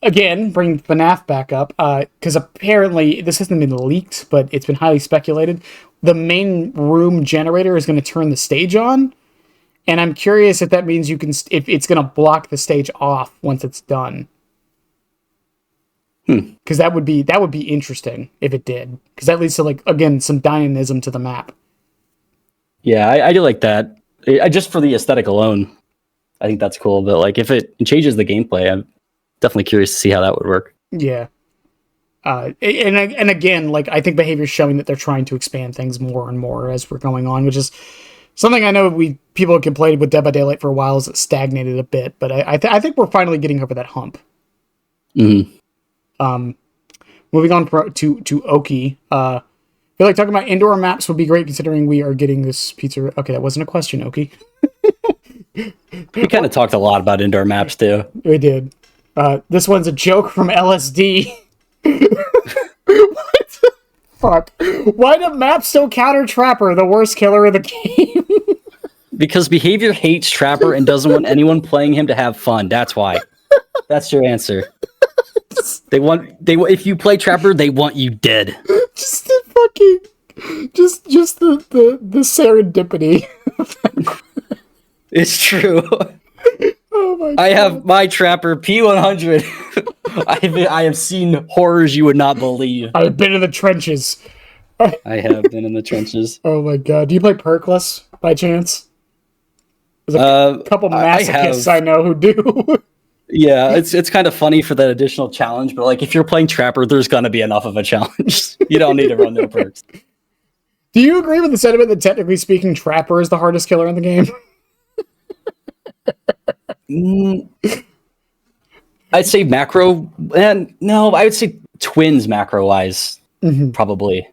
again, bring FNAF back up because apparently this hasn't been leaked, but it's been highly speculated. The main room generator is going to turn the stage on, and I'm curious if that means you can if it's going to block the stage off once it's done. Because that would be interesting if it did. Because that leads to like again some dynamism to the map. Yeah, I do like that. Just for the aesthetic alone, I think that's cool. But like if it changes the gameplay, I'm definitely curious to see how that would work. Yeah. And again, like I think behavior is showing that they're trying to expand things more and more as we're going on, which is something I know people have complained with Dead by Daylight for a while is it stagnated a bit, but I think we're finally getting over that hump. Mm-hmm. Moving on to Oki. feel like talking about indoor maps would be great considering we are getting this pizza. Okay, that wasn't a question, Oki. We kind of talked a lot about indoor maps too. We did. This one's a joke from LSD. What the fuck? Why do maps still counter Trapper, the worst killer in the game? Because Behavior hates Trapper and doesn't want anyone playing him to have fun. That's why. That's your answer. If you play Trapper, they want you dead. Just the fucking, just the serendipity. It's true. Oh my God. I have my Trapper P100. I have seen horrors you would not believe. I've been in the trenches. I have been in the trenches. Oh my God. Do you play Perkless by chance? There's a couple masochists I know who do. Yeah, it's kind of funny for that additional challenge, but like if you're playing Trapper, there's gonna be enough of a challenge. You don't need to run no perks. Do you agree with the sentiment that technically speaking, Trapper is the hardest killer in the game? I'd say macro, and no, I would say twins macro wise, probably.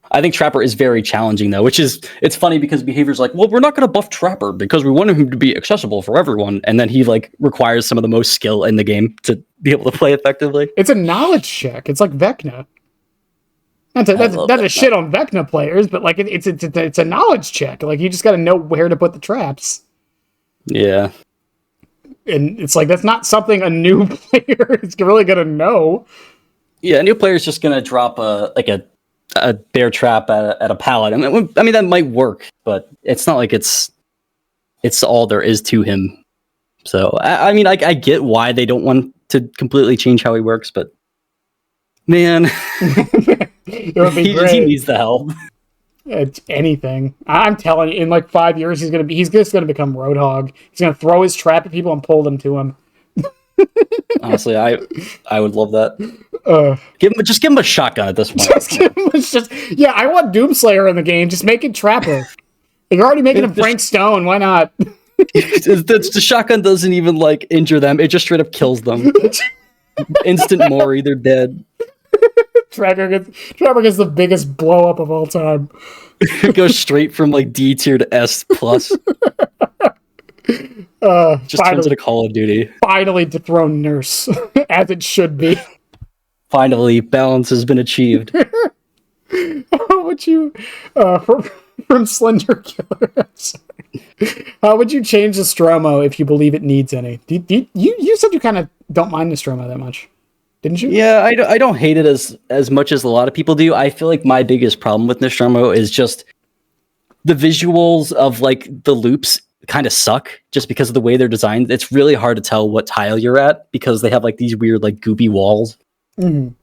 I think Trapper is very challenging though, it's funny because Behavior's like, well, we're not going to buff Trapper because we want him to be accessible for everyone, and then he like requires some of the most skill in the game to be able to play effectively. It's a knowledge check. It's like Vecna. That's a shit on Vecna players, but like it's a knowledge check. Like you just got to know where to put the traps. Yeah. And it's like, that's not something a new player is really going to know. Yeah, a new player is just going to drop a bear trap at a pallet. I mean, that might work, but it's not like it's all there is to him. So, I mean, I get why they don't want to completely change how he works, but man, it would be great. He needs the help. It's anything. I'm telling you, in like 5 years, he's just gonna become Roadhog. He's gonna throw his trap at people and pull them to him. Honestly, I would love that. Just give him a shotgun at this point. Yeah, I want Doomslayer in the game. Just make it Trapper. You're already making him Frank Stone. Why not? The shotgun doesn't even like injure them. It just straight up kills them. Instant Mori, they're dead. Trapper gets the biggest blow up of all time. It goes straight from like D tier to S plus. Just turns into Call of Duty. Finally dethroned Nurse, as it should be. Finally, balance has been achieved. How would you, from Slender Killer, how would you change the Stromo if you believe it needs any? You said you kind of don't mind the Stromo that much, didn't you? Yeah, I don't hate it as much as a lot of people do. I feel like my biggest problem with Nostromo is just the visuals of like the loops kind of suck just because of the way they're designed. It's really hard to tell what tile you're at because they have like these weird like goopy walls,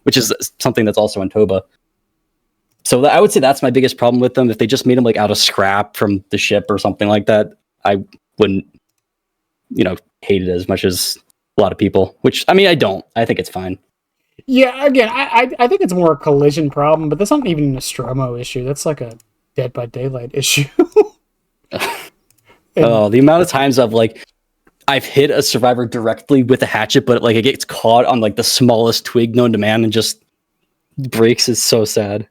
which is something that's also in Toba. So I would say that's my biggest problem with them. If they just made them like out of scrap from the ship or something like that, I wouldn't, hate it as much as a lot of people, which, I mean, I don't. I think it's fine. Yeah, again, I think it's more a collision problem, but that's not even a Nostromo issue. That's like a Dead by Daylight issue. The amount of times I've hit a survivor directly with a hatchet, but like it gets caught on like the smallest twig known to man and just breaks is so sad.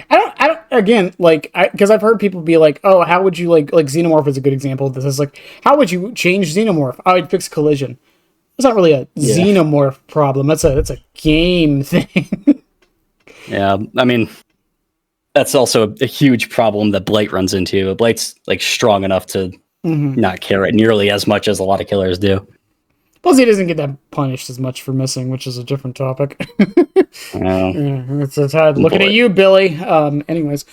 I don't again, like, because I've heard people be like, oh, how would you like Xenomorph is a good example of this. It's like, how would you change Xenomorph? I would fix collision. It's not really a Xenomorph problem. That's a game thing. Yeah, I mean, that's also a huge problem that Blight runs into. Blight's like strong enough to not care it nearly as much as a lot of killers do. Plus, he doesn't get that punished as much for missing, which is a different topic. It's looking at you, Billy. Anyways.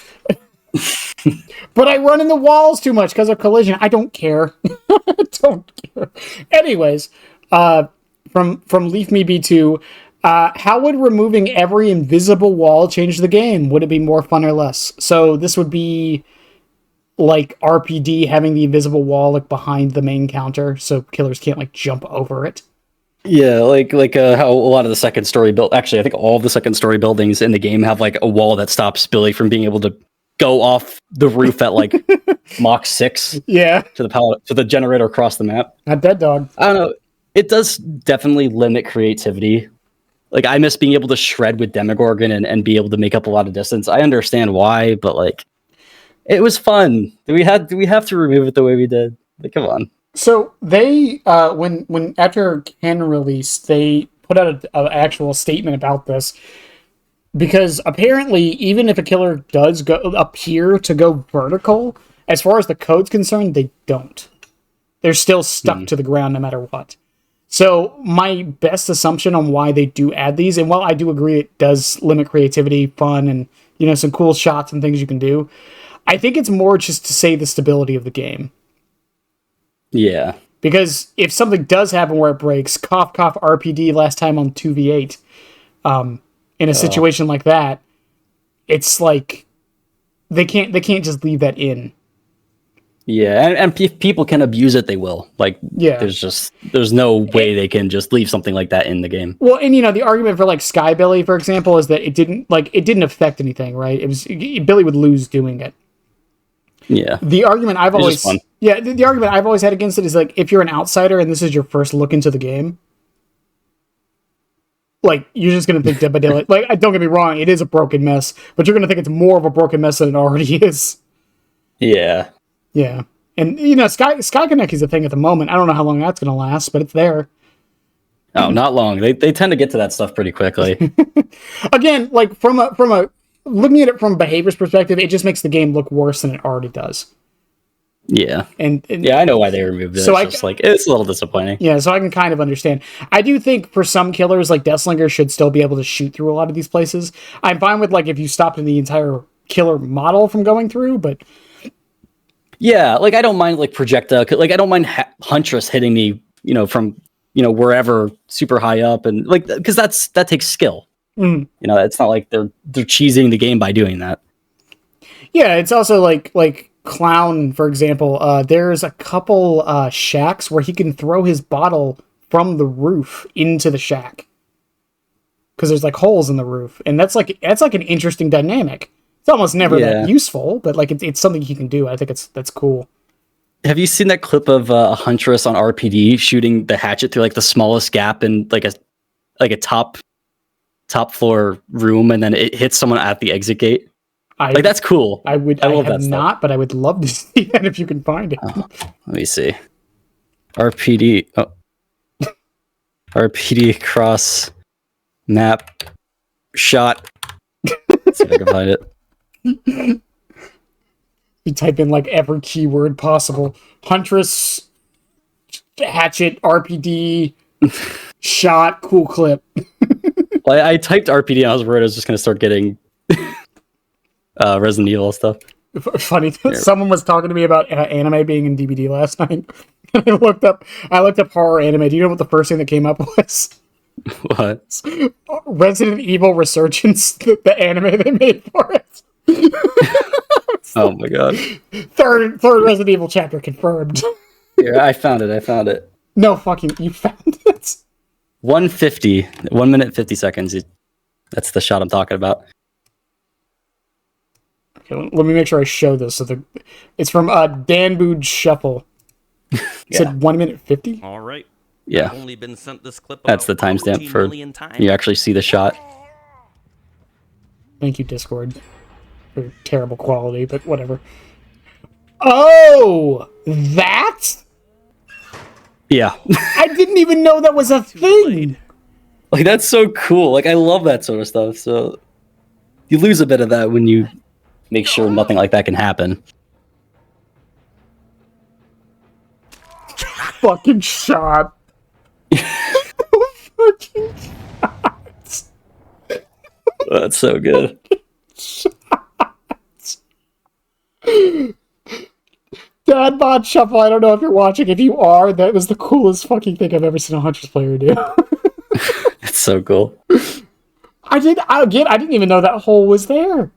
But I run in the walls too much because of collision. I don't care. I don't care. Anyways, from Leaf Me B2, how would removing every invisible wall change the game? Would it be more fun or less? So this would be like RPD having the invisible wall like behind the main counter, so killers can't like jump over it. Yeah, like how a lot of the second story actually, I think all of the second story buildings in the game have like a wall that stops Billy from being able to go off the roof at like Mach 6. Yeah, to the generator across the map. Not Dead Dog. I don't know. It does definitely limit creativity Like, I miss being able to shred with Demogorgon and be able to make up a lot of distance. I understand why, but like, it was fun. Do we have to remove it the way we did? Like, come on. So they, when after Ken released, they put out an actual statement about this, because apparently, even if a killer does appear to go vertical, as far as the code's concerned, they don't. They're still stuck to the ground no matter what. So my best assumption on why they do add these, and while I do agree it does limit creativity, fun, and some cool shots and things you can do, I think it's more just to say the stability of the game. Yeah. Because if something does happen where it breaks, cough cough RPD last time on 2v8, in a situation like that, it's like they can't just leave that in. Yeah, and if people can abuse it, they will. Like, yeah, there's no way they can just leave something like that in the game. Well, and the argument for like Skybilly, for example, is that it didn't affect anything, right? Billy would lose doing it. Yeah. The argument I've always the argument I've always had against it is like, if you're an outsider and this is your first look into the game, like, you're just gonna think Dead by Daylight. Like, don't get me wrong, it is a broken mess, but you're gonna think it's more of a broken mess than it already is. Yeah. Yeah. And, Sky Connect is a thing at the moment. I don't know how long that's going to last, but it's there. Oh, not long. They tend to get to that stuff pretty quickly. Again, like, from a looking at it from a behavior's perspective, it just makes the game look worse than it already does. Yeah. And yeah, I know why they removed it. So it's just like, it's a little disappointing. Yeah, so I can kind of understand. I do think for some killers, like Deathslinger should still be able to shoot through a lot of these places. I'm fine with, like, if you stopped the entire killer model from going through, but... Yeah, like, I don't mind, like, projectile, like, I don't mind Huntress hitting me, from, wherever, super high up, and, like, because that takes skill. It's not like they're cheesing the game by doing that. Yeah, it's also like Clown, for example. There's a couple shacks where he can throw his bottle from the roof into the shack, because there's like holes in the roof, and that's like an interesting dynamic. It's almost never that useful, but like it's something he can do. I think that's cool. Have you seen that clip of a Huntress on RPD shooting the hatchet through like the smallest gap in like a top floor room, and then it hits someone at the exit gate? That's cool. I have not, but I would love to see that if you can find it. Let me see. RPD. Oh. RPD across map shot. Let's see if I can find it. You type in like every keyword possible: Huntress, hatchet, RPD, shot, cool clip. Well, I typed RPD and I was worried I was just going to start getting Resident Evil stuff. Funny, someone was talking to me about anime being in DBD last night. I looked up horror anime. Do you know what the first thing that came up was? What? Resident Evil Resurgence, the anime they made for it. Oh my god. Third Resident Evil chapter confirmed. Here, I found it. No fucking, you found it? 1:50, 1 minute 50 seconds. That's the shot I'm talking about. Okay, let me make sure I show this. So it's from Danbood Shuffle. It said 1 minute 50? All right. Yeah. I've only been sent this clip that's the timestamp for you actually see the shot. Thank you, Discord. For terrible quality, but whatever. Oh! That? Yeah. I didn't even know that was a thing! Like, that's so cool. Like, I love that sort of stuff. So, you lose a bit of that when you make sure nothing like that can happen. Fucking shot. Fucking shot. That's so good. Dadbot Shuffle, I don't know if you're watching. If you are, that was the coolest fucking thing I've ever seen a Huntress player do. It's so cool. I didn't even know that hole was there.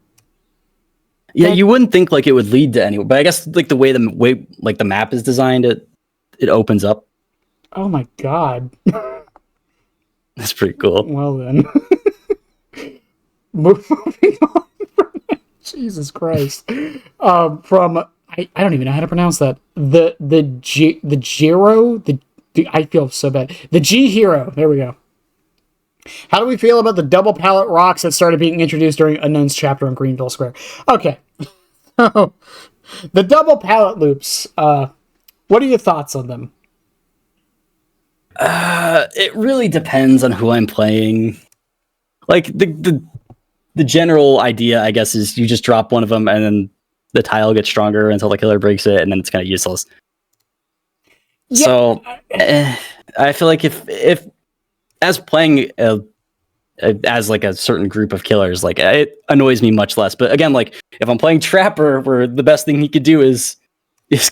Yeah, you wouldn't think like it would lead to anywhere, but I guess like the way like the map is designed, it opens up. Oh my god. That's pretty cool. Well then. Moving on from that. Jesus Christ. From I don't even know how to pronounce that. The Giro, I feel so bad. The G Hero. There we go. How do we feel about the double pallet rocks that started being introduced during Unknown's chapter on Greenville Square? Okay. The double pallet loops. What are your thoughts on them? It really depends on who I'm playing. Like the general idea, I guess, is you just drop one of them and then the tile gets stronger until the killer breaks it, and then it's kind of useless. Yeah. So I feel like if as playing as like a certain group of killers, like it annoys me much less. But again, like if I'm playing Trapper, where the best thing he could do is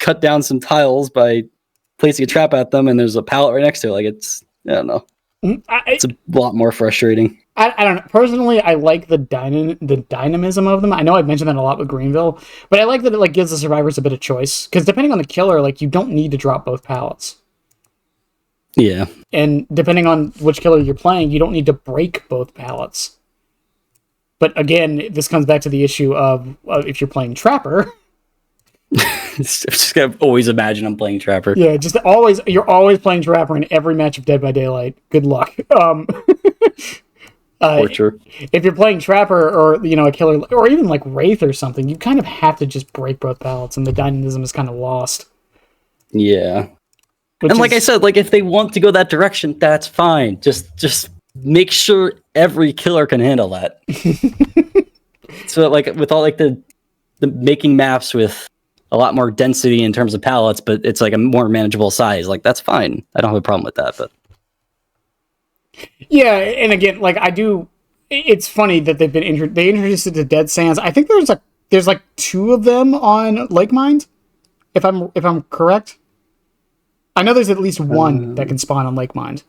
cut down some tiles by placing a trap at them, and there's a pallet right next to it, like I don't know. It's a lot more frustrating. I don't know. Personally, I like the dynamism of them. I know I've mentioned that a lot with Greenville, but I like that it like gives the survivors a bit of choice. Because depending on the killer, like you don't need to drop both pallets. Yeah. And depending on which killer you're playing, you don't need to break both pallets. But again, this comes back to the issue of if you're playing Trapper. Just gonna always imagine I'm playing Trapper. Yeah, you're always playing Trapper in every match of Dead by Daylight. Good luck. Torture. If you're playing Trapper or a killer or even like Wraith or something, you kind of have to just break both pallets, and the dynamism is kind of lost. Yeah. And like I said, like if they want to go that direction, that's fine. Just make sure every killer can handle that. So like with all like the making maps with a lot more density in terms of pallets, but it's like a more manageable size, like that's fine. I don't have a problem with that, but yeah, and again, like it's funny that they introduced it to Dead Sands. I think there's like 2 of them on Lake Mind, if I'm correct. I know there's at least 1 that can spawn on Lake Mind.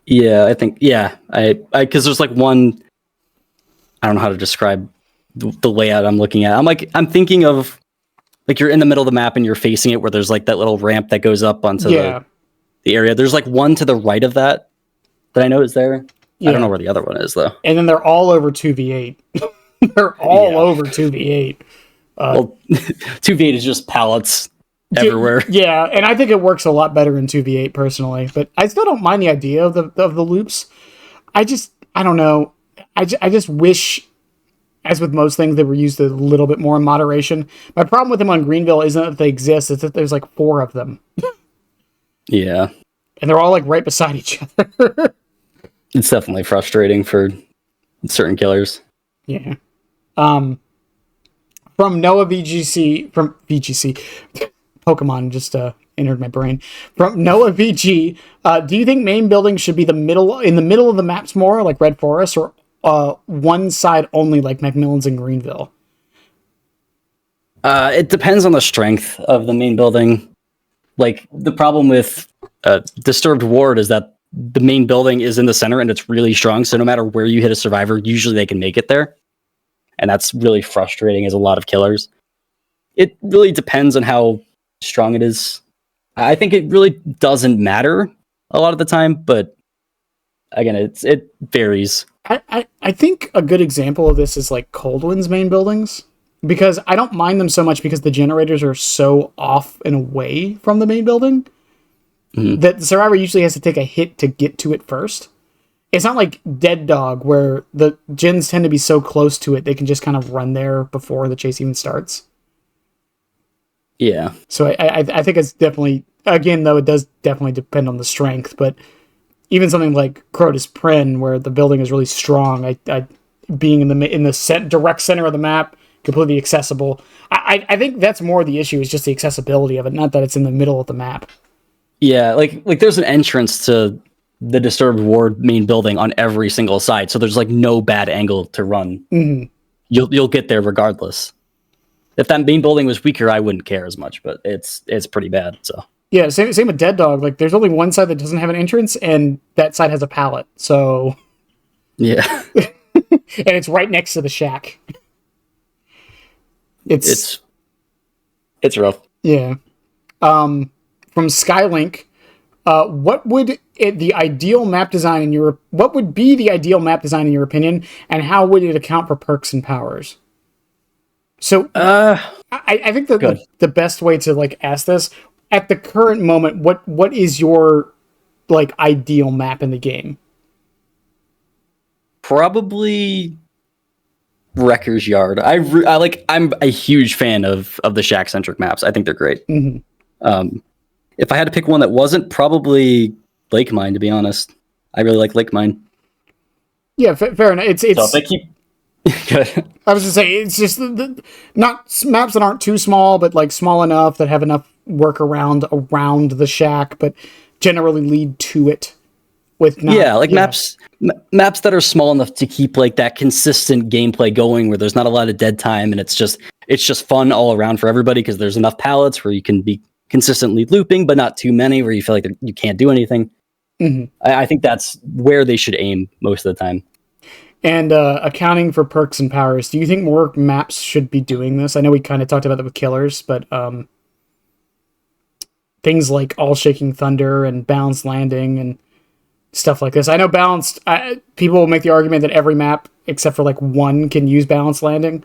Yeah, I think I because there's like one. I don't know how to describe the layout I'm looking at. I'm thinking of like you're in the middle of the map and you're facing it where there's like that little ramp that goes up onto the area. There's like one to the right of that I know is there. Yeah. I don't know where the other one is though. And then they're all over 2v8. They're all over 2v8. Well, 2v8 is just pallets everywhere. Yeah, and I think it works a lot better in 2v8 personally, but I still don't mind the idea of the loops. I don't know. I just wish, as with most things, they were used a little bit more in moderation. My problem with them on Greenville isn't that they exist, it's that there's like 4 of them. Yeah. And they're all like right beside each other. It's definitely frustrating for certain killers. Yeah. From Noah VGC, Pokemon just entered my brain. From Noah VG, do you think main buildings should be in the middle of the maps more, like Red Forest, or one side only, like Macmillan's and Greenville? It depends on the strength of the main building. Like the problem with Disturbed Ward is that the main building is in the center and it's really strong. So no matter where you hit a survivor, usually they can make it there. And that's really frustrating as a lot of killers. It really depends on how strong it is. I think it really doesn't matter a lot of the time, but again, it varies. I think a good example of this is like Coldwind's main buildings, because I don't mind them so much because the generators are so off and away from the main building that the survivor usually has to take a hit to get to it first. It's not like Dead Dog where the gens tend to be so close to it they can just kind of run there before the chase even starts. Yeah. So I think it's definitely, again, though, it does definitely depend on the strength, but even something like Crotus Pren, where the building is really strong, I being in the direct center of the map, completely accessible. I think that's more the issue, is just the accessibility of it, not that it's in the middle of the map. Yeah, like there's an entrance to the Disturbed Ward main building on every single side, so there's like no bad angle to run. Mm-hmm. You'll get there regardless. If that main building was weaker, I wouldn't care as much, but it's pretty bad. So yeah, same with Dead Dog. Like, there's only one side that doesn't have an entrance, and that side has a pallet. So yeah, and it's right next to the shack. It's rough. Yeah. From Skylink, what would be the ideal map design in your opinion, and how would it account for perks and powers? So I think that the best way to like ask this, at the current moment, what is your like ideal map in the game? Probably Wrecker's Yard. I'm a huge fan of the shack centric maps. I think they're great. If I had to pick one that wasn't, probably Lake Mine, to be honest. I really like Lake Mine. Yeah, fair enough. It's so if they keep good. I was just saying, it's just not maps that aren't too small, but like small enough that have enough workaround around the shack, but generally lead to it. With maps that are small enough to keep like that consistent gameplay going, where there's not a lot of dead time, and it's just fun all around for everybody because there's enough pallets where you can be consistently looping, but not too many where you feel like you can't do anything. I think that's where they should aim most of the time. And accounting for perks and powers, do you think more maps should be doing this? I know we kind of talked about that with killers, but things like All Shaking Thunder and Balanced Landing and stuff like this. I know balanced. People will make the argument that every map except for like one can use Balanced Landing,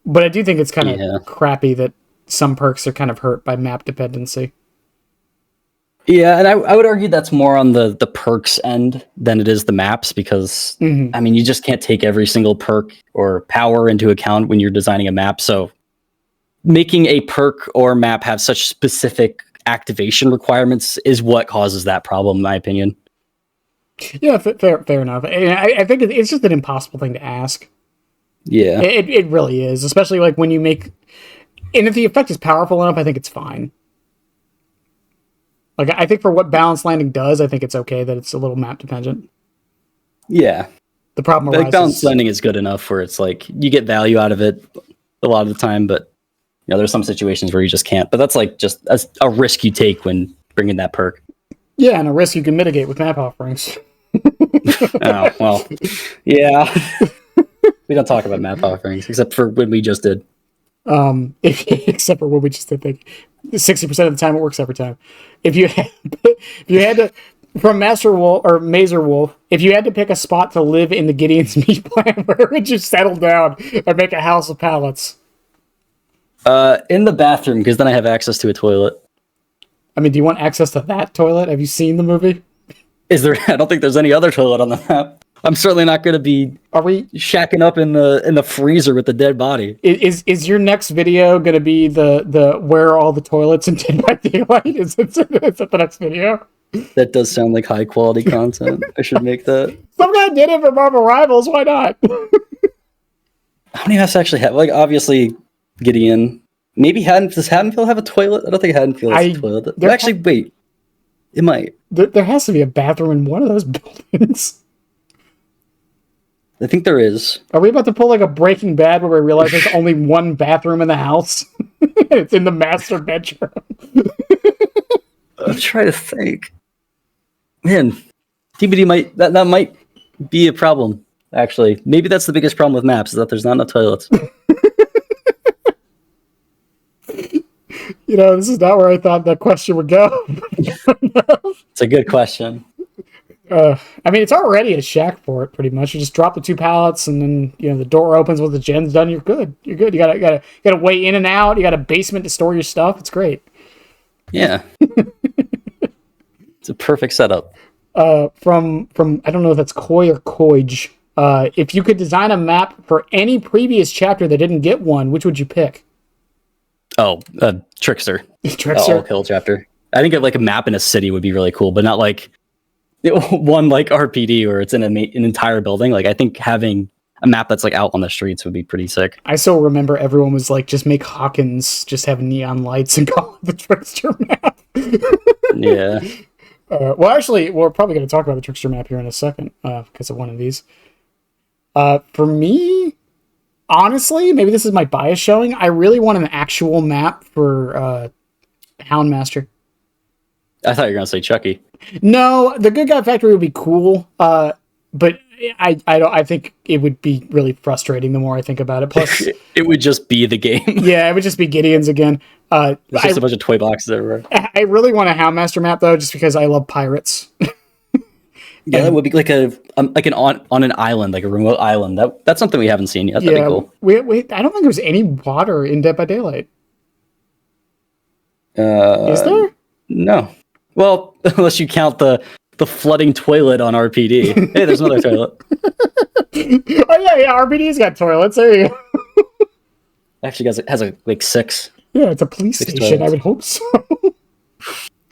but I do think it's kind of crappy that some perks are kind of hurt by map dependency. Yeah, and I would argue that's more on the perks end than it is the maps, because I mean, you just can't take every single perk or power into account when you're designing a map. So making a perk or map have such specific activation requirements is what causes that problem, in my opinion. Yeah, fair enough. And I think it's just an impossible thing to ask. Yeah. It really is, especially like when you make... And if the effect is powerful enough, I think it's fine. Like, I think for what Balanced Landing does, I think it's okay that it's a little map dependent. Yeah. The problem arises... Like, Balanced Landing is good enough where it's like, you get value out of it a lot of the time, but you know, there's some situations where you just can't. But that's like just a risk you take when bringing that perk. Yeah, and a risk you can mitigate with map offerings. Oh, well, yeah. We don't talk about map offerings, except for when we just did. Except for when we just did. 60% of the time it works every time. If you had to, from Master Wolf or Mazer Wolf, if you had to pick a spot to live in the Gideon's Meat Plant, where would you settle down and make a house of pallets? In the bathroom, because then I have access to a toilet. I mean, do you want access to that toilet? Have you seen the movie? Is there? I don't think there's any other toilet on the map. I'm certainly not going to be. Are we shacking up in the freezer with the dead body? Is your next video going to be the where are all the toilets in Dead by Daylight? Is that the next video? That does sound like high quality content. I should make that. Some guy did it for Marvel Rivals. Why not? How many maps actually have? Like, obviously, Gideon. Maybe does Haddonfield have a toilet? I don't think Haddonfield has a toilet. Actually, wait. It might. There has to be a bathroom in one of those buildings. I think there is. Are we about to pull like a Breaking Bad where we realize there's only one bathroom in the house? It's in the master bedroom. I'm trying to think. Man, DBD that might be a problem, actually. Maybe that's the biggest problem with maps, is that there's not enough toilets. You know, this is not where I thought that question would go. It's a good question. I mean, it's already a shack for it, pretty much. You just drop the 2 pallets, and then the door opens with the gen's done. You're good. You're good. You gotta way in and out. You got a basement to store your stuff. It's great. Yeah, it's a perfect setup. From I don't know if that's Koi or Koij. If you could design a map for any previous chapter that didn't get one, which would you pick? Oh, Trickster. Trickster. Kill chapter. I think like a map in a city would be really cool, but not like one like RPD where it's in an entire building. Like, I think having a map that's like out on the streets would be pretty sick. I still remember everyone was like, just make Hawkins just have neon lights and call it the Trickster map. Yeah. Well, actually, we're probably going to talk about the Trickster map here in a second because of one of these. For me, honestly, maybe this is my bias showing. I really want an actual map for Houndmaster. I thought you were going to say Chucky. No, the Good Guy Factory would be cool, but I think it would be really frustrating the more I think about it. Plus, it would just be the game. Yeah, it would just be Gideon's again. There's just a bunch of toy boxes everywhere. I really want a Houndmaster map though, just because I love pirates. Yeah, that would be like on an island, like a remote island. That's something we haven't seen yet. That'd be cool. I don't think there's any water in Dead by Daylight. Is there? No. Well, unless you count the flooding toilet on RPD. Hey, there's another toilet. Oh yeah, RPD's got toilets. There you go. Actually, has a like 6. Yeah, it's a police station. Toilets. I would hope so.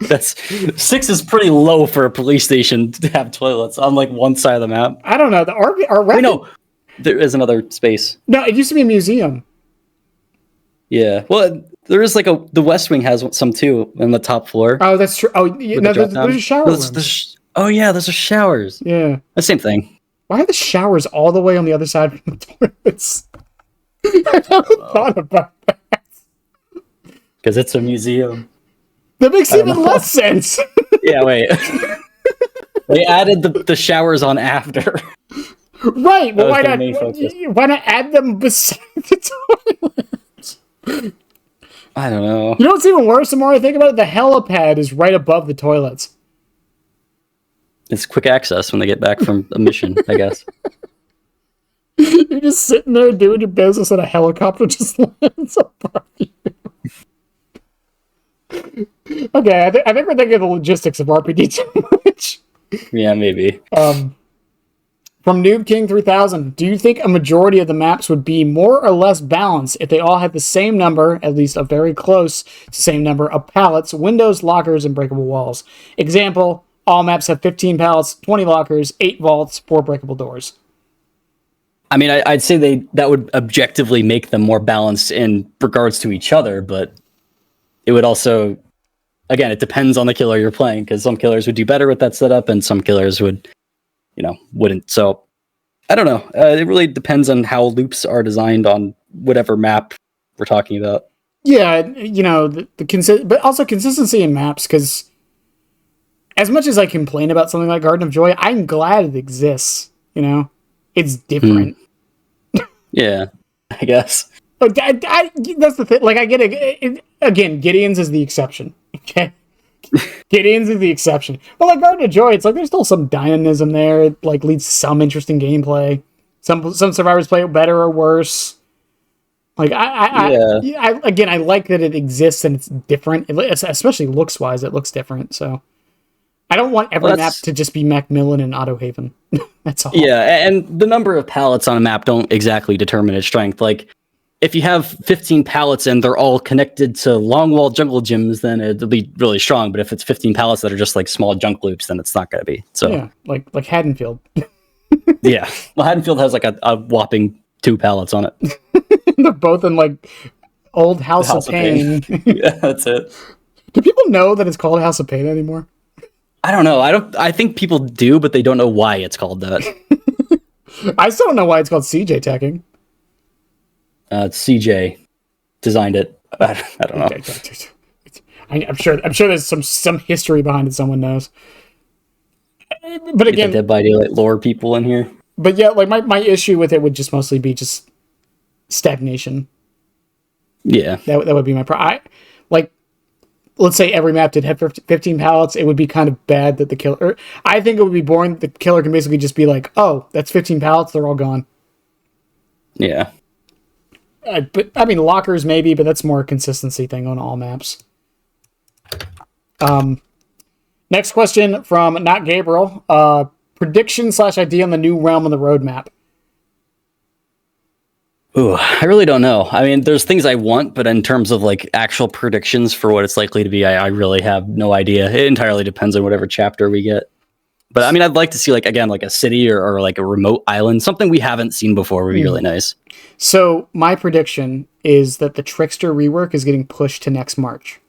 That's 6 is pretty low for a police station to have toilets on like one side of the map. I don't know. The Wait, no, there is another space. No, it used to be a museum. Yeah, well, there is like the West Wing has some too on the top floor. Oh, that's true. Oh, yeah, no, there's a shower room. Oh yeah, those are showers. Yeah, the same thing. Why are the showers all the way on the other side of the toilets? I never thought about that. Because it's a museum. That makes even less sense. Yeah, wait. They added the showers on after. Right. Well, why not add them beside the toilets? I don't know. You know what's even worse? The more I think about it, the helipad is right above the toilets. It's quick access when they get back from a mission, I guess. You're just sitting there doing your business and a helicopter just lands above you. Okay, I think we're thinking of the logistics of RPD too much. Yeah, maybe. From Noob King 3000, do you think a majority of the maps would be more or less balanced if they all had the same number, at least a very close to same number, of pallets, windows, lockers, and breakable walls? Example, all maps have 15 pallets, 20 lockers, 8 vaults, 4 breakable doors. I mean, I'd say that would objectively make them more balanced in regards to each other, but it would also, again, it depends on the killer you're playing, because some killers would do better with that setup, and some killers wouldn't. So, I don't know. It really depends on how loops are designed on whatever map we're talking about. Yeah, but also consistency in maps, because as much as I complain about something like Garden of Joy, I'm glad it exists. It's different. Yeah, I guess. But that's the thing. Like, I get it. Again, Gideon's is the exception. Okay, Gideon's is the exception. But like Garden of Joy, it's like there's still some dynamism there. It like leads to some interesting gameplay. Some survivors play it better or worse. Like I like that it exists and it's different. Especially looks wise, it looks different. So I don't want every map to just be Macmillan and Otto Haven. That's all. Yeah, and the number of pallets on a map don't exactly determine its strength. Like, if you have 15 pallets and they're all connected to long wall jungle gyms, then it'll be really strong. But if it's 15 pallets that are just like small junk loops, then it's not going to be. So yeah, like Haddonfield. Yeah, well, Haddonfield has like a whopping 2 pallets on it. They're both in like old House of Pain. Yeah, that's it. Do people know that it's called House of Pain anymore? I don't know. I think people do, but they don't know why it's called that. I still don't know why it's called CJ Teching. CJ designed it. I don't know. I'm sure there's some history behind it. Someone knows. But again, Dead by Daylight lore people in here. But yeah, like my issue with it would just mostly be just stagnation. Yeah, that would be my problem. Let's say every map did have 15 pallets, it would be kind of bad that the killer... I think it would be boring that the killer can basically just be like, oh, that's 15 pallets, they're all gone. Yeah. But, I mean, lockers maybe, but that's more a consistency thing on all maps. Next question from Not Gabriel. Prediction / idea on the new realm on the roadmap. Ooh, I really don't know. I mean, there's things I want, but in terms of like actual predictions for what it's likely to be, I really have no idea. It entirely depends on whatever chapter we get. But I mean, I'd like to see like a city or like a remote island, something we haven't seen before would be really nice. So my prediction is that the Trickster rework is getting pushed to next March.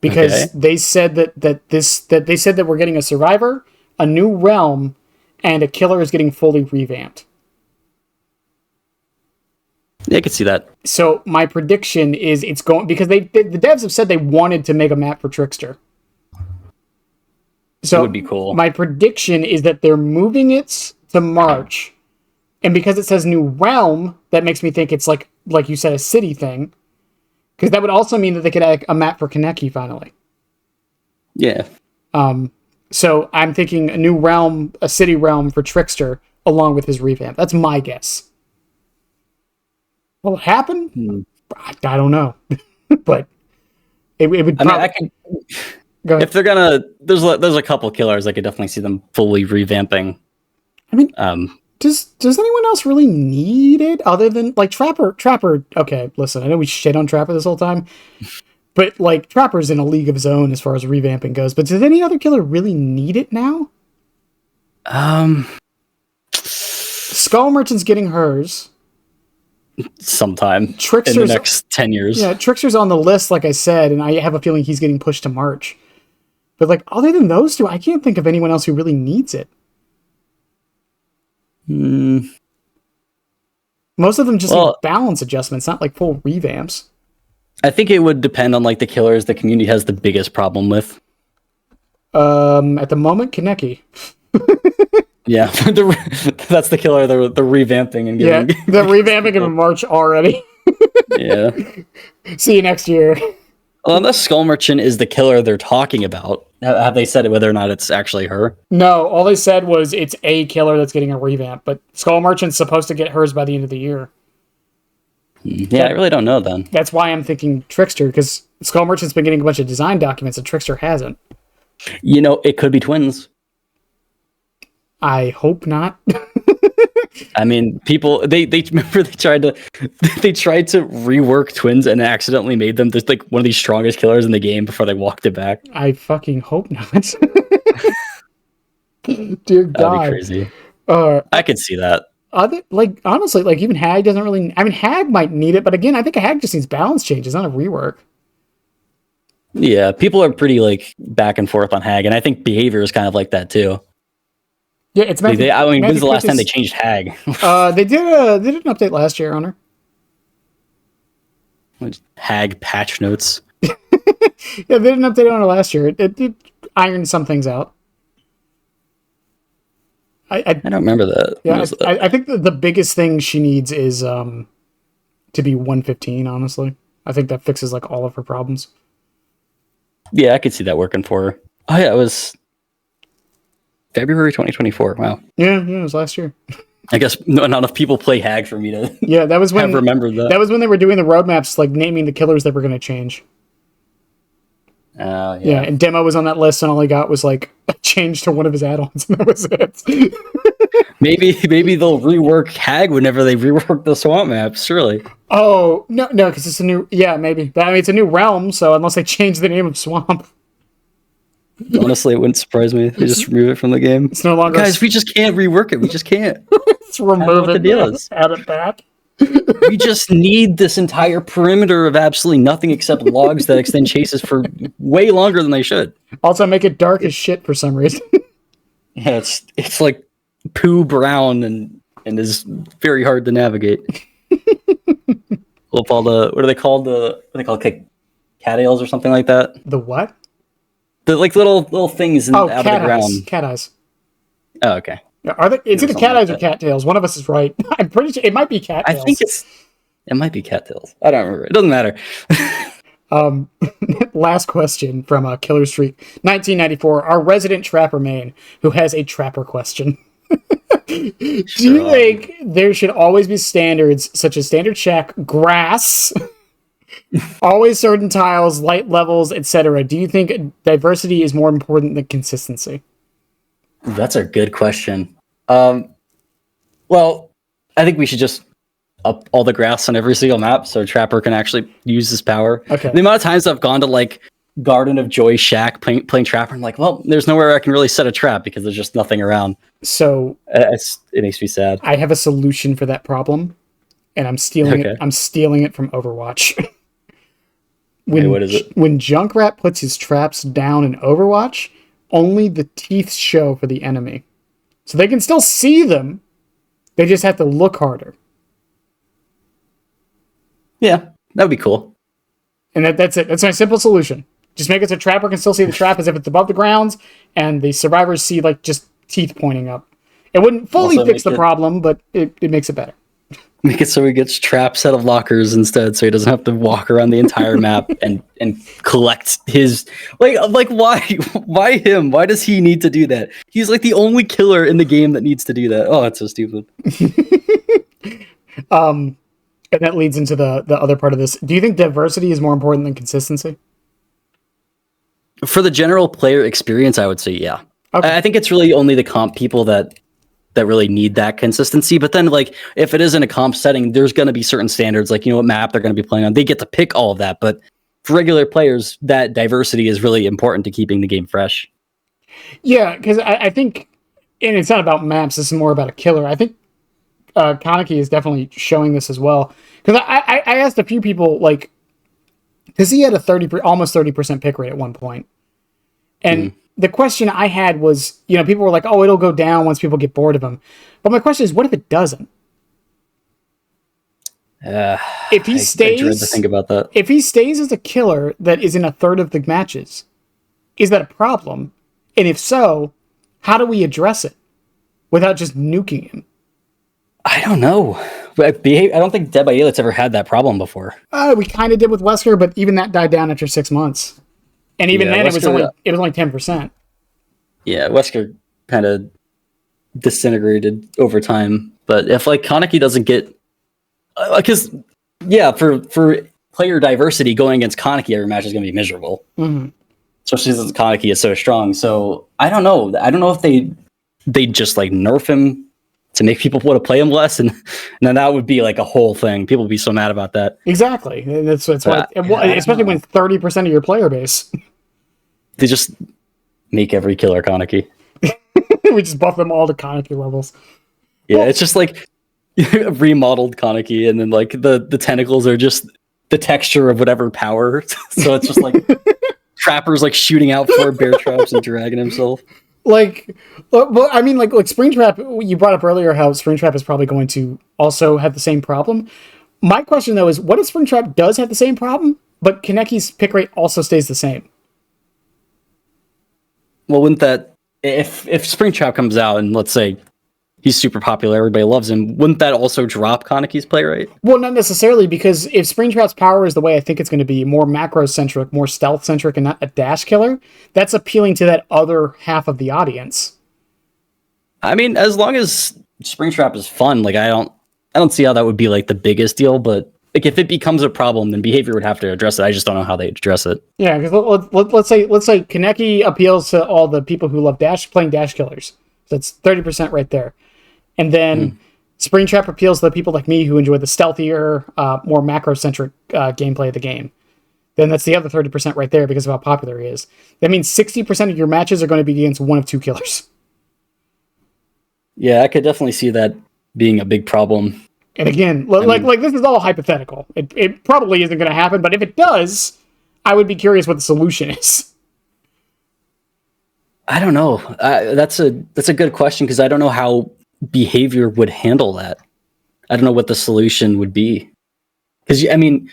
Because they said that we're getting a survivor, a new realm, and a killer is getting fully revamped. Yeah, I could see that. So my prediction is it's going, because the devs have said they wanted to make a map for Trickster. So that would be cool. My prediction is that they're moving it to March, and because it says new realm, that makes me think it's like you said, a city thing. Because that would also mean that they could add a map for Kaneki finally. Yeah. So I'm thinking a new realm, a city realm for Trickster, along with his revamp. That's my guess. Will it happen? I don't know. But it would probably... Go ahead. If they're gonna, there's a couple killers I could definitely see them fully revamping. I mean, does anyone else really need it other than like Trapper? Okay, listen, I know we shit on Trapper this whole time, but like Trapper's in a league of his own as far as revamping goes. But does any other killer really need it now? Skull Merchant's getting hers sometime Trickster's in the next 10 years. Yeah, Trickster's on the list, like I said, and I have a feeling he's getting pushed to March. But like, other than those two, I can't think of anyone else who really needs it. Most of them just need balance adjustments, not like full revamps. I think it would depend on like the killers the community has the biggest problem with. At the moment, Kaneki. Yeah, that's the killer. The revamping and giving... yeah, the revamping in March already. Yeah. See you next year. Well, unless Skull Merchant is the killer they're talking about, have they said whether or not it's actually her? No, all they said was it's a killer that's getting a revamp, but Skull Merchant's supposed to get hers by the end of the year. Yeah, I really don't know then. That's why I'm thinking Trickster, because Skull Merchant's been getting a bunch of design documents and Trickster hasn't. You know, it could be twins. I hope not. I mean, people they remember they tried to rework twins and accidentally made them just like one of these strongest killers in the game before they walked it back. I fucking hope not. Dear God, that'd be crazy. I could see that. Like honestly, like even Hag doesn't really. I mean, Hag might need it, but again, I think a Hag just needs balance changes, not a rework. Yeah, people are pretty like back and forth on Hag, and I think behavior is kind of like that too. Yeah, it's. I mean, when's the last time they changed Hag? They did an update last year on her. Hag patch notes. Yeah, they did an update on her last year. It ironed some things out. I don't remember that. Yeah, I think the biggest thing she needs is to be 115. Honestly, I think that fixes like all of her problems. Yeah, I could see that working for her. Oh yeah, it was February 2024. Wow. Yeah, it was last year. I guess not enough people play Hag for me to. Yeah, that was when remembered that. That was when they were doing the roadmaps, like naming the killers that were going to change. Yeah. Yeah, and Demo was on that list, and all he got was like a change to one of his add-ons, and that was it. maybe they'll rework Hag whenever they rework the swamp maps. Surely. Oh no, because it's a new. Yeah, maybe, but I mean it's a new realm, so unless they change the name of swamp. Honestly, it wouldn't surprise me if they just remove it from the game. It's no longer. Guys, we just can't rework it. We just can't. Let's remove it. The deal is. Add it back. We just need this entire perimeter of absolutely nothing except logs that extend chases for way longer than they should. Also, make it dark as shit for some reason. Yeah, it's like poo brown and is very hard to navigate. What are they called? Cat eels or something like that? The what? The like little things out of the ground. Cat eyes. Oh, okay. Are they? It's either cat eyes or cattails. One of us is right. I'm pretty sure it might be cattails. I think it might be cattails. I don't remember. It doesn't matter. Last question from Killer Streak 1994. Our resident trapper main who has a trapper question. Do you think there should always be standards such as standard check, grass, always certain tiles, light levels, etc.? Do you think diversity is more important than consistency? That's a good question. Well, I think we should just up all the grass on every single map so Trapper can actually use his power. Okay. The amount of times I've gone to like Garden of Joy Shack playing Trapper, I'm like, well, there's nowhere I can really set a trap because there's just nothing around. So it makes me sad. I have a solution for that problem, and I'm stealing it. I'm stealing it from Overwatch. What is it? When Junkrat puts his traps down in Overwatch, only the teeth show for the enemy. So they can still see them. They just have to look harder. Yeah, that would be cool. And that's it. That's my simple solution. Just make it so Trapper can still see the trap as if it's above the ground, and the survivors see like just teeth pointing up. It wouldn't fully fix the problem, but it makes it better. Make it so he gets traps out of lockers instead, so he doesn't have to walk around the entire map and collect his like why him? Why does he need to do that? He's like the only killer in the game that needs to do that. Oh, that's so stupid. And that leads into the other part of this. Do you think diversity is more important than consistency? For the general player experience, I would say yeah. Okay. I think it's really only the comp people that really need that consistency. But then, like, if it is in a comp setting, there's going to be certain standards, like, you know, what map they're going to be playing on. They get to pick all of that. But for regular players, that diversity is really important to keeping the game fresh. Yeah, because I think, and it's not about maps, this is more about a killer. I think Kaneki is definitely showing this as well. Because I asked a few people, like, because he had a almost 30% pick rate at one point. And the question I had was, you know, people were like, oh, it'll go down once people get bored of him. But my question is, what if it doesn't? If he stays, I dread to think about that. If he stays as a killer that is in a third of the matches, is that a problem? And if so, how do we address it without just nuking him? I don't know. I don't think Dead by Daylight's ever had that problem before. We kind of did with Wesker, but even that died down after 6 months. And even then, Wesker, it was only 10%. Yeah, Wesker kind of disintegrated over time. But if like Kaneki doesn't get, because for player diversity, going against Kaneki every match is going to be miserable. Mm-hmm. Especially since Kaneki is so strong. So I don't know. I don't know if they just like nerf him to make people want to play him less, and then that would be like a whole thing. People would be so mad about that. Exactly. That's why, especially when 30% of your player base. They just make every killer Kaneki. We just buff them all to Kaneki levels. Yeah, it's just like remodeled Kaneki, and then like the tentacles are just the texture of whatever power. So it's just like Trapper's like shooting out 4 bear traps and dragging himself. Like, well, I mean, like Springtrap, you brought up earlier how Springtrap is probably going to also have the same problem. My question, though, is what if Springtrap does have the same problem, but Kaneki's pick rate also stays the same? Well, wouldn't that, if Springtrap comes out and let's say he's super popular, everybody loves him, wouldn't that also drop Kaneki's play rate? Well, not necessarily, because if Springtrap's power is the way I think it's going to be, more macro-centric, more stealth-centric, and not a dash killer, that's appealing to that other half of the audience. I mean, as long as Springtrap is fun, like I don't see how that would be like the biggest deal, but like if it becomes a problem, then behavior would have to address it. I just don't know how they address it. Yeah, because let's say Kaneki appeals to all the people who love playing dash killers. That's 30% right there. And then Springtrap appeals to the people like me who enjoy the stealthier, more macro-centric gameplay of the game. Then that's the other 30% right there because of how popular he is. That means 60% of your matches are going to be against one of 2 killers. Yeah, I could definitely see that being a big problem. And again, like this is all hypothetical. It probably isn't going to happen, but if it does, I would be curious what the solution is. I don't know. That's a good question because I don't know how behavior would handle that. I don't know what the solution would be. Because, I mean,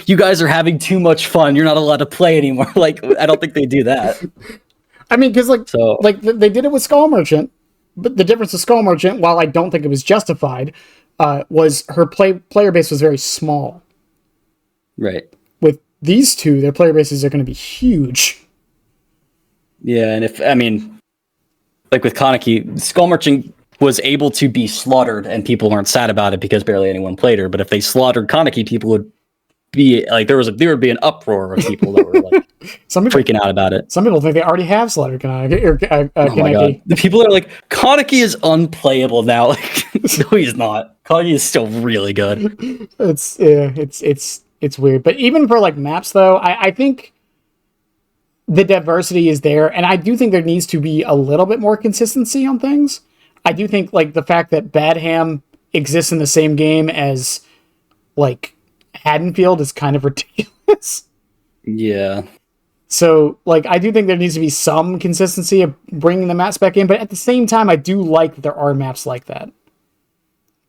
you guys are having too much fun. You're not allowed to play anymore. Like, I don't think they do that. I mean, because, they did it with Skull Merchant. But the difference with Skull Merchant, while I don't think it was justified, was her player base was very small. Right. With these two, their player bases are going to be huge. Yeah, and like with Kaneki, Skull Merchant was able to be slaughtered, and people weren't sad about it because barely anyone played her. But if they slaughtered Kaneki, people would be like, there would be an uproar of people that were like freaking out about it. Some people think they already have slaughtered Kaneki. Oh my God. The people are like, Kaneki is unplayable now. Like, no, he's not. Kaneki is still really good. It's weird. But even for like maps, though, I think the diversity is there, and I do think there needs to be a little bit more consistency on things. I do think like the fact that Badham exists in the same game as like Haddonfield is kind of ridiculous. Yeah. So like I do think there needs to be some consistency of bringing the maps back in, but at the same time I do like that there are maps like that.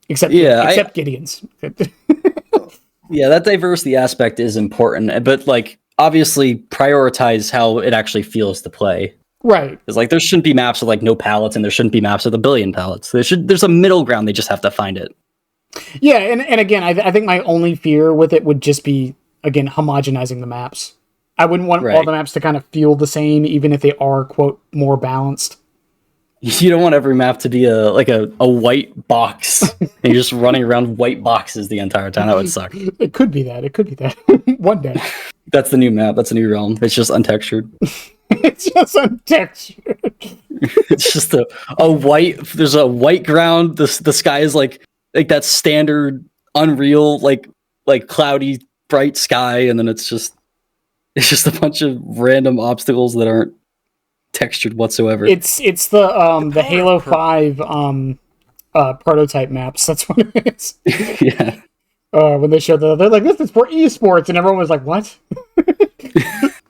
Except Gideon's. Yeah, that diversity aspect is important, but like obviously prioritize how it actually feels to play. Right. Because like there shouldn't be maps with like no pallets, and there shouldn't be maps with 1 billion pallets. There's a middle ground. They just have to find it. Yeah, and again, I think my only fear with it would just be, again, homogenizing the maps. I wouldn't want all the maps to kind of feel the same, even if they are, quote, more balanced. You don't want every map to be a white box and you're just running around white boxes the entire time. That would suck. It could be that. It could be that. One day. That's the new map. That's a new realm. It's just untextured. It's just untextured. It's just a white. There's a white ground. The sky is like that standard Unreal like cloudy bright sky, and then it's just a bunch of random obstacles that aren't textured whatsoever. It's the Halo 5 prototype maps. That's what it is. Yeah. When they showed they're like, this is for esports, and everyone was like, what?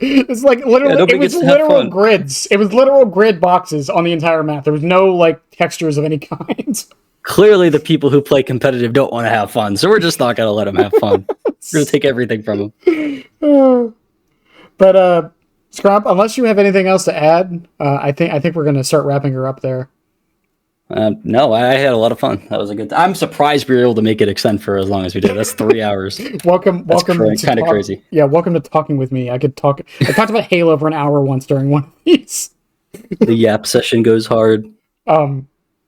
It's like literally, it was literal grids. It was literal grid boxes on the entire map. There was no like textures of any kind. Clearly, the people who play competitive don't want to have fun, so we're just not going to let them have fun. We're going to take everything from them. But Scrump, unless you have anything else to add, I think we're going to start wrapping her up there. No, I had a lot of fun. That was a good. I'm surprised we were able to make it extend for as long as we did. That's 3 hours. Welcome. Kind of crazy. Yeah, welcome to talking with me. I talked about Halo for an hour once during one of these. The Yap session goes hard.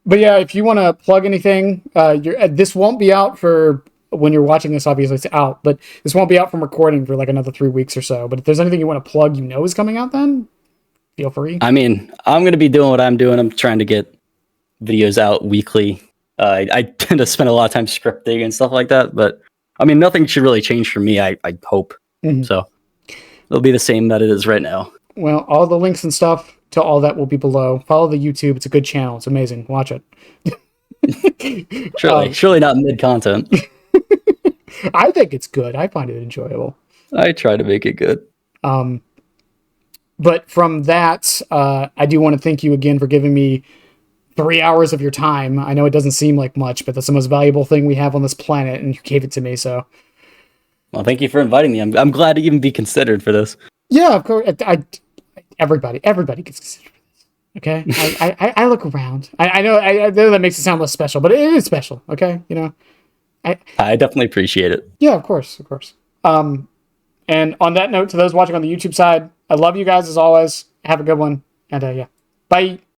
But yeah, if you want to plug anything, this won't be out for when you're watching this. Obviously, it's out, but this won't be out from recording for like another 3 weeks or so. But if there's anything you want to plug, is coming out, then feel free. I mean, I'm going to be doing what I'm doing. I'm trying to get videos out weekly. I tend to spend a lot of time scripting and stuff like that, but I mean, nothing should really change for me. I hope so. It'll be the same that it is right now. Well, all the links and stuff to all that will be below. Follow the YouTube. It's a good channel. It's amazing. Watch it. Surely not mid content. I think it's good. I find it enjoyable. I try to make it good. But from that, I do want to thank you again for giving me 3 hours of your time. I know it doesn't seem like much, but that's the most valuable thing we have on this planet, and you gave it to me. So, well, thank you for inviting me. I'm glad to even be considered for this. Yeah, of course. Everybody gets considered for this. Okay, I look around. I know that makes it sound less special, but it is special. Okay, I definitely appreciate it. Yeah, of course. And on that note, to those watching on the YouTube side, I love you guys as always. Have a good one, and yeah, bye.